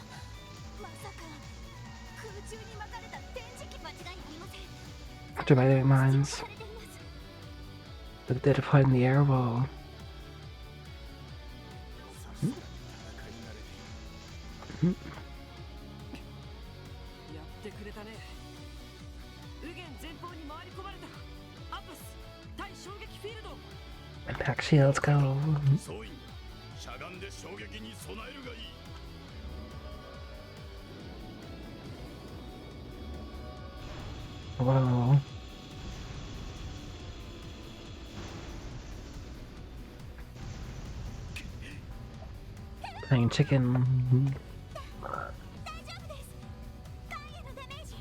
まさか空中に巻かれた電磁気。間違いありません。 after my mines されています。 that they deployed in the air will やってくれたね。右舷前方に回り込まれた。アッパス対衝撃フィールド。 impact shields go. 総員、しゃがんで衝撃に備えるがいい。 Whoa. Playing chicken. 大丈夫です。艦へのダメージ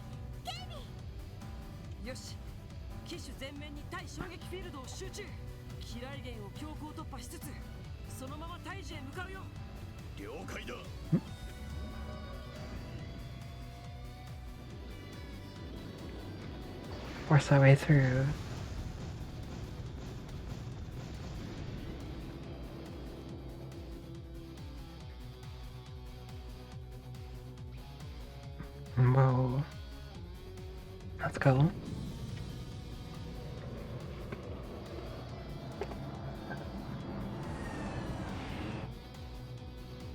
警備。よし、機種全面に対衝撃フィールドを集中。機雷源を強行突破しつつ、そのまま対峙へ向かうよ。了解だ。 Force our way through. Whoa. Let's go.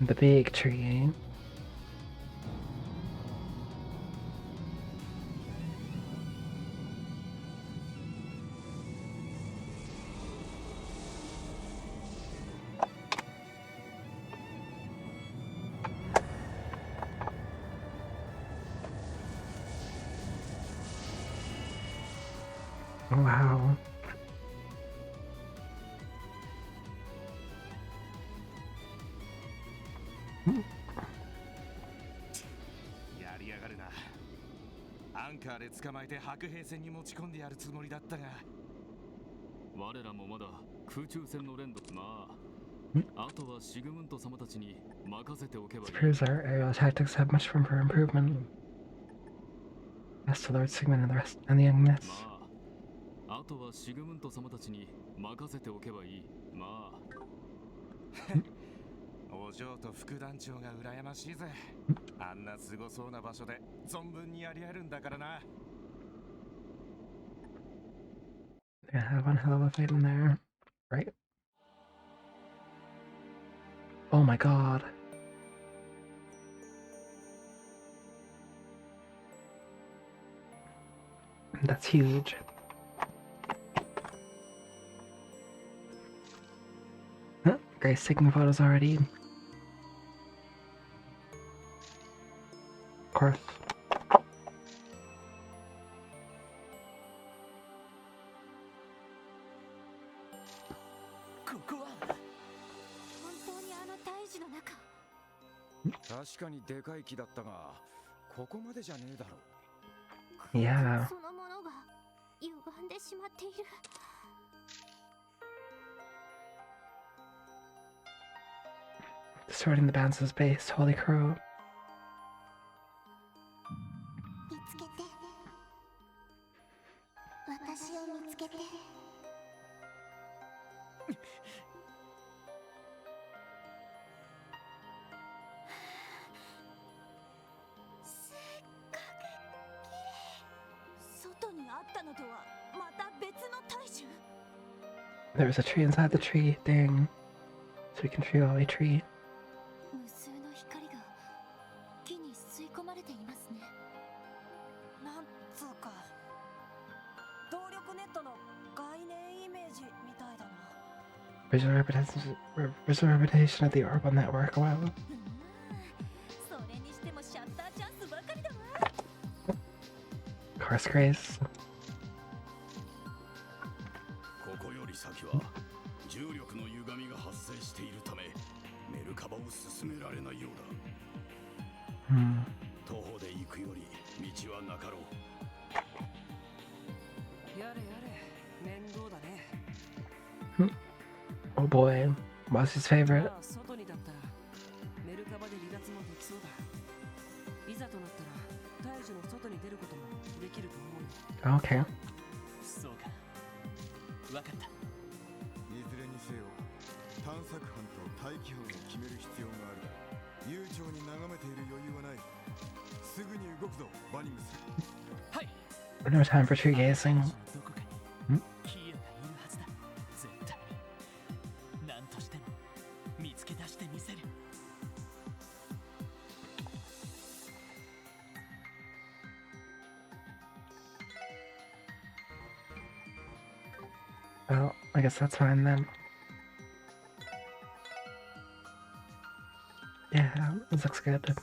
The big tree. Wow. やりやがるな。アンカーで捕まえて白兵戦に持ち込んでやるつもりだったが、我らもまだ空中戦の連動。まあ、あとはシグムント様たちに任せておけばいい。 Suppose our aerial tactics have much room for improvement. Best to Lord Sigmund and the rest and the young myths. まあ、あとはシグムント様たちに任せておけばいい。まあ、お嬢と副団長が羨ましいぜ。あんなすごそうな場所で存分にやり合えるんだからな。 They're gonna have one hell of a fight in there, right? Oh my god. That's huge. Huh, Grace taking photos already. Of course. ここは本当にあの大樹の中。確かにでかい木だったが、ここまでじゃねえだろ。いやー。そのものが歪んでしまっている。Distorting the bounce's base. Holy crow. 見つけて。私を見つけて。せっかく綺麗。外にあったのとはまた別の大樹。 There's a tree inside the tree. Dang. So we can tree all a tree. 無数の光が木に吸い込まれていますね。なんつうか動力ネットの概念イメージみたいだな。 Visual representation of the orb on network. Wow. それにしてもシャッターチャンスばかりだわ。 Course Grace. ここより先は重力の歪みが発生しているためメルカバを進められないようだ。徒歩で行くより道はなかろう。やれやれ、面倒だね。Oh boy. What's his favorite? まあ外にだったらメルカバで離脱もできそうだ。いざとなったら大樹の外に出ることもできると思うよ。 Okay. そうか。わかった。いずれにせよ、探索班と待機班を決める必要がある。悠長に眺めている余裕はない。すぐに動くぞ、バニムス。はい。 No time for tree gazing. どこかにキーヤがいるはずだ。絶対に。何としても見つけ出してみせる。 Well, I guess that's fine then. Yeah, this looks good.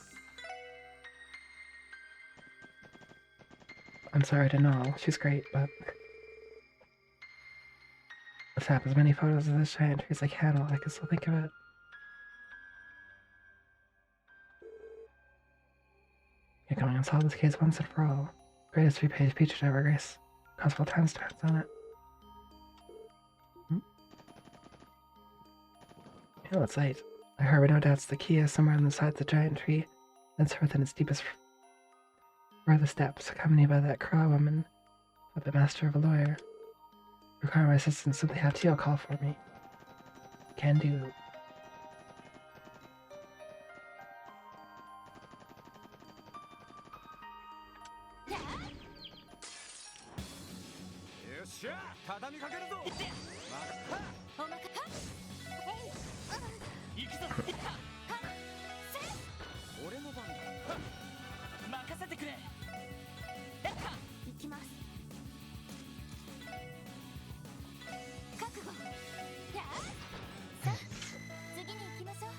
I'm sorry to know, she's great, but let's have as many photos of this giant tree as I can while I can still think of it. You're going to solve this case once and for all. Greatest 3-page feature ever, Grace. Possible timestamps on it. Oh, it's late. I heard with no doubts the key is somewhere on the side of the giant tree, and it's within its deepest furthest depths, accompanied by that crow woman, with the master of a lawyer. Require my assistance, simply have Teal call for me. Can do. よっしゃ、畳みかけるぞ。おまか行くぞ。俺の番だ。任せてくれ。行きます。覚悟。さあ、次に行きましょう。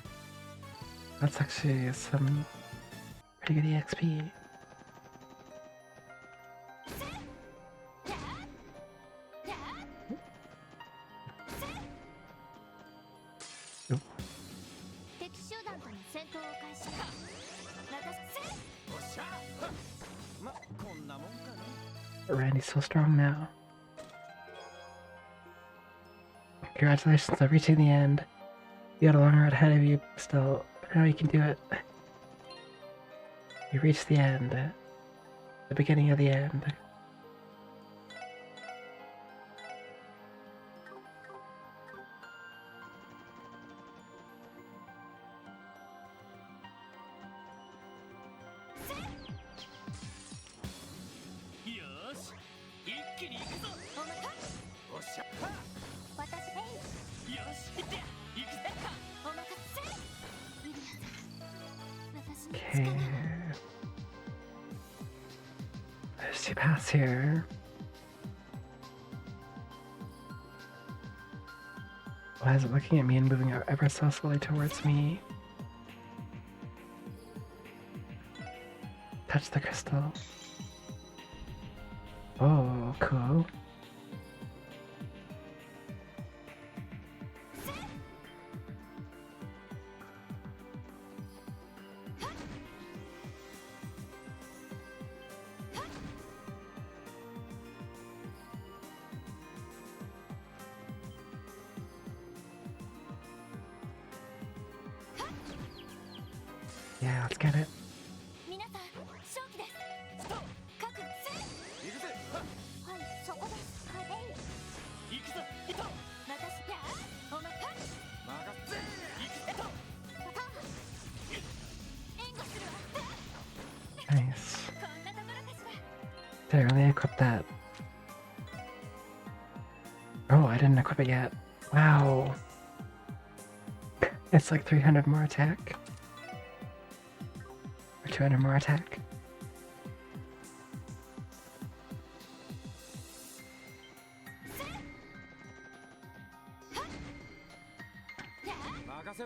That's actually some pretty good EXP. Nope. 敵集団との戦闘を開始。おっしゃ。ま、こんなもんかね。 Randy's so strong now. Congratulations on reaching the end. You got a long road ahead of you still, but now you can do it. You reached the end. The beginning of the end. 私ヘイよし行って行くぜお任せユリアさん私の Okay. 力を There's two paths here. Why is it looking at me and moving ever so slowly towards me? Touch the crystal. Oh, cool. Yeah, let's get it. 皆さん正気です各せ行くぜはいそこですはいヘイ行くぞ行こう私やお任任せ行くぞパターン援護するわ Nice. こんなところかしら Did I really equip that? Oh, I didn't equip it yet. Wow. It's like 300 more attack. Or 200 more attack.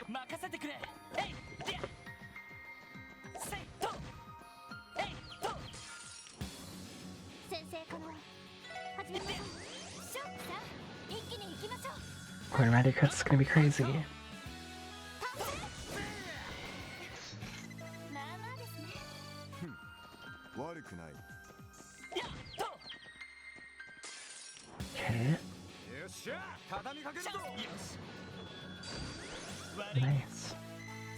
任せてくれえいでせいとえいと先生この始めましょうショックさん一気に行きましょう Going ready crits is gonna be crazy. まあまあですね悪くない。やっと Okay, よっしゃ畳みかけるぞよし悪い nice.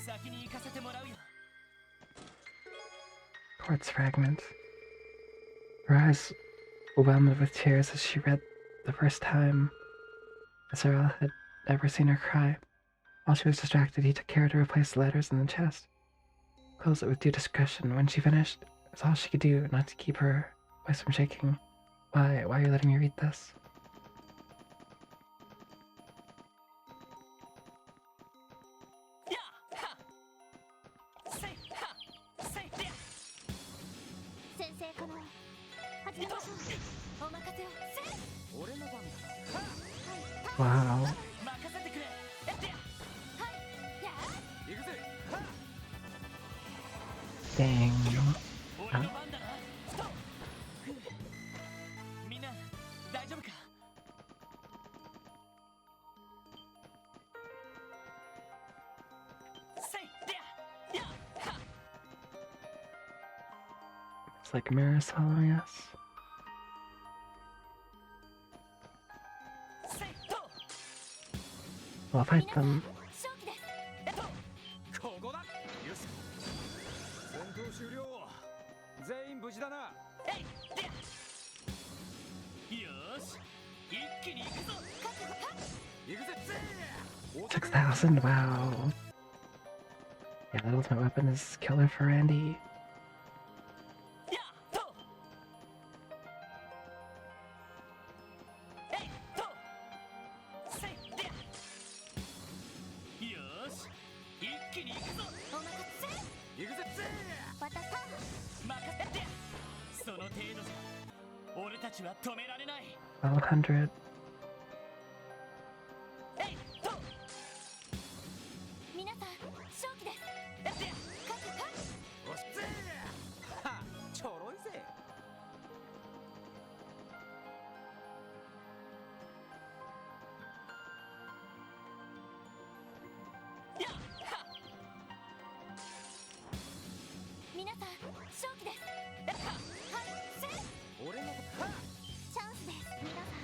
先に行かせてもらうよ Quartz fragment. Her eyes overwhelmed with tears as she read the first time Azure had ever seen her cry. While she was distracted, he took care to replace the letters in the chest. Close it with due discretion. When she finished, it was all she could do not to keep her voice from shaking. Why are you letting me read this? やはせいはせいで先生この始めましょうお任せをせ俺の番だ Wow. 任せてくれやってやはいや行くぜ Dang. 俺の番だなストップみんな大丈夫かせいでやは It's like mirrors following us. せいと We'll fight them. 正気ですえっとここだよし戦闘終了全員無事だなえいでよーし一気に行くぞ行くぜ 6,000. Wow. Yeah, that ultimate weapon is killer for Randy. やっとえいとせいでよーし一気に行くぞお任せ行くぜまたさ任せてその程度じゃ俺たちは止められない 1200. えいと皆さん正気ですやって各班おしぜはちょろいぜ やっは皆さん正気ですやっははいせ俺のはチャンスです皆さん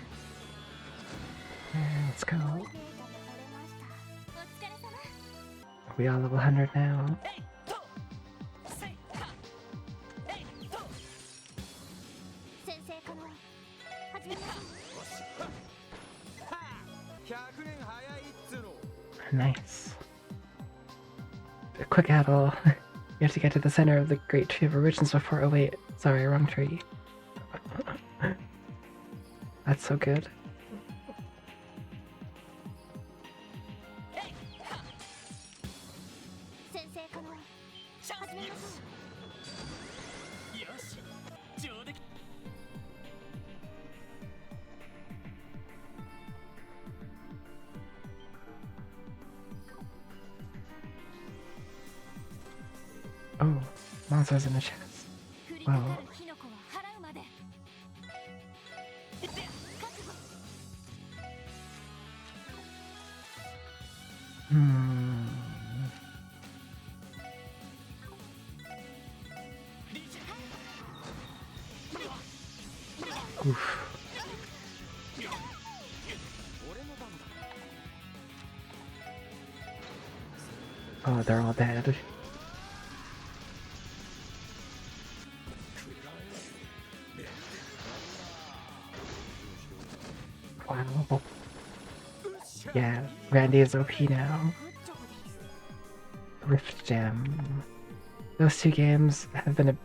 Yeah, let's go. データが取れましたお疲れ様 We all level 100 now. えいとせいはえいと先生この始めましょうおしは100年早いっつうの Nice. A quick battle. You have to get to the center of the Great Tree of Origins before. Oh, wait. Sorry, wrong tree. That's so good. チャンスよしよし上出来 Oh, monsters in the chest. 降りかかる火の粉は払うまで。覚悟。 Hmm. Oof. Oh, they're all dead. Wow. Yeah, Randy is OP now. Rift Jam. Those two games have been a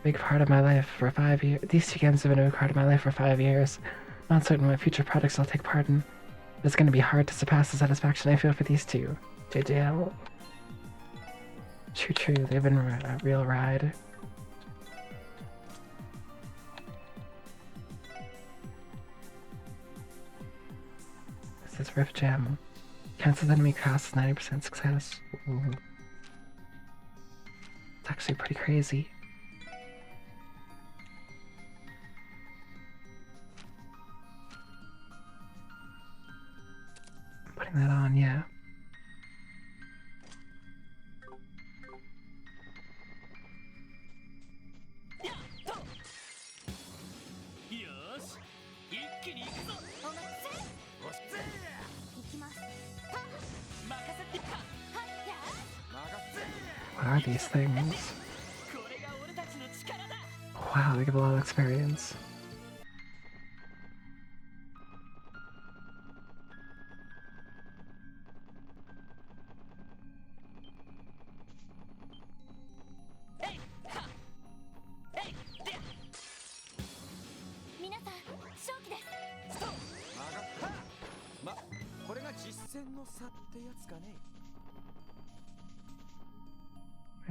big part of my life for 5 years. These two games have been a big part of my life for 5 years. Not certain what future projects I'll take part in. It's going to be hard to surpass the satisfaction I feel for these two. JJL. True, they've been a real ride. This is Rift Jam. Cancels enemy costs 90% success. Ooh. It's actually pretty crazy. Putting that on, yeah. What are these things? Wow, they give a lot of experience.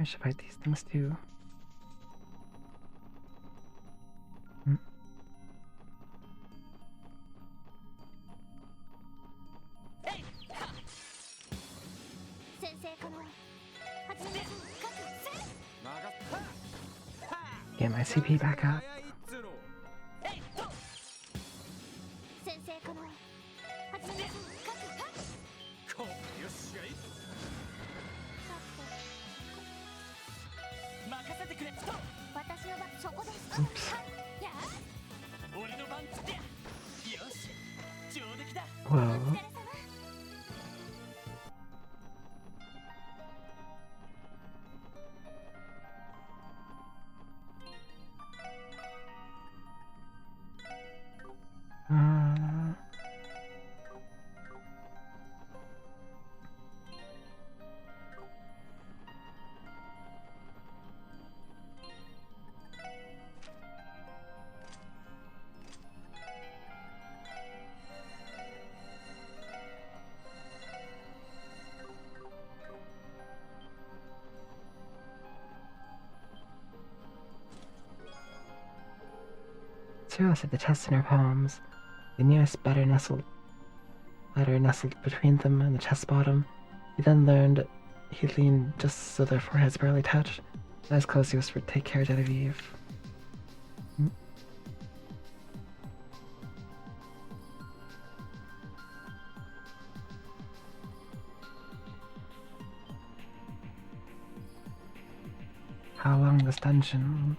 I should fight these things too. Get my CP back up. Oops. Whoa. Cyril said the chest in her palms, the nearest letter nestled between them and the chest bottom. He then learned he leaned just so their foreheads barely touched. Eyes closed, he whispered, "Take care, Genevieve." How long this dungeon?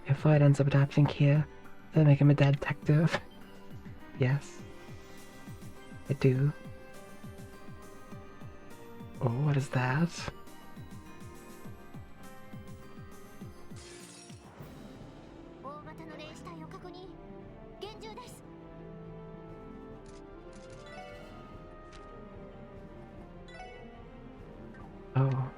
If Floyd ends up adopting Kia, that'll make him a dead detective. Yes. I do. Oh, what is that? Oh.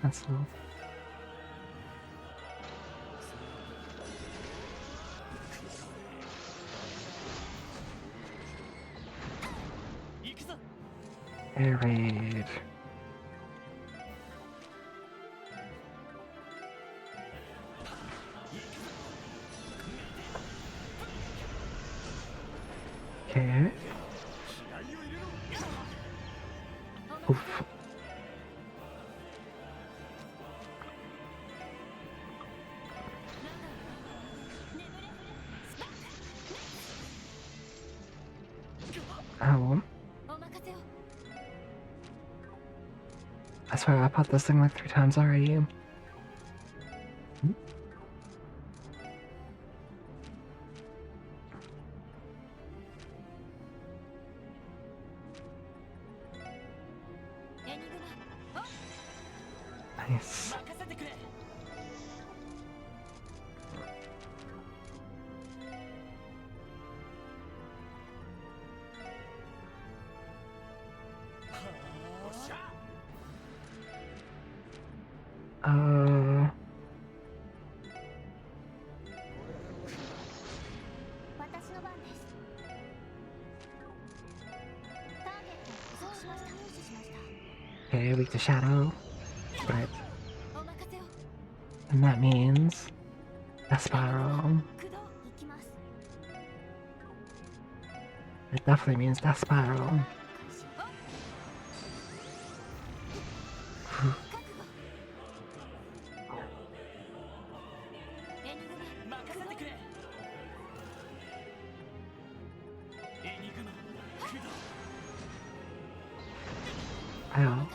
That's all. Air raid. Okay. Oof. Oh. I swear I popped this thing like 3 times already. Nice. Uh. 私の番です。ターゲットを移動しました。入手しました。 Okay, weak to shadow. Right. お任せを。 And that means a spiral. 駆動行きます。 It definitely means that spiral. 開始。覚悟。エニグマ任せてくれ。エニグマ駆動 Wow.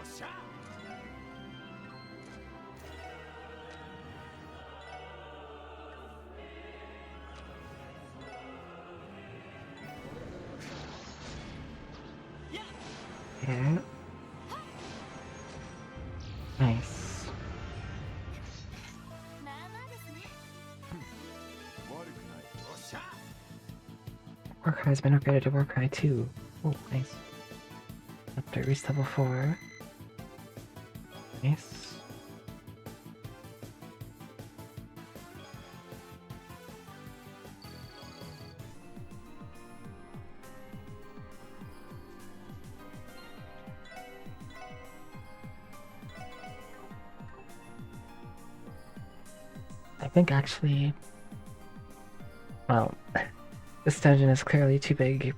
しゃ Yeah. Nice. まあまあですね。悪くない。おっしゃ Warcry has been upgraded to Warcry 2. Oh, nice. Update reached level 4. Nice. I think actually, well, this dungeon is clearly too big.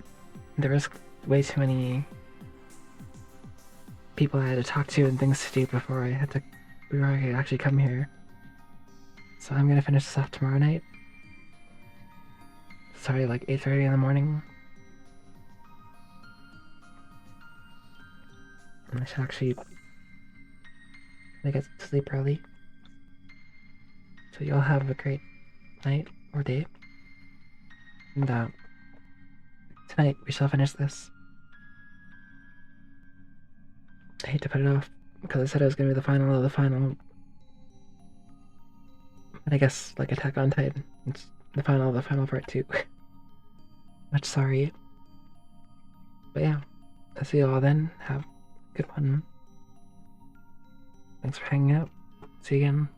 There was way too many people I had to talk to and things to do before I could actually come here. So I'm gonna finish this off tomorrow night. Sorry, like 8:30 in the morning. And I should actually get to sleep early. So y'all have a great night or day. And tonight we shall finish this. I hate to put it off because I said it was gonna be the final of the final. But I guess like Attack on Titan, it's the final of the final part too. Much sorry. But yeah, I'll see you all then. Have a good one. Thanks for hanging out. See you again.